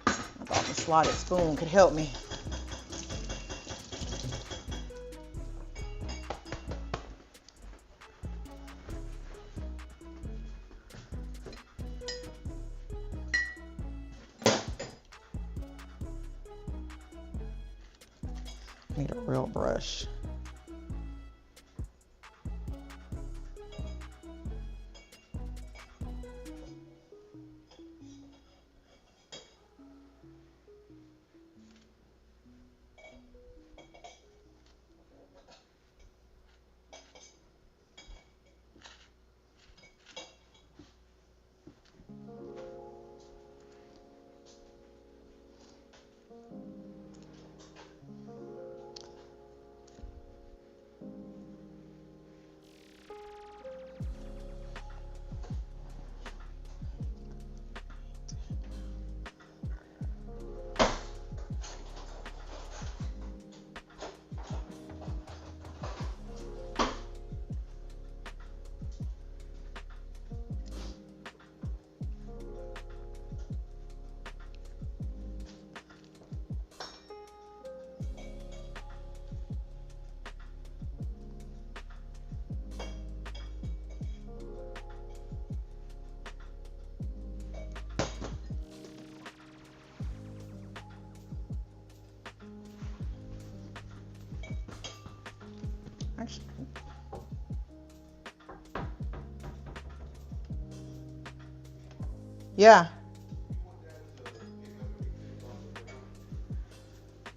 I thought the slotted spoon could help me. Need a real brush. Actually, yeah.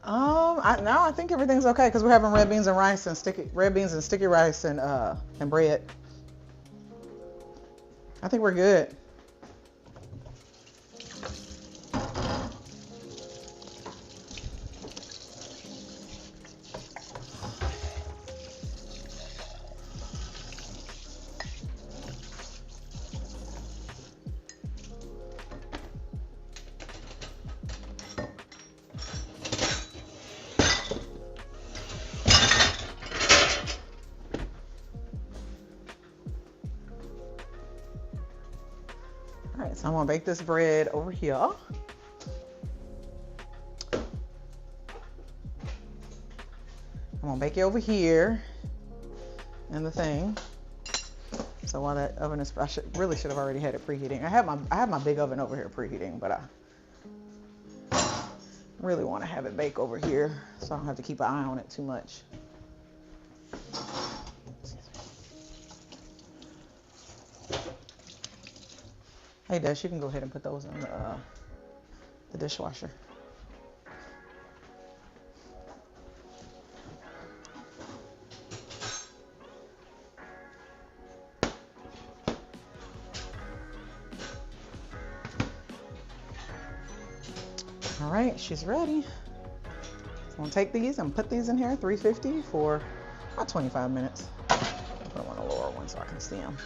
I think everything's okay because we're having red beans and rice and sticky rice and bread. I think we're good. All right, so I'm gonna bake this bread over here. I'm gonna bake it over here in the thing. So while that oven is, I really should have already had it preheating. I have my big oven over here preheating, but I really want to have it bake over here so I don't have to keep an eye on it too much. Hey, Des, you can go ahead and put those in the dishwasher. All right, she's ready. So I'm gonna take these and put these in here, 350 for about 25 minutes. I'll put them on the lower one so I can see them.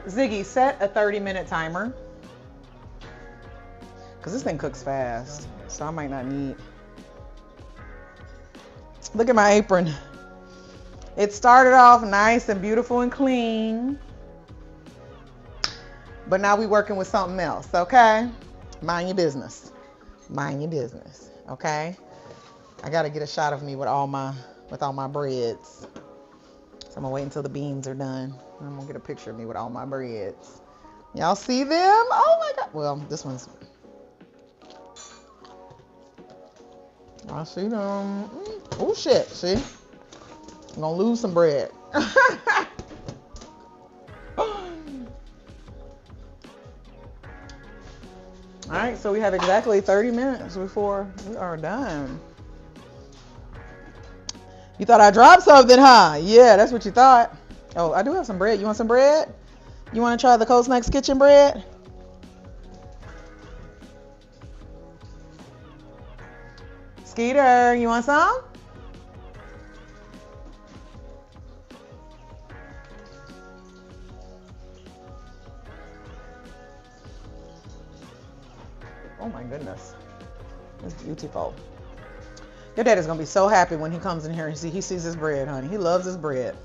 Ziggy, set a 30-minute timer. Because this thing cooks fast, so I might not need. Look at my apron. It started off nice and beautiful and clean. But now we working with something else, okay? Mind your business. Mind your business, okay? I gotta get a shot of me with all my breads. So I'm gonna wait until the beans are done. I'm gonna get a picture of me with all my breads. Y'all see them? Oh my God. Well, this one's. I see them. Oh shit, see? I'm gonna lose some bread. All right, so we have exactly 30 minutes before we are done. You thought I dropped something, huh? Yeah, that's what you thought. Oh, I do have some bread. You want some bread? You want to try the CodeSnax Kitchen bread? Skeeter, you want some? Oh my goodness. It's beautiful. Your dad is going to be so happy when he comes in here and he sees his bread, honey. He loves his bread.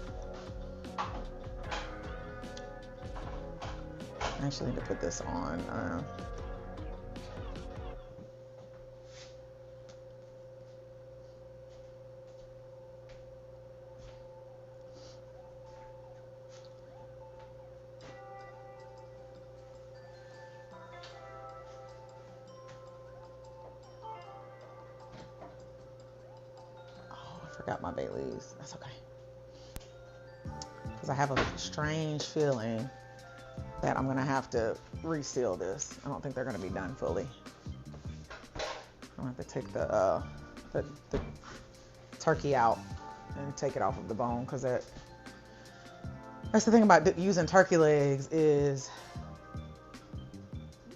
I actually need to put this on. Forgot my bay leaves. That's okay. Because I have a strange feeling that I'm going to have to reseal this. I don't think they're going to be done fully. I'm going to have to take the turkey out and take it off of the bone, because that's the thing about using turkey legs is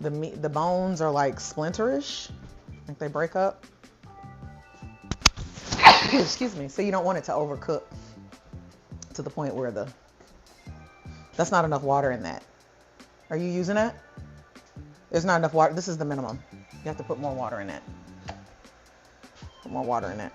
the bones are like splinterish. Like they break up. Excuse me. So you don't want it to overcook to the point where that's not enough water in that. Are you using that? There's not enough water. This is the minimum. You have to put more water in that. Put more water in that.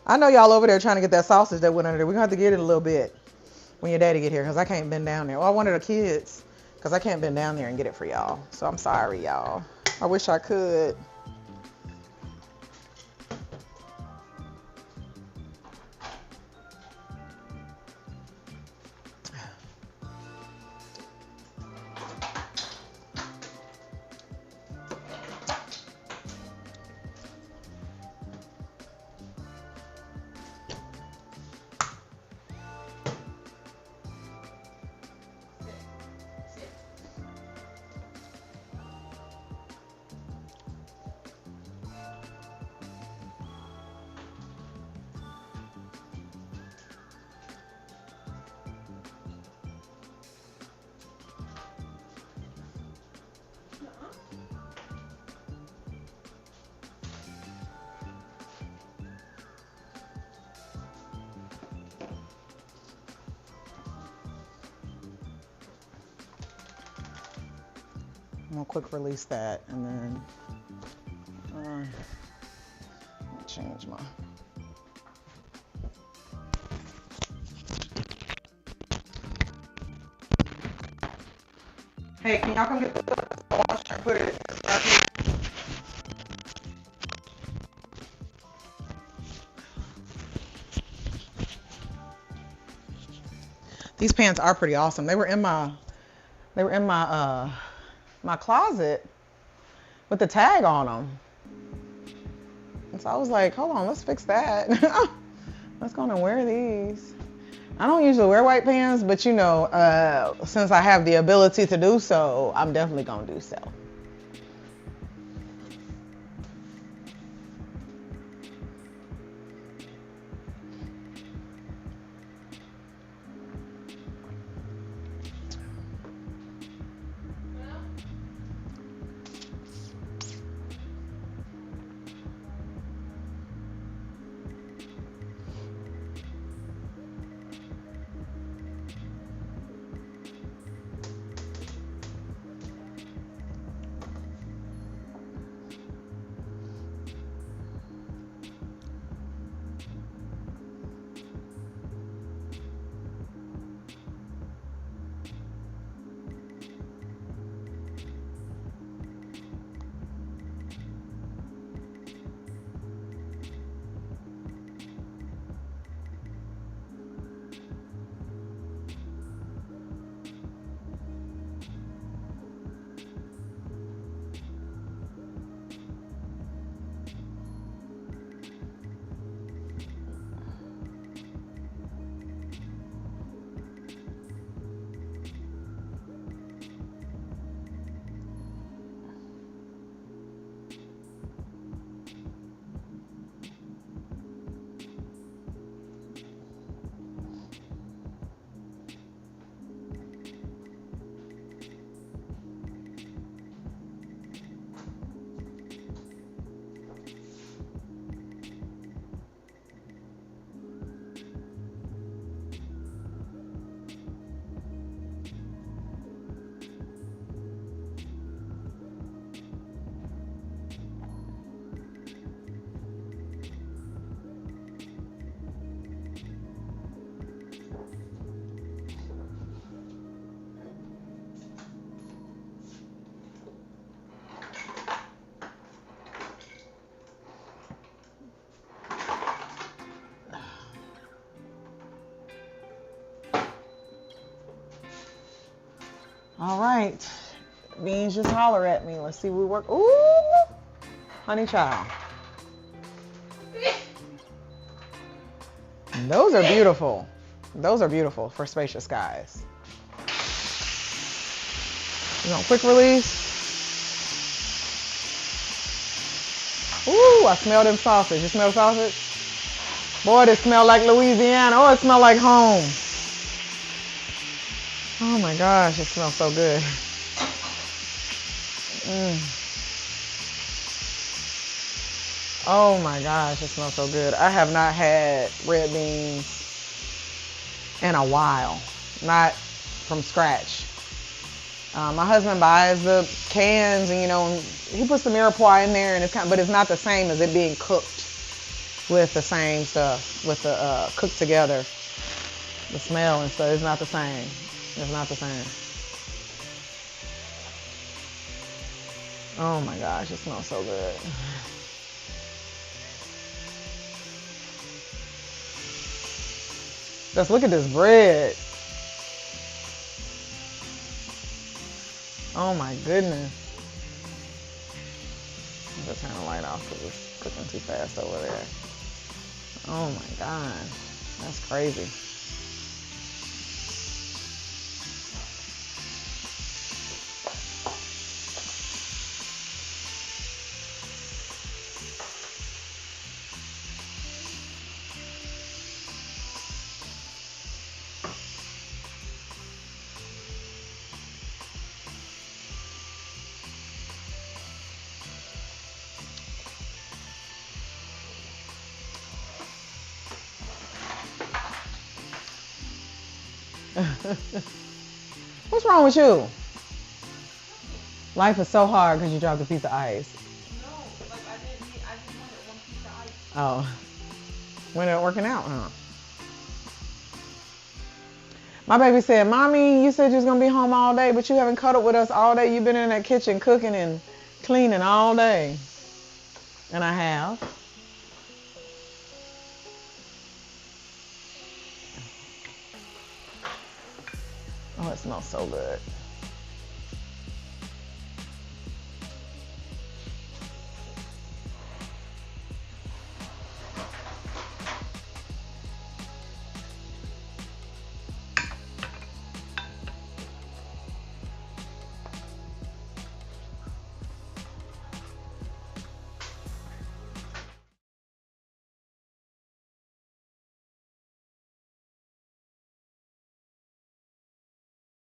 I know y'all over there trying to get that sausage that went under there. We're going to have to get it a little bit when your daddy get here, because I can't bend down there. Well, I wanted the kids, because I can't bend down there and get it for y'all. So I'm sorry, y'all. I wish I could. I'm gonna quick release that, and then change my. Hey, can y'all come get the washer and put it? These pants are pretty awesome. They were in my my closet with the tag on them. And so I was like, hold on, let's fix that. Let's go and wear these. I don't usually wear white pants, but you know, since I have the ability to do so, I'm definitely gonna do so. All right, Beans, just holler at me. Let's see what we work. Ooh, honey child. Those are beautiful. Those are beautiful for spacious skies. You want quick release? Ooh, I smell them sausage. You smell sausage? Boy, it smell like Louisiana. Oh, it smell like home. Oh my gosh, it smells so good. Oh my gosh, it smells so good. I have not had red beans in a while, not from scratch. My husband buys the cans, and you know, he puts the mirepoix in there, and it's but it's not the same as it being cooked with the same stuff, with the cooked together. The smell and stuff is not the same. It's not the same. Oh my gosh, it smells so good. Just look at this bread. Oh my goodness. I'm just turn the light off because it's cooking too fast over there. Oh my God, that's crazy. What's wrong with you? Life is so hard because you dropped a piece of ice. No, like I just wanted one piece of ice. Oh. When it working out, huh? My baby said, Mommy, you said you was going to be home all day, but you haven't cuddled with us all day. You've been in that kitchen cooking and cleaning all day. And I have. Oh, it smells so good.